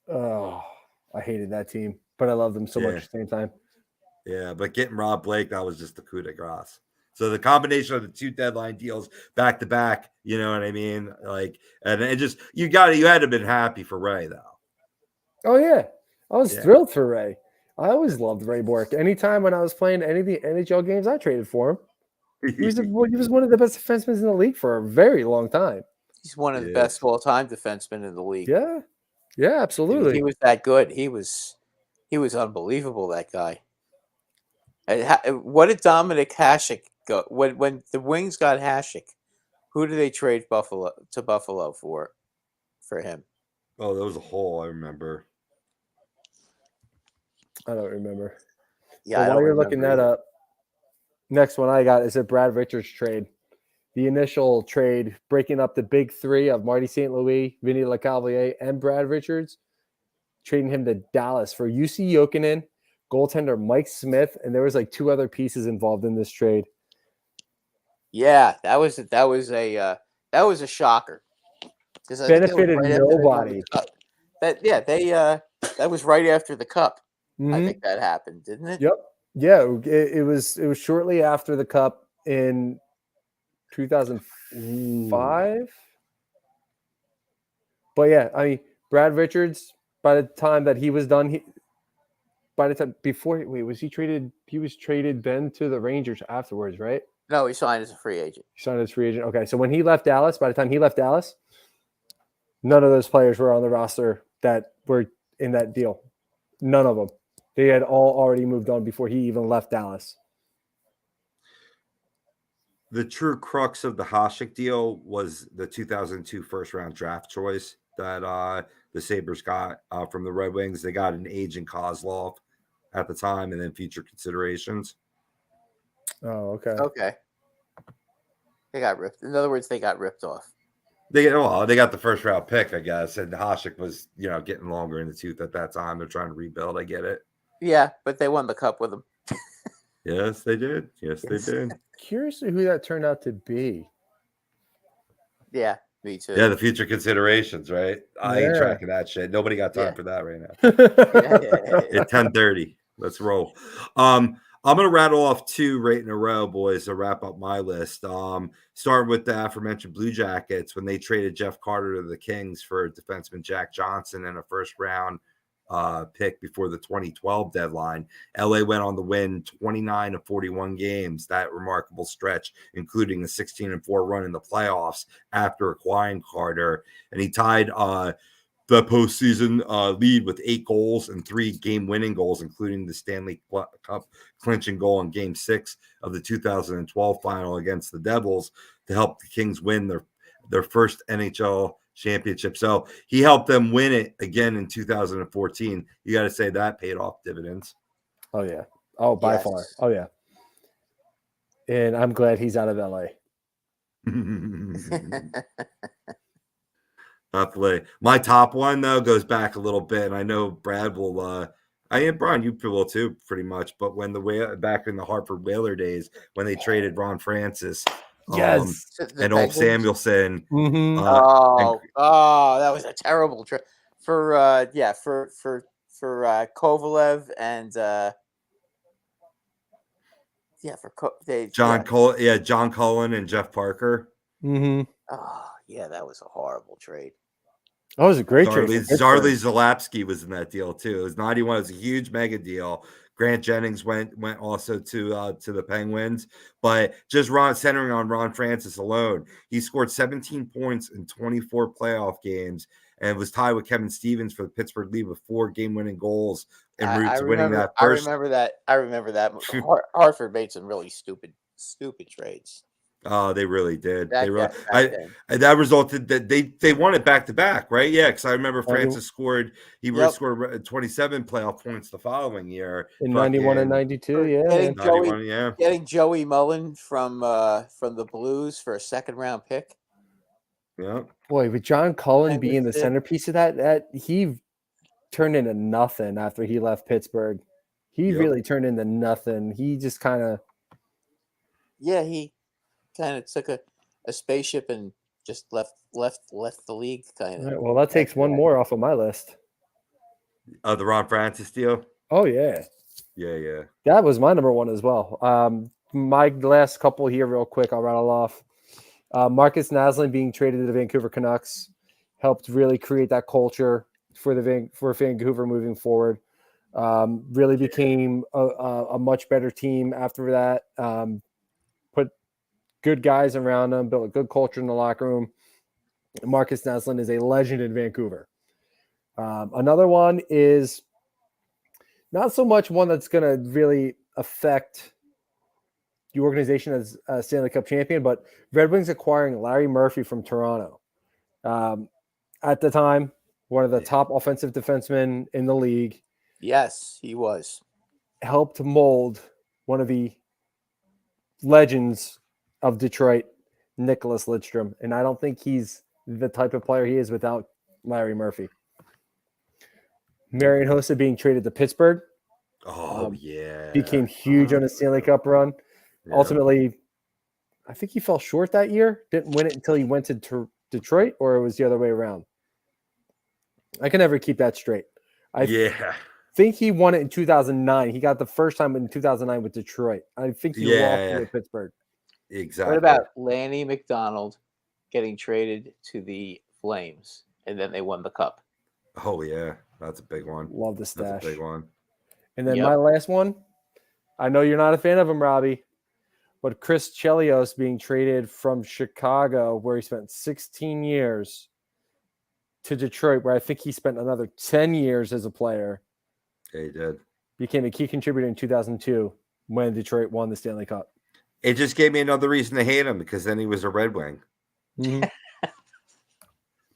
Oh, I hated that team, but I love them so much at the same time. Yeah, but getting Rob Blake, that was just the coup de grace. So the combination of the 2 deadline deals back to back, you know what I mean? Like, and it just you had to have been happy for Ray though. Oh yeah, I was thrilled for Ray. I always loved Ray Bourque. Anytime when I was playing any of the NHL games, I traded for him. He was one of the best defensemen in the league for a very long time. He's one of the best all-time defensemen in the league. Yeah, absolutely. He was that good. He was unbelievable. That guy. What did Dominic Hasek go when the Wings got Hasek? Who did they trade Buffalo for him? Oh, there was a hole. I remember. I don't remember. Yeah, while you're looking that up, next one I got is a Brad Richards trade. The initial trade breaking up the big 3 of Marty St. Louis, Vinny Lecavalier, and Brad Richards. trading him to Dallas for UC Jokinen, goaltender Mike Smith, and there was like 2 other pieces involved in this trade. Yeah, that was a shocker. Because Benefited nobody. That was right after the Cup. I Mhm. think that happened, didn't it? Yep. Yeah, it was shortly after the Cup in 2005. But yeah, I mean, Brad Richards, by the time that he was done, was he traded? He was traded then to the Rangers afterwards, right? No, he signed as a free agent. He signed as free agent. Okay, so when he left Dallas, by the time he left Dallas, none of those players were on the roster that were in that deal. None of them. They had all already moved on before he even left Dallas. The true crux of the Hasek deal was the 2002 first-round draft choice that the Sabres got from the Red Wings. They got an agent Kozlov at the time, and then future considerations. Oh, okay. Okay. They got ripped. In other words, they got ripped off. They got the first-round pick, I guess, and Hasek was, getting longer in the tooth at that time. They're trying to rebuild. I get it. Yeah, but they won the Cup with him. Yes, they did. Yes, they did. Curious to who that turned out to be. Yeah, me too. Yeah, the future considerations, right? I ain't tracking that shit. Nobody got time for that right now. At 10:30. Let's roll. I'm gonna rattle off 2 right in a row, boys, to wrap up my list. Starting with the aforementioned Blue Jackets when they traded Jeff Carter to the Kings for defenseman Jack Johnson and a first-round pick before the 2012 deadline. LA went on to win 29 of 41 games, that remarkable stretch, including a 16-4 run in the playoffs after acquiring Carter. And he tied the postseason lead with 8 goals and 3 game-winning goals, including the Stanley Cup clinching goal in Game 6 of the 2012 final against the Devils to help the Kings win their first NHL championship. So he helped them win it again in 2014. You got to say that paid off dividends. Oh, yeah. Oh, by far. Oh, yeah. And I'm glad he's out of LA. Definitely. My top one, though, goes back a little bit. And I know Brad will, Brian, you will too, pretty much. But when back in the Hartford Whaler days, when they traded Ron Francis, yes, and Ulf Samuelsson. Mm-hmm. That was a terrible trade for Kovalev and John Cullen and Jeff Parker. Mm-hmm. Oh yeah, that was a horrible trade. That was a great trade. Zarley Zalapsky was in that deal too. It was 91. It was a huge mega deal. Grant Jennings went also to the Penguins, but just centering on Ron Francis alone, he scored 17 points in 24 playoff games and was tied with Kevin Stevens for the Pittsburgh lead with 4 game-winning goals en route to winning that first. I remember that. Hartford made some really stupid trades. Oh, they really did. That resulted that they won it back to back, right? Yeah, because I remember Francis scored. He scored 27 playoff points the following year in 91 and 92. Yeah, getting Joey Mullen from the Blues for a second-round pick. Yeah, boy, with John Cullen being the centerpiece of that he turned into nothing after he left Pittsburgh. He really turned into nothing. He just kind of he kind of took a spaceship and just left the league kind of. Right, well, that takes one more off of my list. The Ron Francis deal. Oh yeah. That was my number 1 as well. My last couple here, real quick, I'll rattle off. Marcus Naslund being traded to the Vancouver Canucks helped really create that culture for Vancouver moving forward. Really became a much better team after that. Put good guys around them, built a good culture in the locker room. Marcus Naslund is a legend in Vancouver. Another one is not so much one that's going to really affect the organization as a Stanley Cup champion, but Red Wings acquiring Larry Murphy from Toronto. At the time, one of the top offensive defensemen in the league. Yes, he was. Helped mold one of the legends of Detroit, Nicholas Lidstrom. And I don't think he's the type of player he is without Larry Murphy. Marian Hossa being traded to Pittsburgh Oh yeah. became huge on a Stanley Cup run. Yeah. Ultimately, I think he fell short that year. Didn't win it until he went to Detroit, or it was the other way around. I can never keep that straight. Yeah. think he won it in 2009. He got the first time in 2009 with Detroit. I think he lost it with Pittsburgh. Exactly. What about Lanny McDonald getting traded to the Flames, and then they won the cup? Oh yeah, that's a big one. Love the stash. That's a big one. And then my last one, I know you're not a fan of him, Robbie, but Chris Chelios being traded from Chicago, where he spent 16 years, to Detroit, where I think he spent another 10 years as a player. Yeah, he did. Became a key contributor in 2002 when Detroit won the Stanley Cup. It just gave me another reason to hate him, because then he was a Red Wing. Mm-hmm.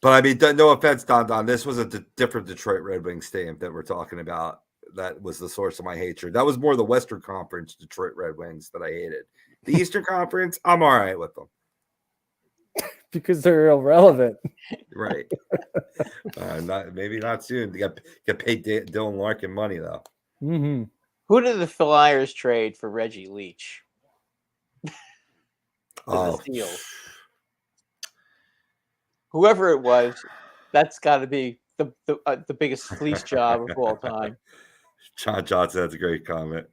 But I mean, no offense, Don. This was a different Detroit Red Wing stamp that we're talking about. That was the source of my hatred. That was more the Western Conference Detroit Red Wings that I hated. The Eastern Conference, I'm all right with them. Because they're irrelevant. Right. Maybe not soon. They get paid Dylan Larkin money, though. Mm-hmm. Who did the Flyers trade for Reggie Leach? The Seals. Whoever it was, that's got to be the biggest fleece job of all time. John Johnson, that's a great comment.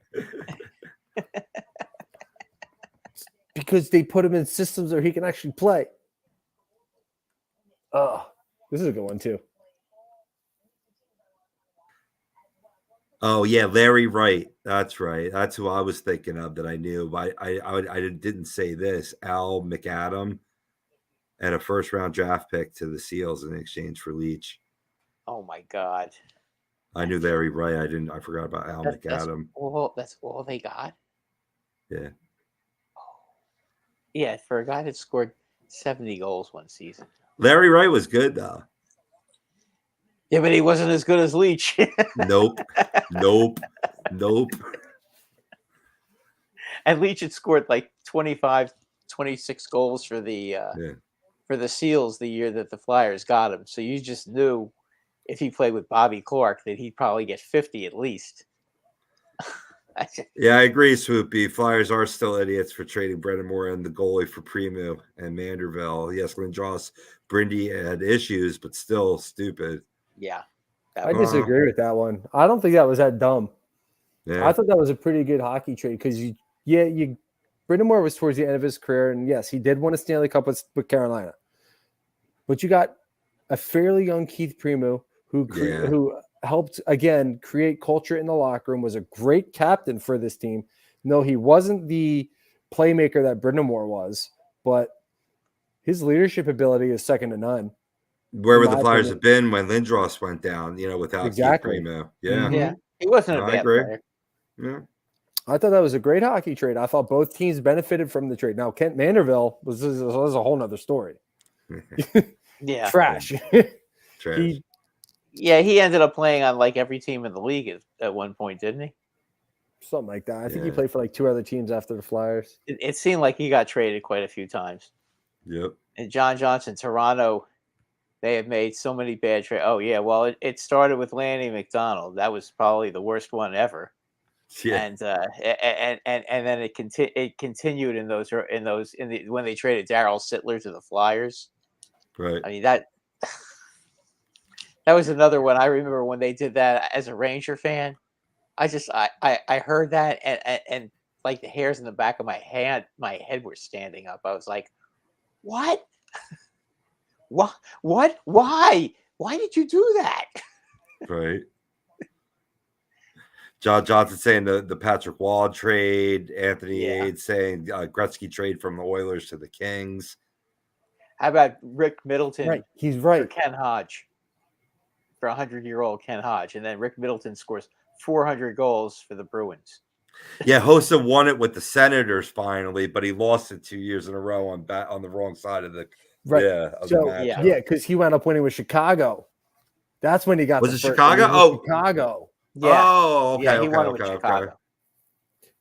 Because they put him in systems where he can actually play. Oh, this is a good one too. Oh yeah, Larry Wright. That's right. That's who I was thinking of that I knew. But I didn't say this. Al McAdam and a first-round draft pick to the Seals in exchange for Leach. Oh my God! I knew Larry Wright. I forgot about Al McAdam. That's all they got. Yeah. Yeah, for a guy that scored 70 goals one season. Larry Wright was good though. Yeah, but he wasn't as good as Leach. Nope. And Leach had scored like 25, 26 goals for the Seals the year that the Flyers got him. So you just knew if he played with Bobby Clark that he'd probably get 50 at least. Yeah, I agree, Swoopy. Flyers are still idiots for trading Brendan Moore and the goalie for Primeau and Manderville. Yes, Lindros, Brindy had issues, but still stupid. Yeah. I disagree with that one. I don't think that was that dumb. Yeah. I thought that was a pretty good hockey trade because Brendan Moore was towards the end of his career, and yes, he did win a Stanley Cup with Carolina. But you got a fairly young Keith Primeau who helped, again, create culture in the locker room, was a great captain for this team. No, he wasn't the playmaker that Brendan Moore was, but his leadership ability is second to none. Where would the Flyers have been when Lindros went down, without Keith Primeau? Yeah. Mm-hmm. Yeah. He wasn't a bad player. Yeah. I thought that was a great hockey trade. I thought both teams benefited from the trade. Now, Kent Manderville was a whole nother story. Yeah. Trash. Trash. He ended up playing on like every team in the league at one point, didn't he? Something like that. I think he played for like two other teams after the Flyers. It seemed like he got traded quite a few times. Yep. And John Johnson, Toronto, they have made so many bad trades. Oh, yeah. Well, it started with Lanny McDonald. That was probably the worst one ever. Yeah. And then it continued when they traded Darryl Sittler to the Flyers. Right. I mean, that was another one. I remember when they did that as a Ranger fan. I heard that and like the hairs in the back of my head were standing up. I was like, what? What? Why? Why did you do that? Right. John Johnson saying the Patrick Wall trade. Anthony Aide saying Gretzky trade from the Oilers to the Kings. How about Rick Middleton? Right. He's right. For Ken Hodge. For 100-year-old Ken Hodge. And then Rick Middleton scores 400 goals for the Bruins. Yeah, Hossa won it with the Senators finally, but he lost it 2 years in a row on the wrong side of the because he wound up winning with Chicago. That's when he got. Was it Chicago? Chicago. Yeah. Oh, okay. Yeah, he won it with Chicago.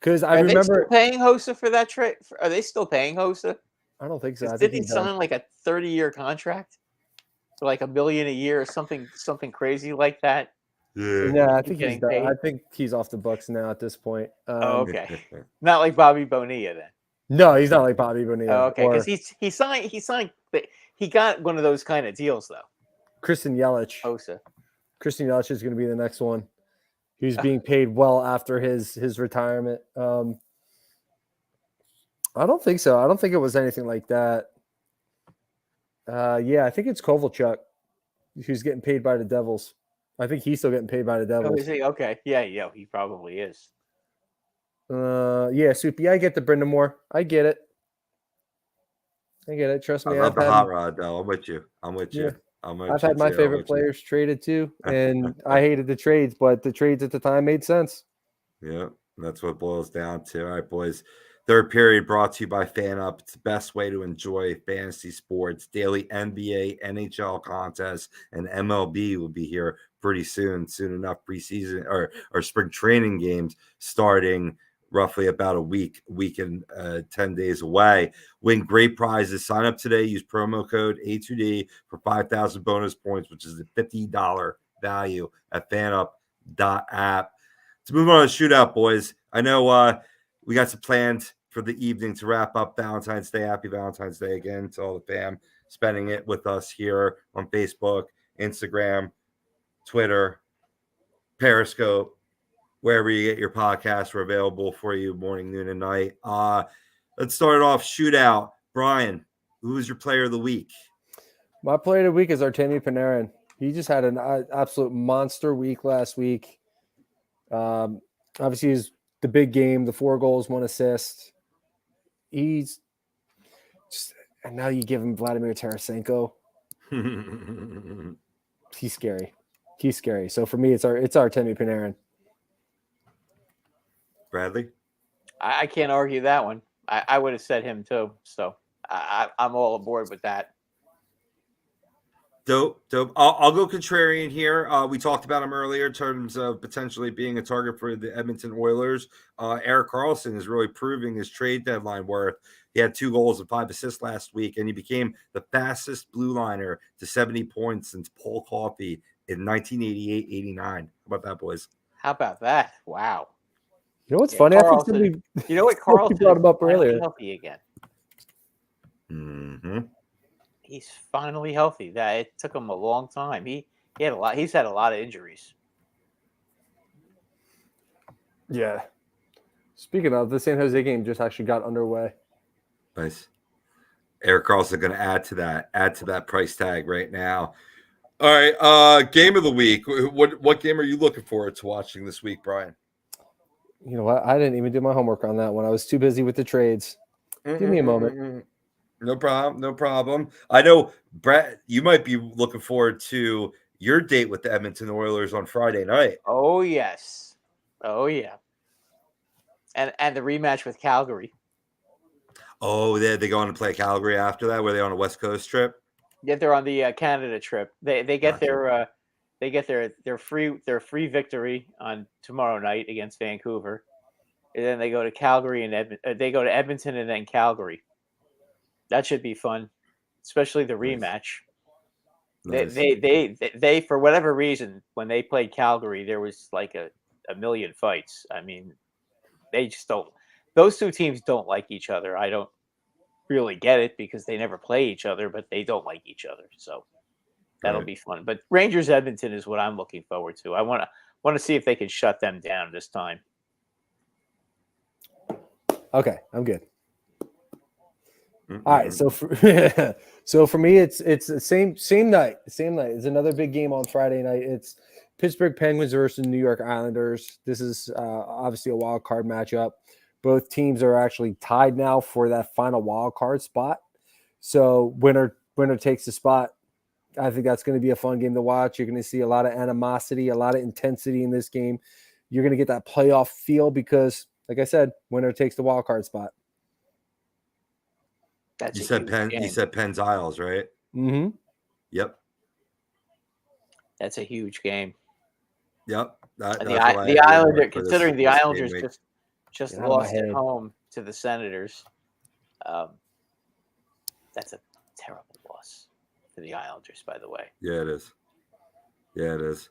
Because I remember they still paying Hossa for that trade. Are they still paying Hossa? I don't think so. Did he sign like a 30-year contract for like $1 million a year or something crazy like that? Yeah. No, I He's think he's getting done. paid? I think he's off the Bucks now at this point. Oh, okay. Not like Bobby Bonilla then. No, he's not like Bobby Oh, Bonilla okay, because or he got one of those kind of deals though. Christian Yelich. Osa. Christian Yelich is going to be the next one. He's being paid well after his retirement. I don't think so. I don't think it was anything like that. Yeah, I think it's Kovalchuk who's getting paid by the Devils. I think he's still getting paid by the Oh, Devils. is he? Okay. Yeah, he probably is. Yeah, Soupy, I get the Brendan Moore. I get it. Trust I me, love I've the had hot rod though. I'm with you. Yeah. I'm with I've you had my too. I'm favorite with you. players traded too, and I hated the trades, but the trades at the time made sense. Yeah, that's what it boils down to. All right, boys. Third period brought to you by FanUp. It's the best way to enjoy fantasy sports. Daily NBA, NHL contests, and MLB will be here pretty soon enough. Preseason or spring training games starting roughly about a week and 10 days away. Win great prizes. Sign up today. Use promo code A2D for 5,000 bonus points, which is a $50 value at fanup.app. To move on to the shootout, boys. I know we got some plans for the evening to wrap up Valentine's Day. Happy Valentine's Day again to all the fam spending it with us here on Facebook, Instagram, Twitter, Periscope, wherever you get your podcasts. We're available for you morning, noon, and night. Let's start off shootout. Brian, who is your player of the week? My player of the week is Artemi Panarin. He just had an absolute monster week last week. Obviously, he's the big game, the 4 goals, 1 assist. He's just, and now you give him Vladimir Tarasenko. He's scary. So for me, it's Artemi Panarin. Bradley? I can't argue that one. I would have said him too. So I'm all aboard with that. Dope. I'll go contrarian here. We talked about him earlier in terms of potentially being a target for the Edmonton Oilers. Erik Karlsson is really proving his trade deadline worth. He had 2 goals and 5 assists last week, and he became the fastest blue liner to 70 points since Paul Coffey in 1988-89. How about that, boys? How about that? Wow. You know what's funny? I think Karlsson, you know what? Karlsson brought him up finally earlier. healthy again. Mm-hmm. He's finally healthy. That it took him a long time. He had a lot. He's had a lot of injuries. Yeah. Speaking of, the San Jose game just actually got underway. Nice. Erik Karlsson going to add to that price tag right now. All right, game of the week. What game are you looking forward to watching this week, Brian? You know what? I didn't even do my homework on that one. I was too busy with the trades. Give me a moment. No problem. I know, Brett, you might be looking forward to your date with the Edmonton Oilers on Friday night. Oh yes. Oh yeah. And the rematch with Calgary. Oh, they go on to play Calgary after that. Were they on a West Coast trip? Yeah, they're on the Canada trip. They get Gotcha. their free victory on tomorrow night against Vancouver, and then they go to Calgary and they go to Edmonton and then Calgary. That should be fun, especially the rematch. Nice. They for whatever reason when they played Calgary there was like a million fights. I mean, they just don't. Those two teams don't like each other. I don't really get it because they never play each other, but they don't like each other. So that'll be fun. But Rangers Edmonton is what I'm looking forward to. I want to see if they can shut them down this time. Okay, I'm good. Mm-mm. All right, so for me, it's the same night. It's another big game on Friday night. It's Pittsburgh Penguins versus New York Islanders. This is obviously a wild card matchup. Both teams are actually tied now for that final wild card spot. So winner takes the spot. I think that's going to be a fun game to watch. You're going to see a lot of animosity, a lot of intensity in this game. You're going to get that playoff feel because, like I said, winner takes the wild card spot. You said Penn's Isles, right? Mm-hmm. Yep. That's a huge game. Yep. The Islanders, considering the Islanders just lost at home to the Senators, that's a terrible loss for the Islanders, by the way. Yeah, it is.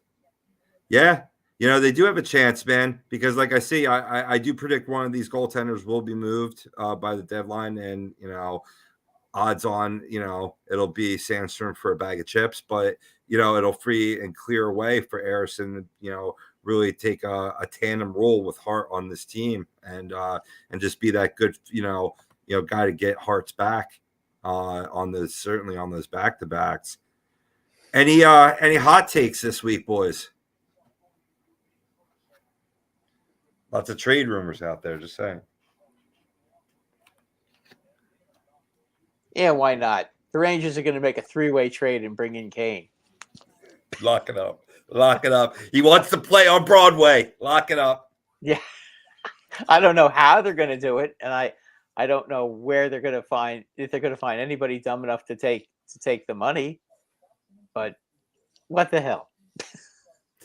Yeah. They do have a chance, man, because like I see, I do predict one of these goaltenders will be moved by the deadline, and odds on, it'll be Sandstrom for a bag of chips, but it'll free and clear away for Harrison, really take a tandem role with Hart on this team, and just be that good, guy to get Hart's back certainly on those back-to-backs. Any hot takes this week, boys? Lots of trade rumors out there, just saying. Yeah, why not? The Rangers are going to make a 3-way trade and bring in Kane. Lock it up. Lock it up. He wants to play on Broadway. Lock it up. Yeah. I don't know how they're going to do it, and I don't know where they're going to find, if they're going to find anybody dumb enough to take the money. But what the hell?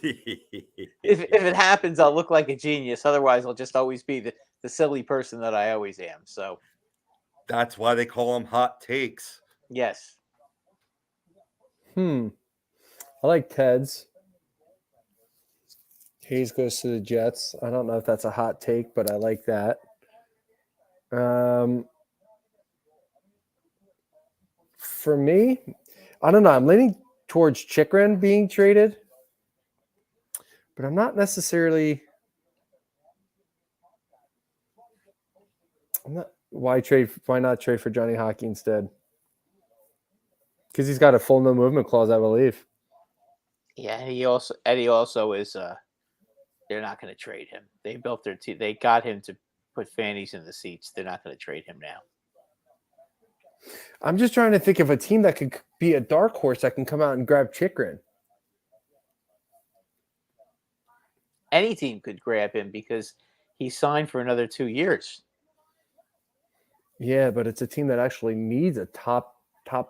If it happens, I'll look like a genius. Otherwise, I'll just always be the silly person that I always am. So that's why they call them hot takes. Yes. I like Ted's. Hayes goes to the Jets. I don't know if that's a hot take, but I like that. For me, I don't know. I'm leaning towards Chikrin being traded, but I'm not necessarily. Why not trade for Johnny Hockey instead? Because he's got a full no movement clause, I believe. Yeah, Eddie also is. They're not going to trade him. They built their team. They got him to put fannies in the seats. They're not going to trade him now. I'm just trying to think of a team that could be a dark horse that can come out and grab Chikrin. Any team could grab him because he signed for another 2 years. Yeah, but it's a team that actually needs a top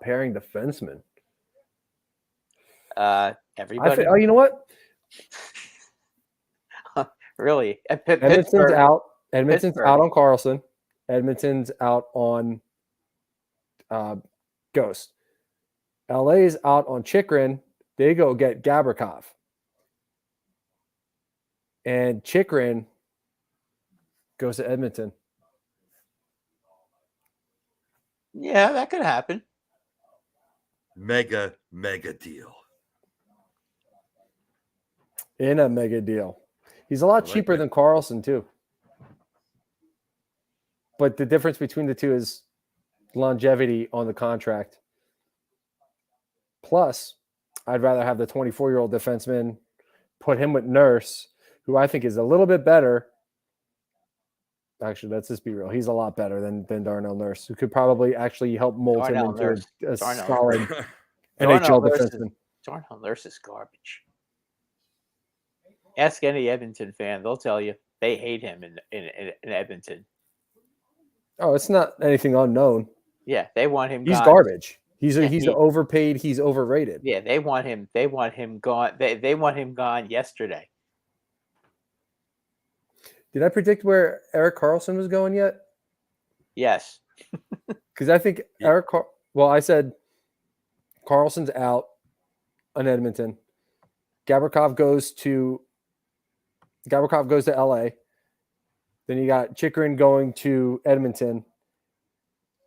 pairing defenseman. Everybody. You know what? Really? Edmonton's out. Edmonton's Pittsburgh. out on Carlson. Edmonton's out on Ghost. LA's out on Chikrin. They go get Gavrikov. And Chikrin goes to Edmonton. Yeah, that could happen. Mega deal. In a mega deal. He's a lot cheaper than Carlson, too. But the difference between the two is longevity on the contract. Plus, I'd rather have the 24-year-old defenseman, put him with Nurse, who I think is a little bit better. Actually, let's just be real. He's a lot better than Darnell Nurse, who could probably actually help mold him into a solid NHL defenseman. Darnell Nurse is garbage. Ask any Edmonton fan; they'll tell you they hate him in Edmonton. Oh, it's not anything unknown. Yeah, they want him. He's gone. garbage. He's overpaid. He's overrated. Yeah, they want him. They want him gone. They want him gone yesterday. Did I predict where Erik Karlsson was going yet? Yes. Because I think I said Karlsson's out on Edmonton. Gavrikov goes to LA. Then you got Chikrin going to Edmonton.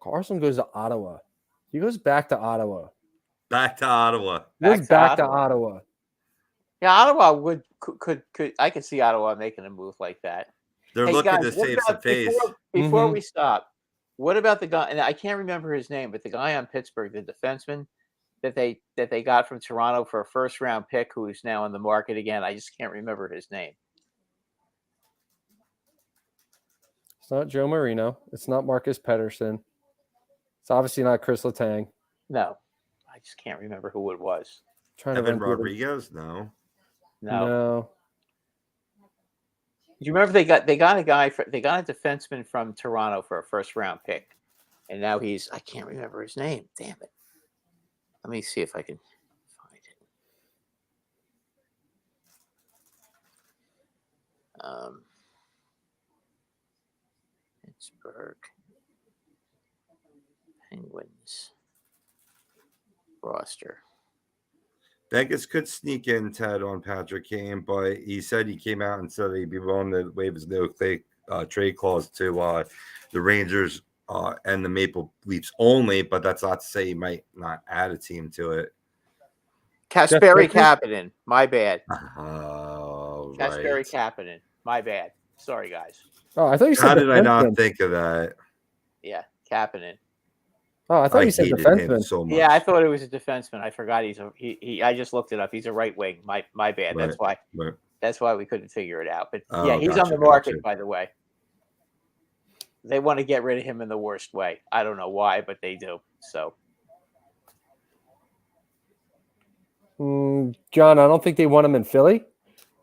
Karlsson goes to Ottawa. He goes back to Ottawa. Back to Ottawa. Back to Ottawa. Yeah, Ottawa could I could see Ottawa making a move like that. They're looking to save some face. Before we stop, what about the guy? And I can't remember his name, but the guy on Pittsburgh, the defenseman that they got from Toronto for a first-round pick, who is now on the market again. I just can't remember his name. It's not Joe Marino. It's not Marcus Pettersson. It's obviously not Chris Letang. No, I just can't remember who it was. Evan Rodriguez? No. Do you remember they got a defenseman from Toronto for a first-round pick, and now I can't remember his name. Damn it. Let me see if I can find it. Pittsburgh Penguins roster. Vegas could sneak in Ted on Patrick Kane, but he said he came out and said he'd be willing to waive his no trade clause to the Rangers and the Maple Leafs only. But that's not to say he might not add a team to it. Kasperi Kapanen, my bad. Oh, Kasperi right. Kapanen, my bad. Sorry, guys. Oh, I thought you said. How did I not defenseman. think of that? Yeah, Kapanen. Oh, I thought you said hated him defenseman. so much. Yeah, I thought it was a defenseman. I forgot he. I just looked it up. He's a right wing. My bad. That's why. Right. That's why we couldn't figure it out. But Oh, yeah, he's on gotcha, the market, gotcha. by the way. They want to get rid of him in the worst way. I don't know why, but they do. So John, I don't think they want him in Philly,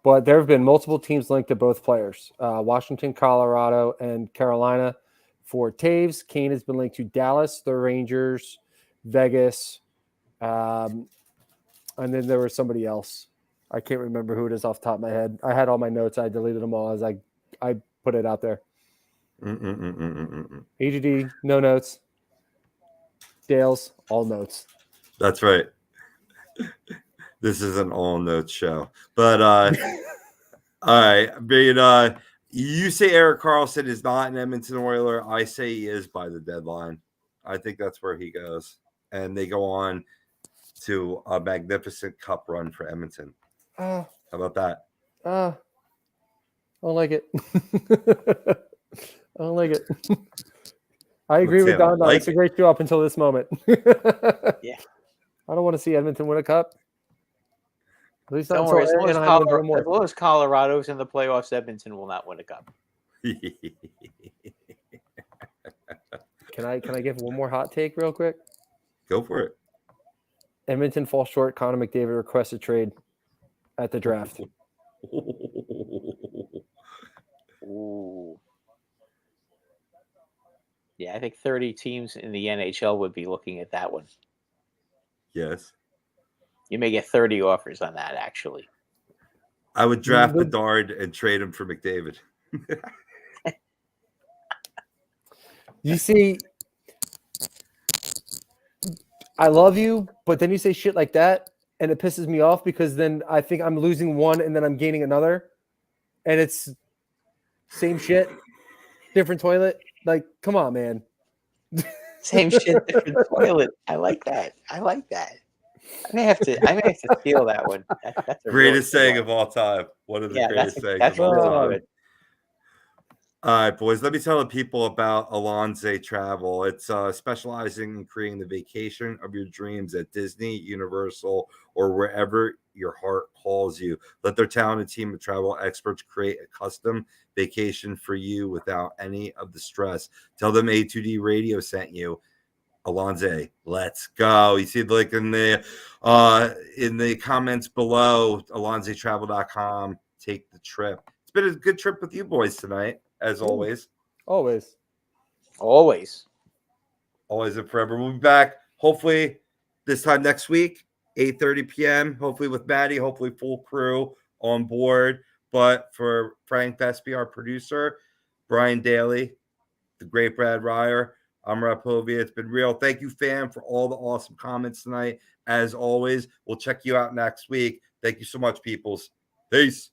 but there have been multiple teams linked to both players: Washington, Colorado, and Carolina. For Taves, Kane has been linked to Dallas, the Rangers, Vegas, and then there was somebody else. I can't remember who it is off the top of my head. I had all my notes. I deleted them all as I put it out there. AGD, no notes. Dale's, all notes. That's right. This is an all notes show. But all right. But you say Erik Karlsson is not an Edmonton Oiler. I say he is by the deadline. I think that's where he goes. And they go on to a magnificent cup run for Edmonton. How about that? I don't like it. I don't like it. I agree with Don. It's a great show up until this moment. yeah. I don't want to see Edmonton win a cup. At least don't worry, as long as Colorado's in the playoffs, Edmonton will not win a cup. Can I give one more hot take real quick? Go for it. Edmonton falls short. Connor McDavid requests a trade at the draft. Ooh. Yeah, I think 30 teams in the NHL would be looking at that one. Yes. You may get 30 offers on that, actually. I would draft Bedard and trade him for McDavid. You see, I love you, but then you say shit like that, and it pisses me off because then I think I'm losing one and then I'm gaining another, and it's same shit, different toilet. Like, come on, man. Same shit, different toilet. I like that. I may have to steal that one. That's greatest saying of all time. One of the greatest sayings of all time. All right, boys. Let me tell the people about Alonze Travel. It's specializing in creating the vacation of your dreams at Disney, Universal, or wherever your heart calls you. Let their talented team of travel experts create a custom vacation for you without any of the stress. Tell them A2D Radio sent you. Alonze, let's go. You see the link in the comments below, alonzetravel.com. Take the trip. It's been a good trip with you boys tonight, as always. Always and forever. We'll be back hopefully this time next week, 8:30 p.m. Hopefully with Maddie, hopefully full crew on board. But for Frank Vespi, our producer, Brian Daly, the great Brad Ryer, I'm Rob Povia. It's been real. Thank you, fam, for all the awesome comments tonight. As always, we'll check you out next week. Thank you so much, peoples. Peace.